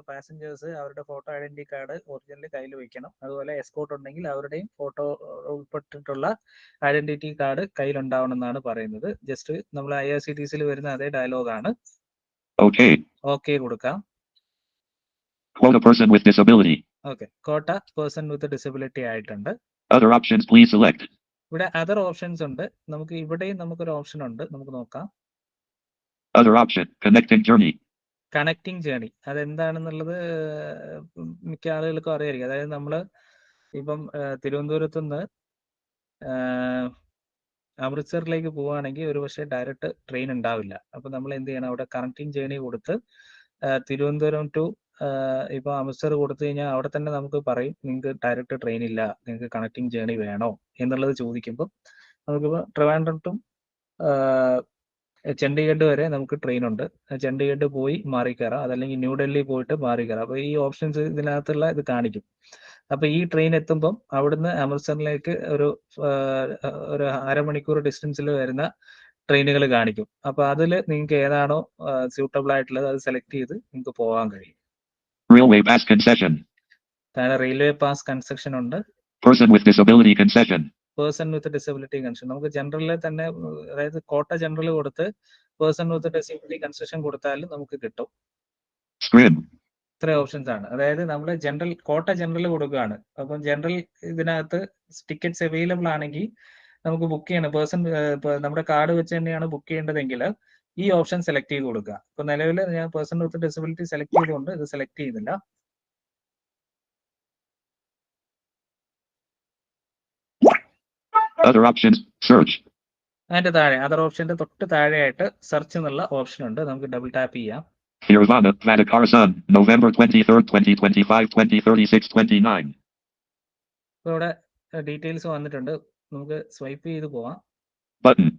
passengers അവരുടെ photo identity card original കയ്യിൽ വെക്കണം. അതുപോലെ escort ഉണ്ടെങ്കിൽ അവരുടെയും photo ഉൾപ്പെട്ടിട്ടുള്ള identity card കയ്യിലുണ്ടാവണം എന്നാണ് പറയുന്നത്. ജസ്റ്റ് നമ്മൾ IRCTC വരുന്ന അതേ ഡയലോഗാണ്. Okay. ഓക്കെ കൊടുക്കാം. Quota person with disability. Okay, കോട്ട പേഴ്സൺ വിത്ത് ഡിസബിലിറ്റി ആയിട്ടുണ്ട്. Other options please select. ഇവിടെ അതർ ഓപ്ഷൻസ് ഉണ്ട്. നമുക്ക് ഇവിടെയും നമുക്കൊരു ഓപ്ഷൻ ഉണ്ട്, നമുക്ക് നോക്കാം. Other option. Connecting journey. Connecting journey അതെന്താണെന്നുള്ളത് മിക്ക ആളുകൾക്കും അറിയായിരിക്കും. അതായത് നമ്മൾ ഇപ്പം തിരുവനന്തപുരത്ത് നിന്ന് അമൃത്സറിലേക്ക് പോവുകയാണെങ്കിൽ ഒരു പക്ഷേ ഡയറക്റ്റ് ട്രെയിൻ ഉണ്ടാവില്ല. അപ്പൊ നമ്മൾ എന്ത് ചെയ്യണം, അവിടെ കണക്റ്റിംഗ് ജേണി കൊടുത്ത് തിരുവനന്തപുരം ടു ഇപ്പൊ അമൃത്സർ കൊടുത്തു കഴിഞ്ഞാൽ അവിടെ തന്നെ നമുക്ക് പറയും നിങ്ങൾക്ക് ഡയറക്റ്റ് ട്രെയിൻ ഇല്ല, നിങ്ങൾക്ക് കണക്റ്റിംഗ് ജേണി വേണോ എന്നുള്ളത് ചോദിക്കുമ്പോൾ നമുക്കിപ്പോൾ ട്രിവാൻഡ്രം ടു ചണ്ഡീഗഡ് വരെ നമുക്ക് ട്രെയിൻ ഉണ്ട്. ചണ്ഡീഗഡ് പോയി മാറി കയറാം, അതല്ലെങ്കിൽ ന്യൂഡൽഹി പോയിട്ട് മാറി കയറാം. അപ്പൊ ഈ ഓപ്ഷൻസ് ഇതിനകത്തുള്ള ഇത് കാണിക്കും. അപ്പൊ ഈ ട്രെയിൻ എത്തുമ്പം അവിടുന്ന് അമൃത്സറിലേക്ക് ഒരു അരമണിക്കൂർ ഡിസ്റ്റൻസിൽ വരുന്ന ട്രെയിനുകൾ കാണിക്കും. അപ്പൊ അതിൽ നിങ്ങൾക്ക് ഏതാണോ സ്യൂട്ടബിൾ ആയിട്ടുള്ളത് അത് സെലക്ട് ചെയ്ത് നിങ്ങൾക്ക് പോകാൻ കഴിയും. Railway pass concession. താഴെ റെയിൽവേ പാസ് കൺസെഷൻ ഉണ്ട്. Person with disability concession. Person with disability concession നമുക്ക് ജനറലിൽ തന്നെ, അതായത് കോട്ട ജനറൽ കൊടുത്ത് പേഴ്സൺ വിത്ത് ഡിസബിലിറ്റി കൺസെഷൻ കൊടുത്താൽ നമുക്ക് കിട്ടും. Scrim. ഇത്ര ഓപ്ഷൻസ് ആണ്. അതായത് നമ്മൾ ജനറൽ കോട്ട ജനറൽ കൊടുക്കുകയാണ്. അപ്പം ജനറൽ ഇതിനകത്ത് ടിക്കറ്റ്സ് അവൈലബിൾ ആണെങ്കിൽ നമുക്ക് ബുക്ക് ചെയ്യണം. പേഴ്സൺ നമ്മുടെ കാർഡ് വെച്ച് തന്നെയാണ് ബുക്ക് ചെയ്യേണ്ടതെങ്കിൽ ഈ ഓപ്ഷൻ സെലക്ട് ചെയ്ത് കൊടുക്കുക. ഇപ്പൊ നിലവിൽ ഞാൻ പേഴ്സൺ വിത്ത് ഡിസബിലിറ്റി സെലക്ട് ചെയ്തുകൊണ്ട് ഇത് സെലക്ട് ചെയ്യുന്നില്ല. Other options. Search. അതിന്റെ താഴെ അതർ ഓപ്ഷന്റെ തൊട്ട് താഴെയായിട്ട് സെർച്ച് എന്നുള്ള ഓപ്ഷൻ ഉണ്ട്. നമുക്ക് ഡബിൾ ടാപ്പ് ചെയ്യാം. Nirvana, Vadakara Sun, November 23rd, 2025, 2036, 29. ഇപ്പൊ ഇവിടെ ഡീറ്റെയിൽസ് വന്നിട്ടുണ്ട്. നമുക്ക് സ്വൈപ്പ് ചെയ്ത് പോവാം. Button.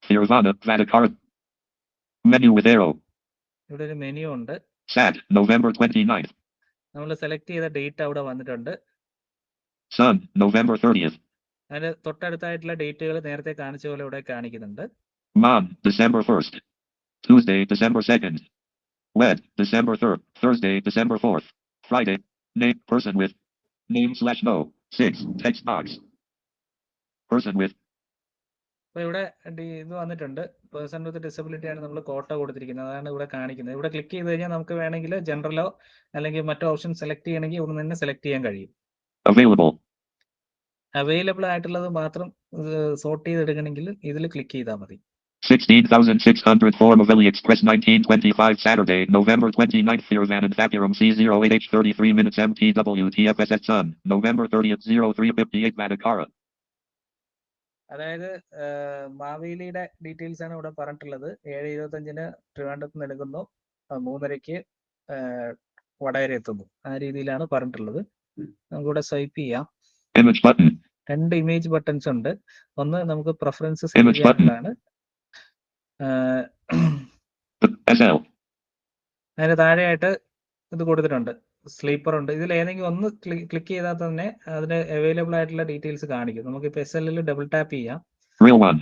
Nirvana, Vadakara. Menu with arrow. ഇവിടെ ഒരു മെനു ഉണ്ട്. Sat, November 29th. നമ്മൾ സെലക്ട് ചെയ്ത ഡേറ്റ് അവിടെ വന്നിട്ടുണ്ട്. Sun, November 30th. അതിന്റെ തൊട്ടടുത്തായിട്ടുള്ള ഡേറ്റുകൾ നേരത്തെ കാണിച്ച പോലെ ഇവിടെ കാണിക്കുന്നുണ്ട്. Mon, December 1st. Tuesday, December 2nd. Wed, December 3rd. Thursday, December 4th. Friday. Name, person with. Name/no. 6. Text box. Person with. അപ്പൊ ഇവിടെ ഇത് വന്നിട്ടുണ്ട്. പേഴ്സൺ വിത്ത് ഡിസബിലിറ്റി ആണ് നമ്മൾ കോട്ട കൊടുത്തിരിക്കുന്നത്. അതാണ് ഇവിടെ കാണിക്കുന്നത്. ഇവിടെ ക്ലിക്ക് ചെയ്ത് കഴിഞ്ഞാൽ നമുക്ക് വേണമെങ്കിൽ ജനറലോ അല്ലെങ്കിൽ മറ്റോ ഓപ്ഷൻ സെലക്ട് ചെയ്യണമെങ്കിൽ ഇവിടെ തന്നെ സെലക്ട് ചെയ്യാൻ കഴിയും. Available. അവൈലബിൾ ആയിട്ടുള്ളത് മാത്രം സോർട്ട് ചെയ്തെടുക്കണമെങ്കിൽ ഇതിൽ ക്ലിക്ക് ചെയ്താൽ മതി. 16,600 form of Valley Express 1925 Saturday, November 29th. Thirvan Thapuram C08H 33 minutes MTW TFSS Sun, November 30th 0358 Vadakara. അതായത് മാവേലിയുടെ ഡീറ്റെയിൽസ് ആണ് ഇവിടെ പറഞ്ഞിട്ടുള്ളത്. 7:25 ട്രിവാൻഡ്രത്ത് നിന്ന് എടുക്കുന്നു, 3:30 വടകര എത്തുന്നു. ആ രീതിയിലാണ് പറഞ്ഞിട്ടുള്ളത്. നമുക്കിവിടെ സ്വൈപ്പ് ചെയ്യാം. Image button. 2 ഇമേജ് ബട്ടൺസ് ഉണ്ട്. ഒന്ന് നമുക്ക് പ്രിഫറൻസസ് Image button. ചെയ്യാനുള്ളതാണ്. SL. അതിന് താഴെയായിട്ട് ഇത് കൊടുത്തിട്ടുണ്ട്. സ്ലീപ്പർ ഉണ്ട്. ഇതിൽ ഏതെങ്കിലും ഒന്ന് ക്ലിക്ക് ചെയ്താൽ തന്നെ അതിന് അവൈലബിൾ ആയിട്ടുള്ള ഡീറ്റെയിൽസ് കാണിക്കും. നമുക്കിപ്പോൾ SL ഡബിൾ ടാപ്പ് ചെയ്യാം. Real 1.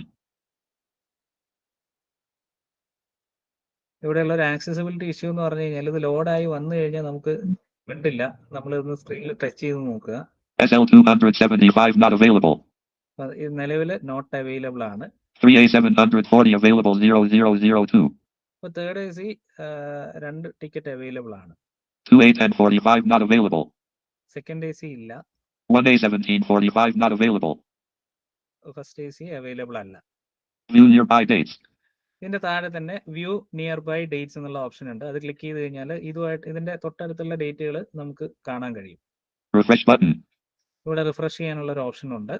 ഇവിടെയുള്ള ഒരു ആക്സസിബിലിറ്റി ഇഷ്യൂ എന്ന് പറഞ്ഞു കഴിഞ്ഞാൽ ഇത് ലോഡായി വന്നു കഴിഞ്ഞാൽ നമുക്ക് വിട്ടില്ല. നമ്മൾ ഇതൊന്ന് സ്ക്രീനിൽ ടച്ച് ചെയ്ത് നോക്കുക. SL 275 not available. ഇത് നിലവിൽ നോട്ട് അവൈലബിൾ ആണ്. 3A 740 available 0002. ഇപ്പോൾ തേർഡ് AC 2 ടിക്കറ്റ് അവൈലബിൾ ആണ്. 2A 1045 not available. Second AC ഇല്ല. 1A 1745 not available. First AC available അല്ല. View nearby dates. ഇതിന്റെ താഴെ തന്നെ വ്യൂ നിയർ ബൈ ഡേറ്റ്സ് എന്നുള്ള ഓപ്ഷൻ ഉണ്ട്. അത് ക്ലിക്ക് ചെയ്ത് കഴിഞ്ഞാൽ ഇതുമായിട്ട് ഇതിന്റെ തൊട്ടടുത്തുള്ള ഡേറ്റുകൾ നമുക്ക് കാണാൻ കഴിയും. Refresh button. ഇവിടെ റിഫ്രഷ് ചെയ്യാനുള്ള ഒരു ഓപ്ഷൻ ഉണ്ട്.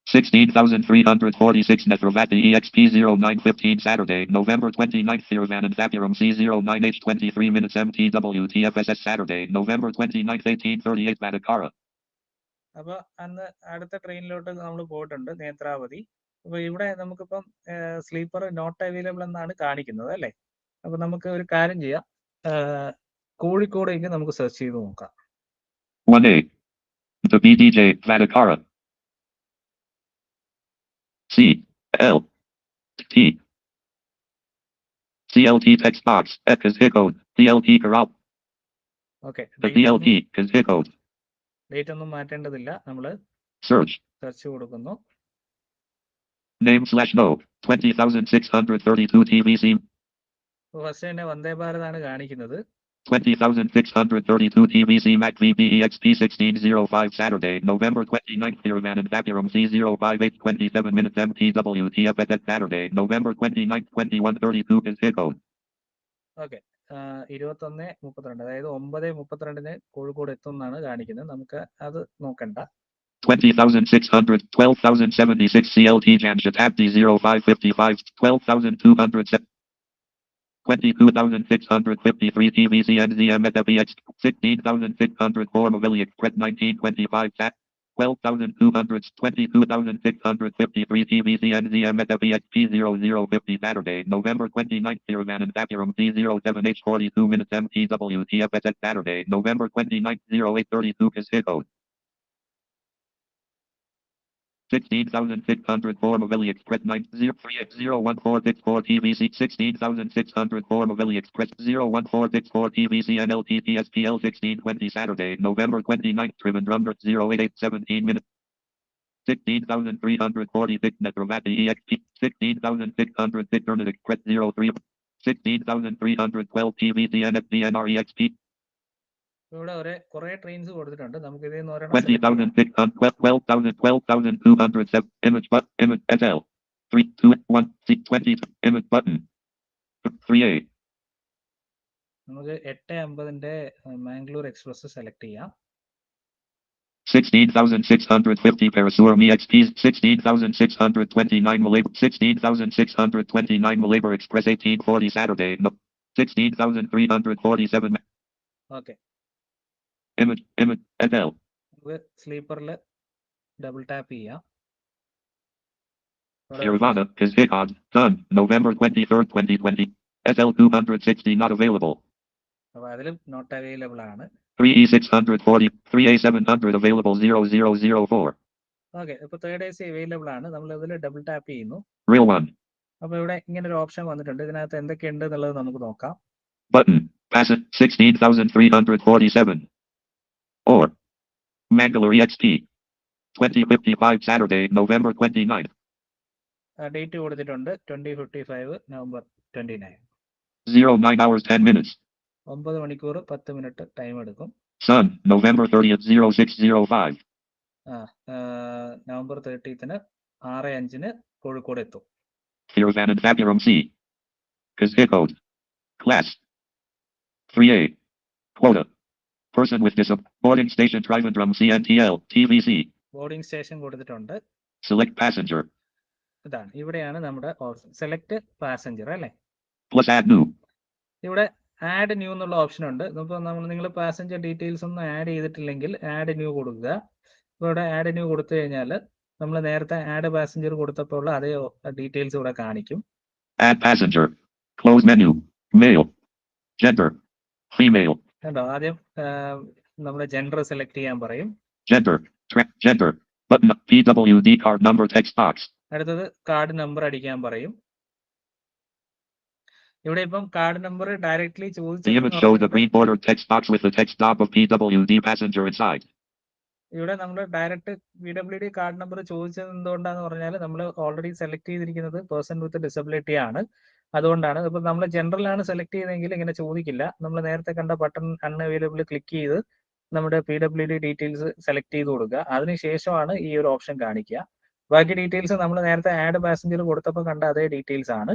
16,346 Netrovati EXP 0915 Saturday, November 29th Thirvanand Thapuram C09H 23 minutes MTW TFSS Saturday, November 29th 1838 Madakara. അപ്പൊ അന്ന് അടുത്ത ട്രെയിനിലോട്ട് നമ്മൾ പോയിട്ടുണ്ട്, നേത്രാവതി. അപ്പൊ ഇവിടെ നമുക്കിപ്പം സ്ലീപ്പർ നോട്ട് അവൈലബിൾ എന്നാണ് കാണിക്കുന്നത് അല്ലേ. അപ്പൊ നമുക്ക് ഒരു കാര്യം ചെയ്യാം, കോഴിക്കോടേക്ക് നമുക്ക് സെർച്ച് ചെയ്ത് നോക്കാം. 1A. The BDJ Vadakara. C. L. T. CLT text box. Ek is echoed. DLT corral. Okay, The DLT is echoed. Date ഒന്നും മാറ്റേണ്ടതില്ല. നമ്മൾ Search. സെർച്ച് കൊടുക്കുന്നു. Name/no. 20,632 TVC. ഫസ്റ്റ് തന്നെ വന്ദേ ഭാരത് ആണ് കാണിക്കുന്നത്. 20,632 TVC Mac VPEXP 1605 Saturday, November 29th Thirvanand Thapuram C058 27 minutes MTW TFSS Saturday, November 29th 2132 is echoed. Okay, 21:32, അതായത് 9:32 കോഴിക്കോട് എത്തും എന്നാണ് കാണിക്കുന്നത്. നമുക്ക് അത് നോക്കണ്ട. 20,600, 12,076 CLT Jamshid Abdi 0555, 12,207, 22,653 TVC NZM at FEX, 16,604 Mobility Express 1925 SAT, 12,200, 22,653 TVC NZM at FEX P0050 Saturday, November 29th Thirvanand Thapuram C07H 42 minutes MTW TFSS Saturday, November 29th 0832 is echoed. 16,604 Mobility Express 903X01464 TVC 16,604 Mobility Express 01464 TVC NLTPSPL 1620 Saturday, November 29th Trivandrum 088 17 minutes. 16,346 Netrovati EXP 16,606 Internet Express 03 16,312 TVC NFD NREXP. ഇവിടെ കുറെ trains കൊടുത്തിട്ടുണ്ട്. നമുക്ക് ഇതിൽ നിന്ന് 20,612,207 image SL 321 C20 image button 3A. നമുക്ക് 8:50 Mangalore express select ചെയ്യാം. 16,650 Parasuram EXP 16,629 Malabor 16,629 Malabor Express 1840 Saturday, 16,347 okay, image SL. നമുക്ക് സ്ലീപ്പറിൽ double tap ചെയ്യാം. Nirvana is Hikad, done, November 23rd 2020. SL 260 not available. അപ്പൊ അതിലും നോട്ട് അവൈലബിൾ ആണ്. 3E 640, 3A 700 available 0004. ഓക്കെ, ഇപ്പൊ third AC available ആണ്. നമ്മൾ ഇതിൽ ഡബിൾ ടാപ്പ് ചെയ്യുന്നു. Real 1. അപ്പൊ ഇവിടെ ഇങ്ങനെ ഒരു ഓപ്ഷൻ വന്നിട്ടുണ്ട്. ഇതിനകത്ത് എന്തൊക്കെയുണ്ട് എന്നുള്ളത് നമുക്ക് നോക്കാം. Button, Passat 16,347. Or Mangalore EXP 2055 Saturday, November 29th. Date കൊടുത്തിട്ടുണ്ട് 2055 നവംബർ 29. 09 hours 10 minutes. 9 മണിക്കൂർ 10 മിനിറ്റ് ടൈം എടുക്കും. Sun, November 30th 0605. November 30th 6:05 Kozhikode എത്തും. Thirvanand Thapuram C. Kazikode. Class 3A. Quota. Person with boarding station Trivandrum CNTL TVC. Boarding station കൊടുത്തിട്ടുണ്ട്. Select passenger. ഇതാണ്, ഇവിടെയാണ് നമ്മുടെ option. Select passenger അല്ലേ. Plus add new. ഇവിടെ add new എന്നുള്ള option ഉണ്ട്. ഇപ്പോൾ നിങ്ങൾ പാസഞ്ചർ ഡീറ്റെയിൽസ് ഒന്നും ആഡ് ചെയ്തിട്ടില്ലെങ്കിൽ ആഡ് ന്യൂ കൊടുക്കുക. ഇവിടെ ആഡ് ന്യൂ കൊടുത്തു കഴിഞ്ഞാൽ നമ്മൾ നേരത്തെ ആഡ് പാസഞ്ചർ കൊടുത്തപ്പോൾ ഉള്ള അതേ ഡീറ്റെയിൽസ് ഇവിടെ കാണിക്കും. Add passenger. Close menu. Male. Gender. Female. കണ്ടോ, ആദ്യം നമ്മുടെ ജെൻഡർ സെലക്ട് ചെയ്യാൻ പറയും. Gender. Button. PWD card number text box. അടുത്തത് കാർഡ് നമ്പർ അടിക്കാൻ പറയും. ഇവിടെ ഇപ്പം card number directly The image shows a green bordered text box with the text stop of PWD passenger inside. ഇവിടെ നമ്മൾ ഡയറക്റ്റ് PWD കാർഡ് നമ്പർ ചോദിച്ചത് എന്തുകൊണ്ടാന്ന് പറഞ്ഞാൽ നമ്മൾ ഓൾറെഡി സെലക്ട് ചെയ്തിരിക്കുന്നത് പേഴ്സൺ വിത്ത് ഡിസബിലിറ്റി ആണ്. അതുകൊണ്ടാണ്. ഇപ്പൊ നമ്മൾ ജനറൽ ആണ് സെലക്ട് ചെയ്തെങ്കിൽ ഇങ്ങനെ ചോദിക്കില്ല. നമ്മൾ നേരത്തെ കണ്ട ബട്ടൺ അൺഅവൈലബിൾ ക്ലിക്ക് ചെയ്ത് നമ്മുടെ PWD ഡീറ്റെയിൽസ് സെലക്ട് ചെയ്ത് കൊടുക്കുക. അതിനുശേഷമാണ് ഈ ഒരു ഓപ്ഷൻ കാണിക്കുക. ബാക്കി ഡീറ്റെയിൽസ് നമ്മൾ നേരത്തെ ആഡ് പാസഞ്ചർ കൊടുത്തപ്പോൾ കണ്ട അതേ ഡീറ്റെയിൽസ് ആണ്.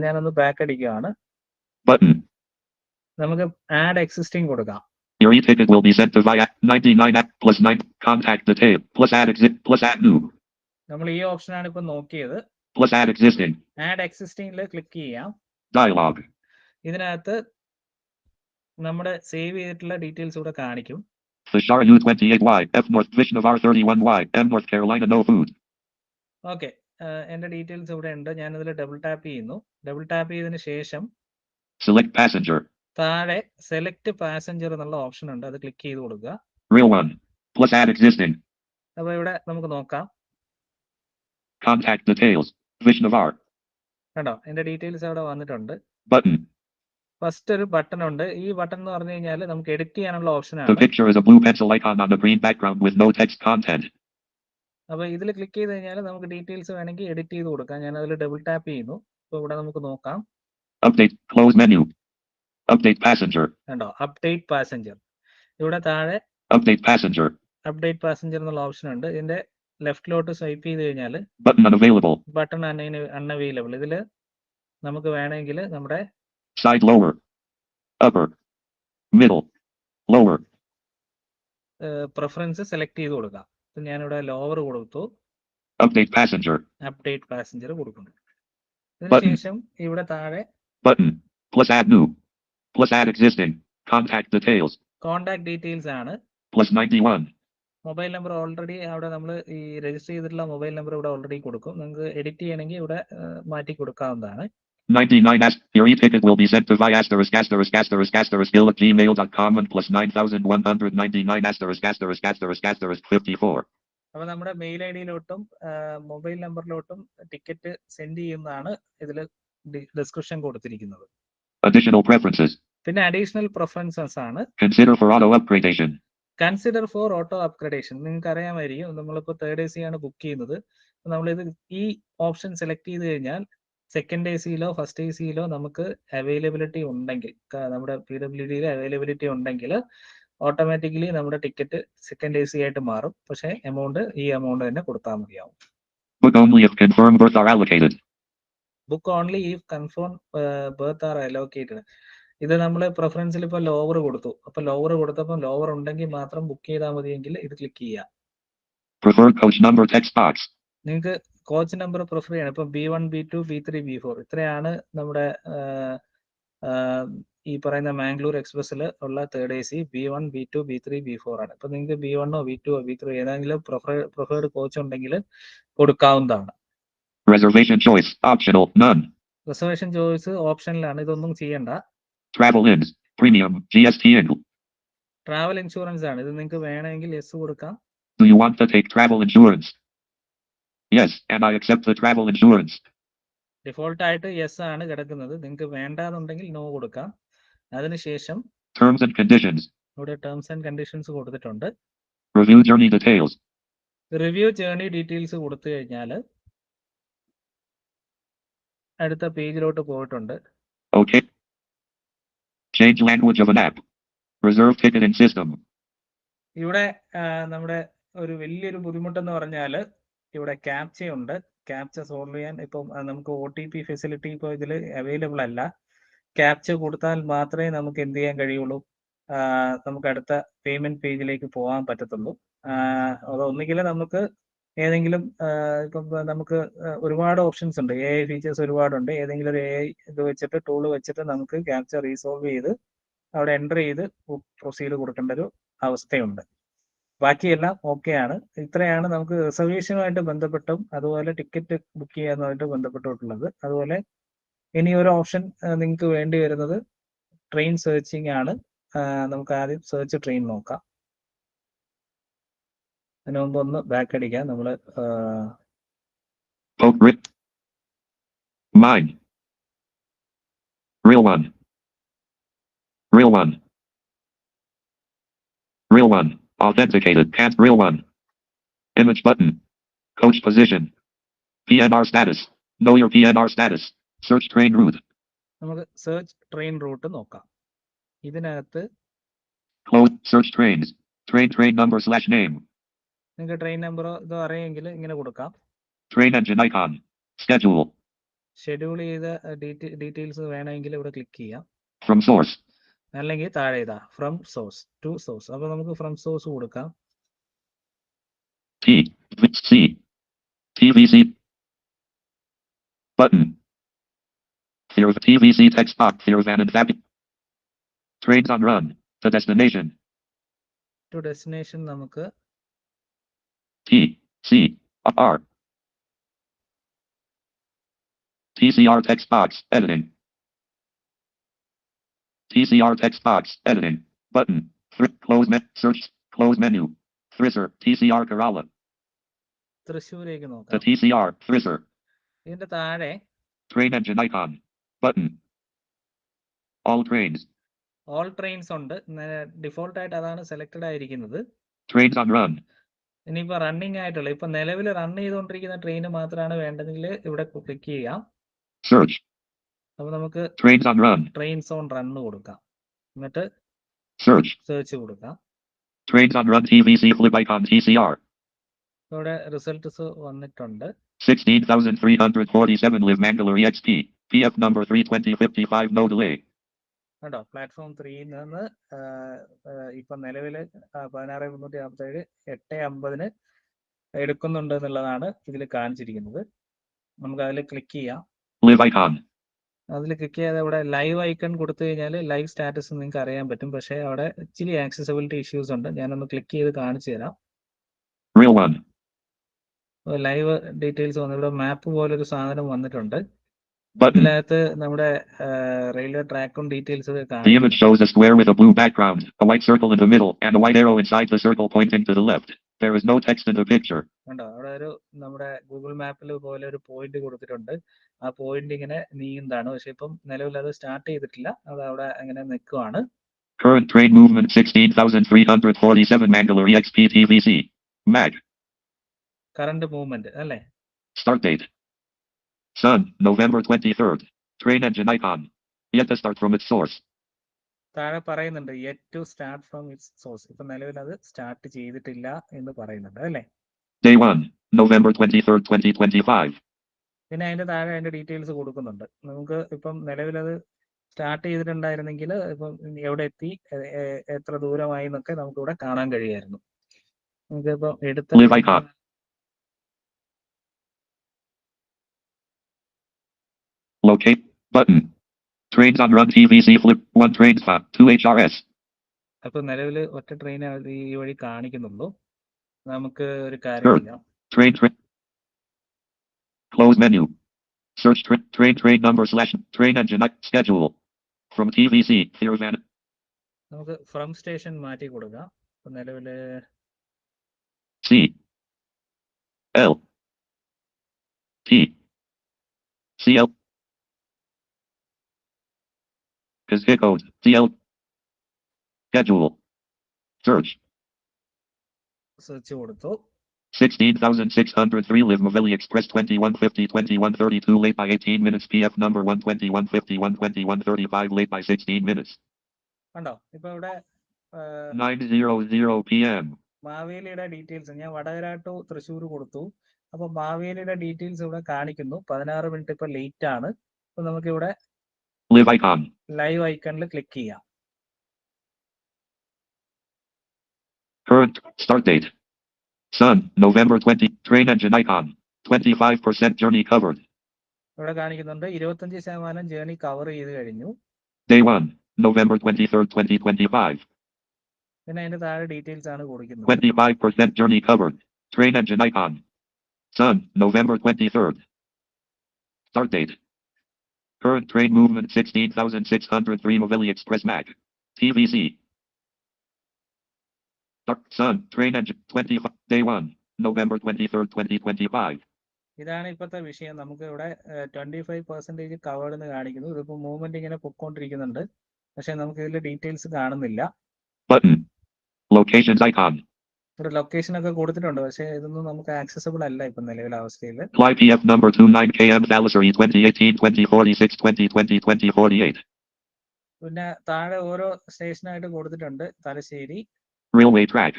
ഞാനൊന്ന് ബാക്ക് അടിക്കുകയാണ്. Button. നമുക്ക് ആഡ് എക്സിസ്റ്റിംഗ് കൊടുക്കാം. Your e-ticket will be sent to via 99 app plus 9 contact detail plus add exit plus add new നമ്മൾ ഈ ഓപ്ഷനാണ് ഇപ്പൊ നോക്കിയത്. plus add existing. ആഡ് എക്സിസ്റ്റിംഗിൽ ക്ലിക്ക് ചെയ്യാം. Dialog. ഇതിനകത്ത് നമ്മുടെ സേവ് ചെയ്തിട്ടുള്ള ഡീറ്റെയിൽസ് ഇവിടെ കാണിക്കും. Fishara U28Y, F North Vishnavar 31Y, M North Carolina no food. Okay, എന്റെ ഡീറ്റെയിൽസ് ഇവിടെ ഉണ്ട്. ഞാനിതിൽ ഡബിൾ ടാപ്പ് ചെയ്യുന്നു. ഡബിൾ ടാപ്പ് ചെയ്തതിന് ശേഷം Select passenger. താഴെ സെലക്ട് പാസഞ്ചർ എന്നുള്ള ഓപ്ഷൻ ഉണ്ട്. അത് ക്ലിക്ക് ചെയ്ത് കൊടുക്കുക. Real one. Plus add existing. അപ്പൊ ഇവിടെ നമുക്ക് നോക്കാം. Contact details. Vishnavar. കണ്ടോ, എന്റെ ഡീറ്റെയിൽസ് അവിടെ വന്നിട്ടുണ്ട്. Button. ഫസ്റ്റ് ഒരു ബട്ടൺ ഉണ്ട്. ഈ ബട്ടൺ എന്ന് പറഞ്ഞു കഴിഞ്ഞാൽ നമുക്ക് എഡിറ്റ് ചെയ്യാനുള്ള ഓപ്ഷൻ The ആണ്. picture is a blue pencil icon on a green background with no text content. അപ്പൊ ഇതിൽ ക്ലിക്ക് ചെയ്ത് കഴിഞ്ഞാൽ നമുക്ക് ഡീറ്റെയിൽസ് വേണമെങ്കിൽ എഡിറ്റ് ചെയ്ത് കൊടുക്കാം. ഞാൻ അതിൽ ഡബിൾ ടാപ്പ് ചെയ്യുന്നു. അപ്പൊ ഇവിടെ നമുക്ക് നോക്കാം. Update. Close menu. Update passenger. കണ്ടോ, അപ്ഡേറ്റ് പാസഞ്ചർ. ഇവിടെ താഴെ Update passenger. അപ്ഡേറ്റ് പാസഞ്ചർ എന്നുള്ള ഓപ്ഷൻ ഉണ്ട്. ഇതിന്റെ ലെഫ്റ്റിലോട്ട് സ്വൈപ്പ് ചെയ്ത് കഴിഞ്ഞാൽ Button unavailable. Button unavailable. ഇതിൽ നമുക്ക് വേണമെങ്കിൽ നമ്മുടെ Side lower. Upper. Middle. Lower. Preference select ചെയ്ത് കൊടുക്കാം. ഞാനിവിടെ ലോവർ കൊടുത്തു. Update passenger. അപ്ഡേറ്റ് പാസഞ്ചർ കൊടുക്കുന്നു. Button. ഇതിനുശേഷം ഇവിടെ താഴെ Button. Plus add new. Plus add existing. Contact details. Contact details ആണ്. Plus 91. മൊബൈൽ നമ്പർ ഓൾറെഡി അവിടെ നമ്മൾ ഈ രജിസ്റ്റർ ചെയ്തിട്ടുള്ള മൊബൈൽ നമ്പർ ഇവിടെ ഓൾറെഡി കൊടുക്കും. നിങ്ങൾക്ക് എഡിറ്റ് ചെയ്യണമെങ്കിൽ ഇവിടെ മാറ്റി കൊടുക്കാവുന്നതാണ്. 99 Your e-ticket will be sent to via asterisk asterisk asterisk asterisk ill at gmail.com and plus 9199 asterisk asterisk asterisk asterisk 54. അപ്പൊ നമ്മുടെ മെയിൽ ഐ ഡിയിലോട്ടും മൊബൈൽ നമ്പറിലോട്ടും ടിക്കറ്റ് സെൻഡ് ചെയ്യുന്നതാണ് ഇതിൽ ഡിസ്ക്രിപ്ഷൻ കൊടുത്തിരിക്കുന്നത്. Additional preferences. പിന്നെ അഡീഷണൽ പ്രിഫറൻസസ് ആണ്. Consider for auto upgradation. Consider for auto upgradation. നിങ്ങൾക്ക് അറിയാമായിരിക്കും, നമ്മളിപ്പോൾ തേർഡ് AC ആണ് ബുക്ക് ചെയ്യുന്നത്. നമ്മളിത് ഈ ഓപ്ഷൻ സെലക്ട് ചെയ്ത് കഴിഞ്ഞാൽ സെക്കൻഡ് AC-ലോ ഫസ്റ്റ് AC-ലോ നമുക്ക് അവൈലബിലിറ്റി ഉണ്ടെങ്കിൽ, നമ്മുടെ PWD-യിൽ അവൈലബിലിറ്റി ഉണ്ടെങ്കിൽ ഓട്ടോമാറ്റിക്കലി നമ്മുടെ ടിക്കറ്റ് സെക്കൻഡ് AC ആയിട്ട് മാറും. പക്ഷേ ഈ എമൗണ്ട് തന്നെ കൊടുത്താൽ മതിയാവും. Book only if confirmed berth are allocated. Book only if confirm berth are allocated. ഇത് നമ്മൾ പ്രിഫറൻസിൽ ഇപ്പോൾ ലോവർ കൊടുത്തു. അപ്പൊ ലോവർ കൊടുത്തപ്പോൾ ലോവർ ഉണ്ടെങ്കിൽ മാത്രം ബുക്ക് ചെയ്താൽ മതിയെങ്കിൽ ഇത് ക്ലിക്ക് ചെയ്യാം. Preferred coach number text box. നിങ്ങൾക്ക് കോച്ച് നമ്പർ പ്രിഫർ ചെയ്യണം. ഇപ്പൊ B1 B2 B3 B4 ഇത്രയാണ് നമ്മുടെ ഈ പറയുന്ന മാംഗ്ലൂർ എക്സ്പ്രസ്സിൽ ഉള്ള third AC. B1 B2 B3 B4 ആണ്. ഇപ്പൊ നിങ്ങൾക്ക് B1 B2 B3 ഏതെങ്കിലും പ്രിഫേർഡ് കോച്ച് ഉണ്ടെങ്കിൽ കൊടുക്കാവുന്നതാണ്. Reservation choice optional none. Reservation choice ഓപ്ഷനിലാണ്. ഇതൊന്നും ചെയ്യണ്ട. Travel ins premium GST in. Travel insurance ആണ്. ഇത് നിങ്ങൾക്ക് വേണമെങ്കിൽ യെസ് കൊടുക്കാം. Do you want to take travel insurance? Yes, and I accept the travel insurance. Default ആയിട്ട് യെസ് ആണ് കിടക്കുന്നത്. നിങ്ങൾക്ക് വേണ്ടാന്നുണ്ടെങ്കിൽ നോ കൊടുക്കാം. അതിനുശേഷം Terms and conditions. ഇവിടെ ടേംസ് ആൻഡ് കണ്ടീഷൻസ് കൊടുത്തിട്ടുണ്ട്. Review journey details. Review journey details കൊടുത്തു കഴിഞ്ഞാൽ അടുത്ത പേജിലോട്ട് പോയിട്ടുണ്ട്. Okay. Change language of an app. Reserve ticketing system. ഇവിടെ നമ്മുടെ ഒരു വലിയൊരു ബുദ്ധിമുട്ടെന്ന് പറഞ്ഞാൽ ഇവിടെ ക്യാപ്ച ഉണ്ട്. ക്യാപ്ച സോൾവ് ചെയ്യാൻ ഇപ്പം നമുക്ക് OTP ഫെസിലിറ്റി ഇപ്പോൾ ഇതിൽ അവൈലബിൾ അല്ല. ക്യാപ്ച കൊടുത്താൽ മാത്രമേ നമുക്ക് എന്ത് ചെയ്യാൻ കഴിയുള്ളൂ, നമുക്ക് അടുത്ത പേയ്മെന്റ് പേജിലേക്ക് പോകാൻ പറ്റത്തുള്ളൂ. അതൊന്നുകിൽ നമുക്ക് ഏതെങ്കിലും ഇപ്പം നമുക്ക് ഒരുപാട് ഓപ്ഷൻസ് ഉണ്ട്. AI ഫീച്ചേഴ്സ് ഒരുപാടുണ്ട്. ഏതെങ്കിലും ഒരു AI ഇത് വെച്ചിട്ട് ടൂൾ വെച്ചിട്ട് നമുക്ക് ക്യാപ്ച റീസോൾവ് ചെയ്ത് അവിടെ എൻ്റർ ചെയ്ത് പ്രൊസീഡ് കൊടുക്കേണ്ട ഒരു അവസ്ഥയുണ്ട്. ബാക്കിയെല്ലാം ഓക്കെ ആണ്. ഇത്രയാണ് നമുക്ക് റിസർവേഷനുമായിട്ട് ബന്ധപ്പെട്ടും അതുപോലെ ടിക്കറ്റ് ബുക്ക് ചെയ്യാനുമായിട്ട് ബന്ധപ്പെട്ടിട്ടുള്ളത്. അതുപോലെ ഇനി ഒരു ഓപ്ഷൻ നിങ്ങൾക്ക് വേണ്ടി വരുന്നത് ട്രെയിൻ സെർച്ചിങ് ആണ്. നമുക്ക് ആദ്യം സെർച്ച് ട്രെയിൻ നോക്കാം. അതിന് മുമ്പ് ഒന്ന് ബാക്ക് അടിക്കാം. നമ്മൾ Mine. Real one. Real one. Real one. Authenticated. Can't. Real one. Image button. Coach position. PNR status. Know your PNR status. Search train route. നമുക്ക് സെർച്ച് ട്രെയിൻ റൂട്ട് നോക്കാം. ഇതിനകത്ത് Close. Search trains. Train number / name. നിങ്ങൾക്ക് train നമ്പറോ ഇതോ അറിയെങ്കിൽ ഇങ്ങനെ കൊടുക്കാം. Train engine icon. Schedule. Schedule ചെയ്ത details വേണമെങ്കിൽ ഇവിടെ ക്ലിക്ക് ചെയ്യാം. From source. അല്ലെങ്കിൽ താഴെ ഇതാ ഫ്രം സോഴ്സ് ടു സോഴ്സ്. അപ്പൊ നമുക്ക് ഫ്രം സോഴ്സ് കൊടുക്കാം. C. TVC. Button. Here's TVC text box. Here's an example. Trains on run. The destination. To destination നമുക്ക് TCR. TCR text box. Editing. TCR text box. Editing. Button. Close search. Close menu. Thrisser. TCR Kerala. തൃശ്ശൂരേക്ക് The നോക്കാം. TCR. Thrisser. ഇതിന്റെ താഴെ Train engine icon. Button. All trains. All trains ഉണ്ട്. Default ആയിട്ട് അതാണ് selected ആയിരിക്കുന്നത്. Trains on run. ഇനിയിപ്പോ running ആയിട്ടുള്ള ഇപ്പൊ നിലവിൽ റൺ ചെയ്തുകൊണ്ടിരിക്കുന്ന ട്രെയിൻ മാത്രമാണ് വേണ്ടതെങ്കിൽ ഇവിടെ ക്ലിക്ക് ചെയ്യാം. Search. അപ്പൊ നമുക്ക് Trains on run. Trains on run കൊടുക്കാം. എന്നിട്ട് Search. സെർച്ച് കൊടുക്കാം. Trains on run TVC flip icon TCR. ഇവിടെ റിസൾട്ട്സ് വന്നിട്ടുണ്ട്. 16,347 live Mangalore EXP. PF number 32055 no delay. കേട്ടോ, പ്ലാറ്റ്ഫോം 3 നിന്ന് ഇപ്പൊ നിലവില് 16,357 8:50 എടുക്കുന്നുണ്ട് എന്നുള്ളതാണ് ഇതിൽ കാണിച്ചിരിക്കുന്നത്. നമുക്ക് അതിൽ ക്ലിക്ക് ചെയ്യാം. Live icon. അതിൽ ക്ലിക്ക് ചെയ്ത് ഇവിടെ ലൈവ് ഐക്കൺ കൊടുത്തു കഴിഞ്ഞാൽ ലൈവ് സ്റ്റാറ്റസ് നിങ്ങൾക്ക് അറിയാൻ പറ്റും. പക്ഷേ അവിടെ ഇച്ചിരി ആക്സസിബിലിറ്റി ഇഷ്യൂസ് ഉണ്ട്. ഞാനൊന്ന് ക്ലിക്ക് ചെയ്ത് കാണിച്ചു തരാം. Real one. ലൈവ് ഡീറ്റെയിൽസ് വന്നു. ഇവിടെ മാപ്പ് പോലൊരു സാധനം വന്നിട്ടുണ്ട്. Button. ഇതിനകത്ത് നമ്മുടെ റെയിൽവേ ട്രാക്കും details The image shows a square with a blue background, a white circle in the middle, and a white arrow inside the circle pointing to the left. There is no text in the picture. കണ്ടോ, അവിടെ ഒരു നമ്മുടെ Google മാപ്പിൽ പോലെ ഒരു point കൊടുത്തിട്ടുണ്ട്. ആ point ഇങ്ങനെ നീങ്ങുന്നതാണ്. പക്ഷെ ഇപ്പം നിലവിൽ അത് സ്റ്റാർട്ട് ചെയ്തിട്ടില്ല. അത് അവിടെ അങ്ങനെ നിൽക്കുവാണ്. Current train movement 16,347 Mangalore EXP TVC. MAG. Current movement അല്ലേ? Start date. Sun, November 23rd. Train engine icon. Yet to start from its source. താഴെ പറയുന്നുണ്ട് yet to start from its source. ഇപ്പൊ നിലവിൽ അത് സ്റ്റാർട്ട് ചെയ്തിട്ടില്ല എന്ന് പറയുന്നുണ്ട് അല്ലേ? Day 1, November 23rd, 2025. പിന്നെ അതിന്റെ താഴെ അതിന്റെ ഡീറ്റെയിൽസ് കൊടുക്കുന്നുണ്ട്. നമുക്ക് ഇപ്പം നിലവിൽ അത് സ്റ്റാർട്ട് ചെയ്തിട്ടുണ്ടായിരുന്നെങ്കിൽ ഇപ്പം എവിടെ എത്തി, എത്ര ദൂരമായി എന്നൊക്കെ നമുക്ക് ഇവിടെ കാണാൻ കഴിയുമായിരുന്നു. നമുക്ക് ഇപ്പം Live icon. Locate button. Trains on run TVC flip 1 train stop 2 HRS. അപ്പൊ നിലവിൽ ഒറ്റ ട്രെയിൻ ഈ വഴി കാണിക്കുന്നുള്ളൂ. നമുക്ക് ഒരു കാര്യം ചെയ്യാം. Train close menu. Search train number / train engine schedule. From TVC Thirvan. നമുക്ക് ഫ്രം സ്റ്റേഷൻ മാറ്റി കൊടുക്കാം. അപ്പൊ നിലവില് C L T CL code CL schedule. Search. Search കൊടുത്തു. 16,603 live Mavili Express 2150 2132 late by 18 minutes PF number 12151 2135 late by 16 minutes. കണ്ടോ, ഇപ്പൊ ഇവിടെ 9:00 PM. മാവേലിയുടെ details ഞാൻ വടകര ടു തൃശ്ശൂർ കൊടുത്തു. അപ്പൊ മാവേലിയുടെ ഡീറ്റെയിൽസ് ഇവിടെ കാണിക്കുന്നു. 16 മിനിറ്റ് ഇപ്പൊ ലേറ്റ് ആണ്. അപ്പൊ നമുക്ക് ഇവിടെ Live icon. ലൈവ് ഐക്കണിൽ ക്ലിക്ക് ചെയ്യാം. Current start date. Sun, November 20. Train engine icon. 25% journey covered. ഇവിടെ കാണിക്കുന്നുണ്ട് 25% ജേർണി കവർ ചെയ്ത് കഴിഞ്ഞു. Day 1, November 23rd, 2025. പിന്നെ അതിന്റെ താഴെ ഡീറ്റെയിൽസ് ആണ് കൊടുക്കുന്നത്. 25% journey covered. Train engine icon. Sun, November 23rd. Start date. Current train movement 16,603 Mavili Express MAG. TVC Sun, train engine, 25, day 1, November 23rd, 2025. ഇതാണ് ഇപ്പോഴത്തെ വിഷയം. നമുക്ക് ഇവിടെ 25% കവേർഡ് എന്ന് കാണിക്കുന്നു. ഇതിപ്പോൾ മൂവ്മെന്റ് ഇങ്ങനെ പൊക്കോണ്ടിരിക്കുന്നുണ്ട്, പക്ഷെ നമുക്ക് ഇതിൽ ഡീറ്റെയിൽസ് കാണുന്നില്ല. Button. Locations icon. ഇവിടെ ലൊക്കേഷൻ ഒക്കെ കൊടുത്തിട്ടുണ്ട്, പക്ഷെ ഇതൊന്നും നമുക്ക് ആക്സസിബിൾ അല്ല ഇപ്പൊ നിലവിലെ അവസ്ഥയിൽ. Fly PF number 29 KM Salisbury 2018 2046 2020 2048. പിന്നെ താഴെ ഓരോ സ്റ്റേഷനായിട്ട് കൊടുത്തിട്ടുണ്ട്. Thalassery Railway track.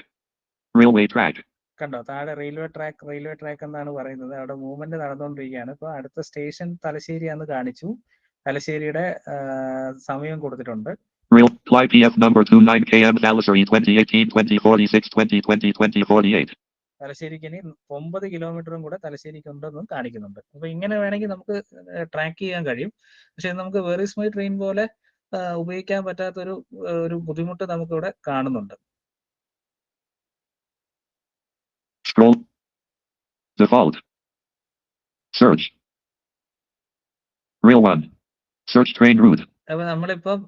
Railway track. കണ്ടോ, താഴെ റെയിൽവേ ട്രാക്ക് എന്നാണ് പറയുന്നത്. അവിടെ മൂവ്മെന്റ് നടന്നുകൊണ്ടിരിക്കുകയാണ്. ഇപ്പൊ അടുത്ത സ്റ്റേഷൻ തലശ്ശേരിയാന്ന് കാണിച്ചു. തലശ്ശേരിയുടെ സമയം കൊടുത്തിട്ടുണ്ട്. Fly PF number 29 KM Salisbury 2018 2046 2020 2048. തലശ്ശേരിക്ക് ഇനി 9 കിലോമീറ്ററും കൂടെ തലശ്ശേരിക്ക് ഉണ്ടെന്നും കാണിക്കുന്നുണ്ട്. അപ്പൊ ഇങ്ങനെ വേണമെങ്കിൽ നമുക്ക് ട്രാക്ക് ചെയ്യാൻ കഴിയും. പക്ഷെ നമുക്ക് വെർ ഈസ് മൈ ട്രെയിൻ പോലെ ഉപയോഗിക്കാൻ പറ്റാത്തൊരു ബുദ്ധിമുട്ട് നമുക്കിവിടെ കാണുന്നുണ്ട്. Scroll. Default. Search. Rail 1. Search train route. അപ്പൊ നമ്മളിപ്പം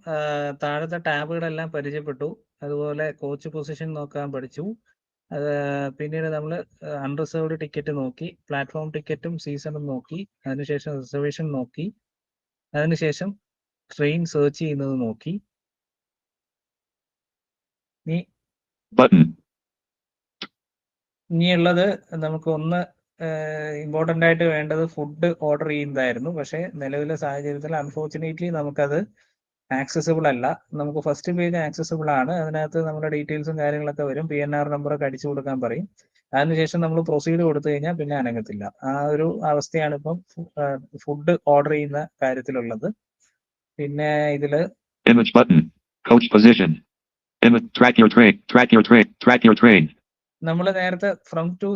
താഴത്തെ ടാബുകളെല്ലാം പരിചയപ്പെട്ടു. അതുപോലെ കോച്ച് പൊസിഷൻ നോക്കാൻ പഠിച്ചു. പിന്നീട് നമ്മൾ അൺറിസർവ്ഡ് ടിക്കറ്റ് നോക്കി, പ്ലാറ്റ്ഫോം ടിക്കറ്റും സീസണും നോക്കി, അതിനുശേഷം റിസർവേഷൻ നോക്കി, അതിനുശേഷം ട്രെയിൻ സെർച്ച് ചെയ്യുന്നത് നോക്കി. ഇനിയുള്ളത് നമുക്ക് ഒന്ന് ഇമ്പോർട്ടൻ്റ് ആയിട്ട് വേണ്ടത് ഫുഡ് ഓർഡർ ചെയ്യുന്നതായിരുന്നു. പക്ഷേ നിലവിലെ സാഹചര്യത്തിൽ അൺഫോർച്ചുനേറ്റ്ലി നമുക്കത് ആക്സസിബിൾ അല്ല. നമുക്ക് ഫസ്റ്റ് പേജ് ആക്സസിബിൾ ആണ്. അതിനകത്ത് നമ്മുടെ ഡീറ്റെയിൽസും കാര്യങ്ങളൊക്കെ വരും. PNR നമ്പറൊക്കെ അടിച്ചു കൊടുക്കാൻ പറയും. അതിനുശേഷം നമ്മൾ പ്രൊസീഡ് കൊടുത്തു കഴിഞ്ഞാൽ പിന്നെ അനങ്ങത്തില്ല. ആ ഒരു അവസ്ഥയാണ് ഇപ്പം ഫുഡ് ഓർഡർ ചെയ്യുന്ന കാര്യത്തിലുള്ളത്. പിന്നെ ഇതില് Image button. Coach position. Image track your train. Track your train. Track your train. നമ്മൾ നേരത്തെ ഫ്രം ടു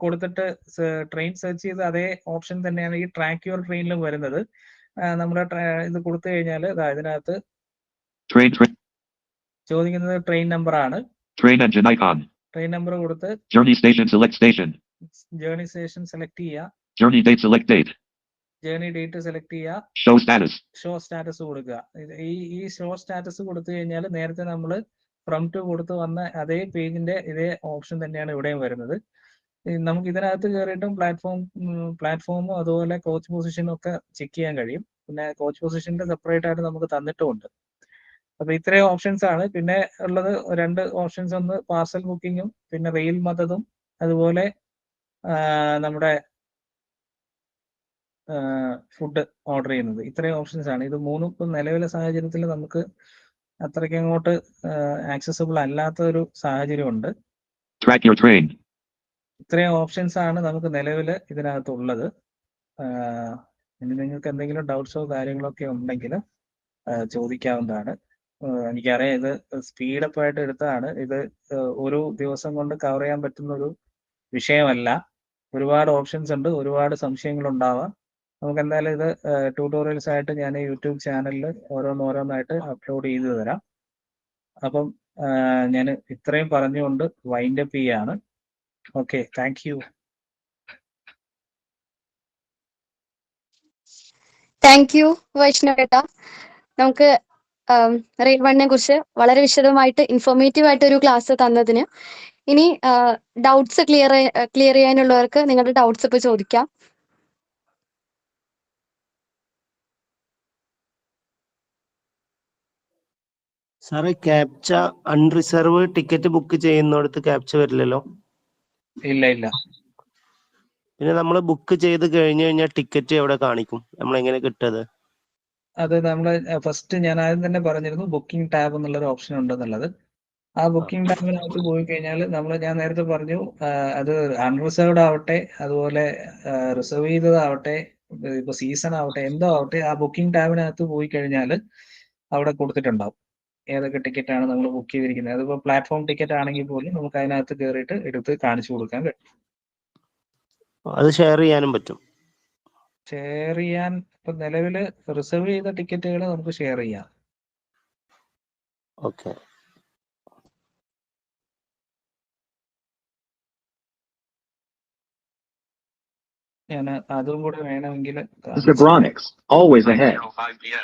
കൊടുത്തിട്ട് ട്രെയിൻ സെർച്ച് ചെയ്ത് അതേ ഓപ്ഷൻ തന്നെയാണ് ഈ ട്രാക്ക് യുവർ ട്രെയിനിലും വരുന്നത്. നമ്മുടെ ഇത് കൊടുത്തു കഴിഞ്ഞാൽ ഇതിനകത്ത് ചോദിക്കുന്നത് ട്രെയിൻ നമ്പർ ആണ്. Train engine icon. Train number കൊടുത്ത് Journey station select station. Journey station select ചെയ്യുക. Journey date select date. Journey date select ചെയ്യുക. Show status. ഷോ സ്റ്റാറ്റസ് കൊടുക്കുക. ഈ ഷോ സ്റ്റാറ്റസ് കൊടുത്തു കഴിഞ്ഞാൽ നേരത്തെ നമ്മൾ ഫ്രം ടു കൊടുത്ത് വന്ന അതേ പേജിന്റെ ഇതേ ഓപ്ഷൻ തന്നെയാണ് ഇവിടെയും വരുന്നത്. നമുക്ക് ഇതിനകത്ത് കയറിയിട്ടും പ്ലാറ്റ്ഫോമും അതുപോലെ കോച്ച് പൊസിഷനും ഒക്കെ ചെക്ക് ചെയ്യാൻ കഴിയും. പിന്നെ കോച്ച് പൊസിഷന്റെ സെപ്പറേറ്റ് ആയിട്ട് നമുക്ക് തന്നിട്ടുമുണ്ട്. അപ്പൊ ഇത്രയും ഓപ്ഷൻസ് ആണ്. പിന്നെ ഉള്ളത് 2 ഓപ്ഷൻസ്, ഒന്ന് പാർസൽ ബുക്കിങ്ങും പിന്നെ റെയിൽ മദതും അതുപോലെ നമ്മുടെ ഫുഡ് ഓർഡർ ചെയ്യുന്നത്. ഇത്രയും ഓപ്ഷൻസ് ആണ്. ഇത് മൂന്നും ഇപ്പം നിലവിലെ സാഹചര്യത്തിൽ നമുക്ക് അത്രയ്ക്ക് അങ്ങോട്ട് ആക്സസിബിൾ അല്ലാത്ത ഒരു സാഹചര്യം ഉണ്ട്. Track your train. ഇത്രയും ഓപ്ഷൻസ് ആണ് നമുക്ക് നിലവിൽ ഇതിനകത്തുള്ളത്. ഇനി നിങ്ങൾക്ക് എന്തെങ്കിലും ഡൗട്ട്സോ കാര്യങ്ങളൊക്കെ ഉണ്ടെങ്കിൽ ചോദിക്കാവുന്നതാണ്. എനിക്കറിയാം ഇത് സ്പീഡപ്പ് ആയിട്ട് എടുത്തതാണ്. ഇത് ഒരു ദിവസം കൊണ്ട് കവർ ചെയ്യാൻ പറ്റുന്ന ഒരു വിഷയമല്ല. ഒരുപാട് ഓപ്ഷൻസ് ഉണ്ട്, ഒരുപാട് സംശയങ്ങൾ ഉണ്ടാവാം. നമുക്ക് എന്തായാലും ഇത് ട്യൂട്ടോറിയൽസ് ആയിട്ട് ഞാൻ യൂട്യൂബ് ചാനലിൽ ഓരോന്നായിട്ട് അപ്ലോഡ് ചെയ്തു തരാം. അപ്പം ഞാൻ ഇത്രയും പറഞ്ഞുകൊണ്ട് വൈൻഡപ്പ് ചെയ്യാണ്. Okay, thank you. Thank you വൈഷ്ണവേട്ട. നമുക്ക് റെയിൽ 1നെ കുറിച്ച് വളരെ വിശദമായിട്ട് ഇൻഫോർമേറ്റീവ് ആയിട്ട് ഒരു ക്ലാസ് തന്നതിന്. ഇനി ഡൗട്ട്സ് ക്ലിയർ ചെയ്യാനുള്ളവർക്ക് നിങ്ങളുടെ ഡൗട്ട്സ് ഇപ്പൊ ചോദിക്കാം. സാറേ, ക്യാപ്ച അൺറിസർവ് ടിക്കറ്റ് ബുക്ക് ചെയ്യുന്നിടത്ത് ക്യാപ്ച വരില്ലല്ലോ? ഇല്ല. പിന്നെ നമ്മൾ ബുക്ക് ചെയ്ത് കഴിഞ്ഞു കഴിഞ്ഞാൽ ടിക്കറ്റ് എവിടെ കാണിക്കും? നമ്മൾ എങ്ങനെ കിട്ടത്? അത് നമ്മൾ ഫസ്റ്റ് ഞാൻ ആദ്യം തന്നെ പറഞ്ഞിരുന്നു ബുക്കിംഗ് ടാബ് എന്നുള്ളൊരു ഓപ്ഷൻ ഉണ്ടെന്നുള്ളത്. ആ ബുക്കിംഗ് ടാബിനകത്ത് പോയി കഴിഞ്ഞാൽ ഞാൻ നേരത്തെ പറഞ്ഞു, അത് അൺറിസർവ്ഡ് ആവട്ടെ അതുപോലെ റിസർവ് ചെയ്തതാവട്ടെ, ഇപ്പൊ സീസൺ ആവട്ടെ, എന്തോ ആവട്ടെ, ആ ബുക്കിംഗ് ടാബിനകത്ത് പോയി കഴിഞ്ഞാൽ അവിടെ കൊടുത്തിട്ടുണ്ടാവും ഏതൊക്കെ ടിക്കറ്റ് ആണ് നമ്മൾ ബുക്ക് ചെയ്തിരിക്കുന്നത്. അതിപ്പോ പ്ലാറ്റ്ഫോം ടിക്കറ്റ് ആണെങ്കിൽ പോലും നമുക്ക് അതിനകത്ത് കയറിയിട്ട് എടുത്ത് കാണിച്ചു കൊടുക്കാൻ കഴിയും. അത് ഷെയർ ചെയ്യാനും പറ്റും? ഷെയർ ചെയ്യാൻ ഇപ്പൊ നിലവില് റിസർവ് ചെയ്ത ടിക്കറ്റുകൾ നമുക്ക് ഷെയർ ചെയ്യാം. ഓക്കെ. ഞാൻ അതും കൂടെ വേണമെങ്കിൽ always ahead.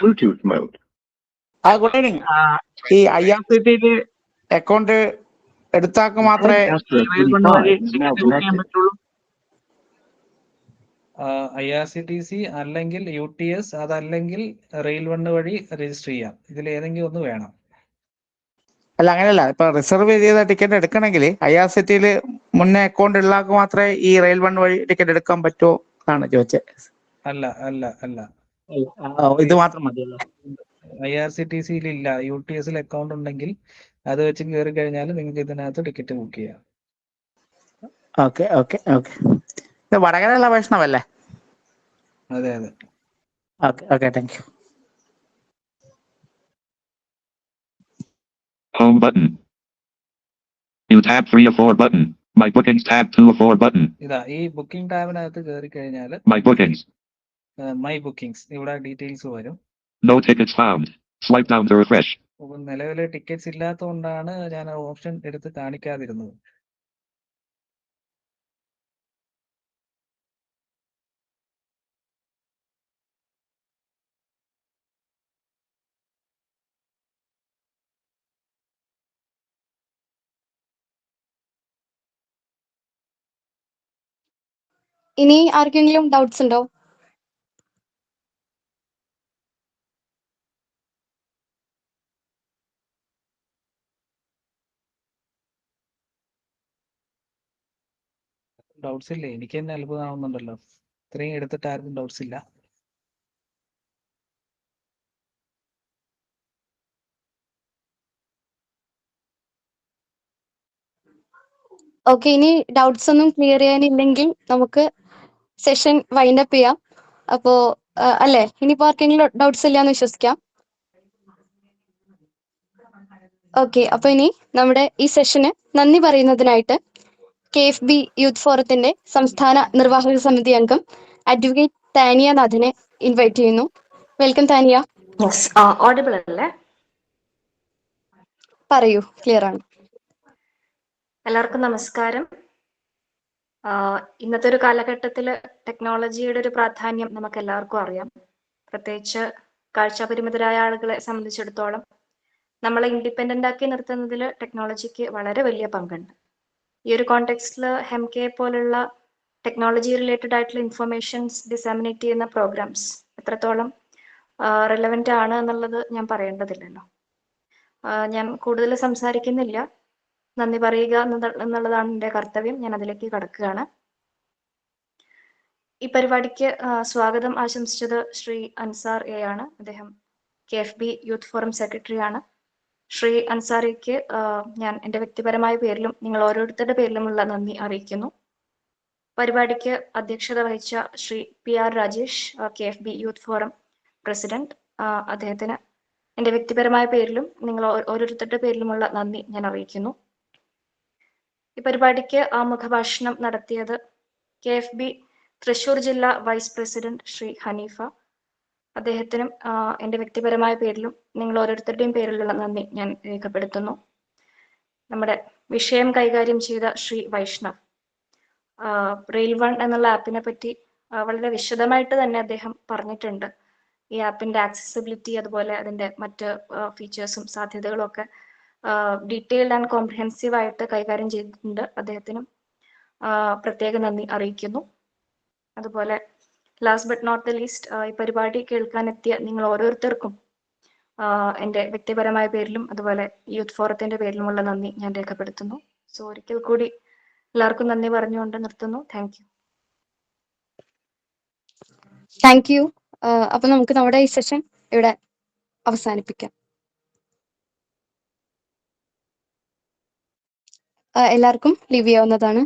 Bluetooth mode. Good evening. ഈ IRCTC അക്കൗണ്ട് എടുത്താക്ക് മാത്രമേ ഈ റെയിൽ വൺ വഴി ടിക്കറ്റ് ബുക്ക് ചെയ്യാൻ പറ്റുള്ളൂ? IRCTC അല്ലെങ്കിൽ UTS അതല്ലെങ്കിൽ റെയിൽ വൺ വഴി രജിസ്റ്റർ ചെയ്യാം. ഇതിൽ ഏതെങ്കിലും ഒന്ന് വേണം. അല്ല, അങ്ങനെയല്ല. ഇപ്പൊ റിസർവ് ചെയ്ത ടിക്കറ്റ് എടുക്കണമെങ്കിൽ IRCTC മുന്നേ അക്കൗണ്ട് ഉള്ള ആൾക്ക് മാത്രമേ ഈ റെയിൽ വൺ വഴി ടിക്കറ്റ് എടുക്കാൻ പറ്റുമോ എന്നാണ് ചോദിച്ചത്. അല്ല അല്ല അല്ല, ഇത് മാത്രം മതിയല്ലോ? IRCTC ഇല്ല. UTS അക്കൗണ്ട് ഉണ്ടെങ്കിൽ അത് വെച്ച് കയറി കഴിഞ്ഞാൽ നിങ്ങൾക്ക് ഇതിനകത്ത് ടിക്കറ്റ് ബുക്ക് ചെയ്യാം. Okay okay okay. ഇത് വടകരയുള്ള വൈഷ്ണവല്ലേ? അതെ അതെ. Okay okay, thank U. Home button. You tab 3 of 4 button. My bookings tab 2 of 4 button. ഇതാ ഈ ബുക്കിംഗ് ടാബിനകത്ത് കയറി കഴിഞ്ഞാൽ My bookings. മൈ ബുക്കിംഗ്സ് ഇവിടെ ഡീറ്റെയിൽസ് വരും. No tickets found. Swipe down to refresh. നിലവിലെ ടിക്കറ്റ്സ് ഇല്ലാത്തതുകൊണ്ടാണ് ഞാൻ ഓപ്ഷൻ എടുത്ത് കാണിക്കാതിരുന്നത്. ഇനി ആർക്കെങ്കിലും ഡൗട്ട്സ് ഉണ്ടോ? ഡൗട്ട്സ് ഇല്ലേ? എനിക്ക് തന്നെ അത്ഭുതമാവുന്നുണ്ടല്ലോ, ഇത്രയും എടുത്തിട്ട് ആർക്കും ഡൗട്ട്സ് ഇല്ല. ഓക്കെ, ഇനി ഡൗട്ട്സ് ഒന്നും ക്ലിയർ ചെയ്യാനില്ലെങ്കിൽ നമുക്ക് സെഷൻ വൈൻഡ് അപ്പ് ചെയ്യാം. അപ്പോ അല്ലേ, ഇനിയിപ്പോ ആർക്കെങ്കിലും ഡൗട്ട്സ് ഇല്ലാന്ന് വിശ്വസിക്കാം. ഓക്കെ, അപ്പൊ ഇനി നമ്മുടെ ഈ സെഷന് നന്ദി പറയുന്നതിനായിട്ട് KFB യൂത്ത് ഫോറത്തിന്റെ സംസ്ഥാന നിർവാഹക സമിതി അംഗം അഡ്വക്കേറ്റ് താനിയ നാഥിനെ ഇൻവൈറ്റ് ചെയ്യുന്നു. വെൽക്കം താനിയ. ഓഡിബിൾ അല്ലേ? പറയൂ, ക്ലിയർ ആണ്. എല്ലാവർക്കും നമസ്കാരം. ഇന്നത്തെ ഒരു കാലഘട്ടത്തിൽ ടെക്നോളജിയുടെ ഒരു പ്രാധാന്യം നമുക്ക് എല്ലാവർക്കും അറിയാം. പ്രത്യേകിച്ച് കാഴ്ചാപരിമിതരായ ആളുകളെ സംബന്ധിച്ചിടത്തോളം നമ്മളെ ഇൻഡിപെൻഡന്റ് ആക്കി നിർത്തുന്നതിൽ ടെക്നോളജിക്ക് വളരെ വലിയ പങ്കുണ്ട്. ഈ ഒരു കോണ്ടെക്സ്റ്റിൽ HEMKE പോലുള്ള ടെക്നോളജി റിലേറ്റഡ് ആയിട്ടുള്ള ഇൻഫർമേഷൻസ് ഡിസാമിനേറ്റ് ചെയ്യുന്ന പ്രോഗ്രാംസ് എത്രത്തോളം റെലവെന്റ് ആണ് എന്നുള്ളത് ഞാൻ പറയേണ്ടതില്ലല്ലോ. ഞാൻ കൂടുതൽ സംസാരിക്കുന്നില്ല. നന്ദി പറയുക എന്നുള്ളതാണ് എൻ്റെ കർത്തവ്യം. ഞാൻ അതിലേക്ക് കടക്കുകയാണ്. ഈ പരിപാടിക്ക് സ്വാഗതം ആശംസിച്ചത് ശ്രീ അൻസാർ A ആണ്. അദ്ദേഹം KFB യൂത്ത് ഫോറം സെക്രട്ടറി ആണ്. ശ്രീ അൻസാറിക്ക് ഞാൻ എൻ്റെ വ്യക്തിപരമായ പേരിലും നിങ്ങൾ ഓരോരുത്തരുടെ പേരിലുമുള്ള നന്ദി അറിയിക്കുന്നു. പരിപാടിക്ക് അധ്യക്ഷത വഹിച്ച Shri PR Rajesh, KFB youth forum president, അദ്ദേഹത്തിന് എൻ്റെ വ്യക്തിപരമായ പേരിലും നിങ്ങൾ ഓരോരുത്തരുടെ പേരിലുമുള്ള നന്ദി ഞാൻ അറിയിക്കുന്നു. ഈ പരിപാടിക്ക് ആമുഖഭാഷണം നടത്തിയത് KFB തൃശൂർ ജില്ലാ വൈസ് പ്രസിഡന്റ് ശ്രീ ഹനീഫ. അദ്ദേഹത്തിനും എൻ്റെ വ്യക്തിപരമായ പേരിലും നിങ്ങൾ ഓരോരുത്തരുടെയും പേരിലുള്ള നന്ദി ഞാൻ രേഖപ്പെടുത്തുന്നു. നമ്മുടെ വിഷയം കൈകാര്യം ചെയ്ത ശ്രീ വൈഷ്ണവ്, റെയിൽ വൺ എന്നുള്ള ആപ്പിനെ പറ്റി വളരെ വിശദമായിട്ട് തന്നെ അദ്ദേഹം പറഞ്ഞിട്ടുണ്ട്. ഈ ആപ്പിന്റെ ആക്സസിബിലിറ്റി, അതുപോലെ അതിന്റെ മറ്റ് ഫീച്ചേഴ്സും സാധ്യതകളും ഒക്കെ ഡീറ്റെയിൽഡ് ആൻഡ് കോംപ്രിഹെൻസീവ് ആയിട്ട് കൈകാര്യം ചെയ്തിട്ടുണ്ട്. അദ്ദേഹത്തിനും പ്രത്യേക നന്ദി അറിയിക്കുന്നു. അതുപോലെ last but not the least, ഈ പരിപാടി കേൾക്കാനെത്തിയ നിങ്ങൾ ഓരോരുത്തർക്കും എൻ്റെ വ്യക്തിപരമായ പേരിലും അതുപോലെ യൂത്ത് ഫോറത്തിന്റെ പേരിലുമുള്ള നന്ദി ഞാൻ രേഖപ്പെടുത്തുന്നു. സോ ഒരിക്കൽ കൂടി എല്ലാവർക്കും നന്ദി പറഞ്ഞുകൊണ്ട് നിർത്തുന്നു. Thank you. Thank U. അപ്പൊ നമുക്ക് നമ്മുടെ ഈ സെഷൻ ഇവിടെ അവസാനിപ്പിക്കാം. എല്ലാവർക്കും ലീവ് ചെയ്യാവുന്നതാണ്.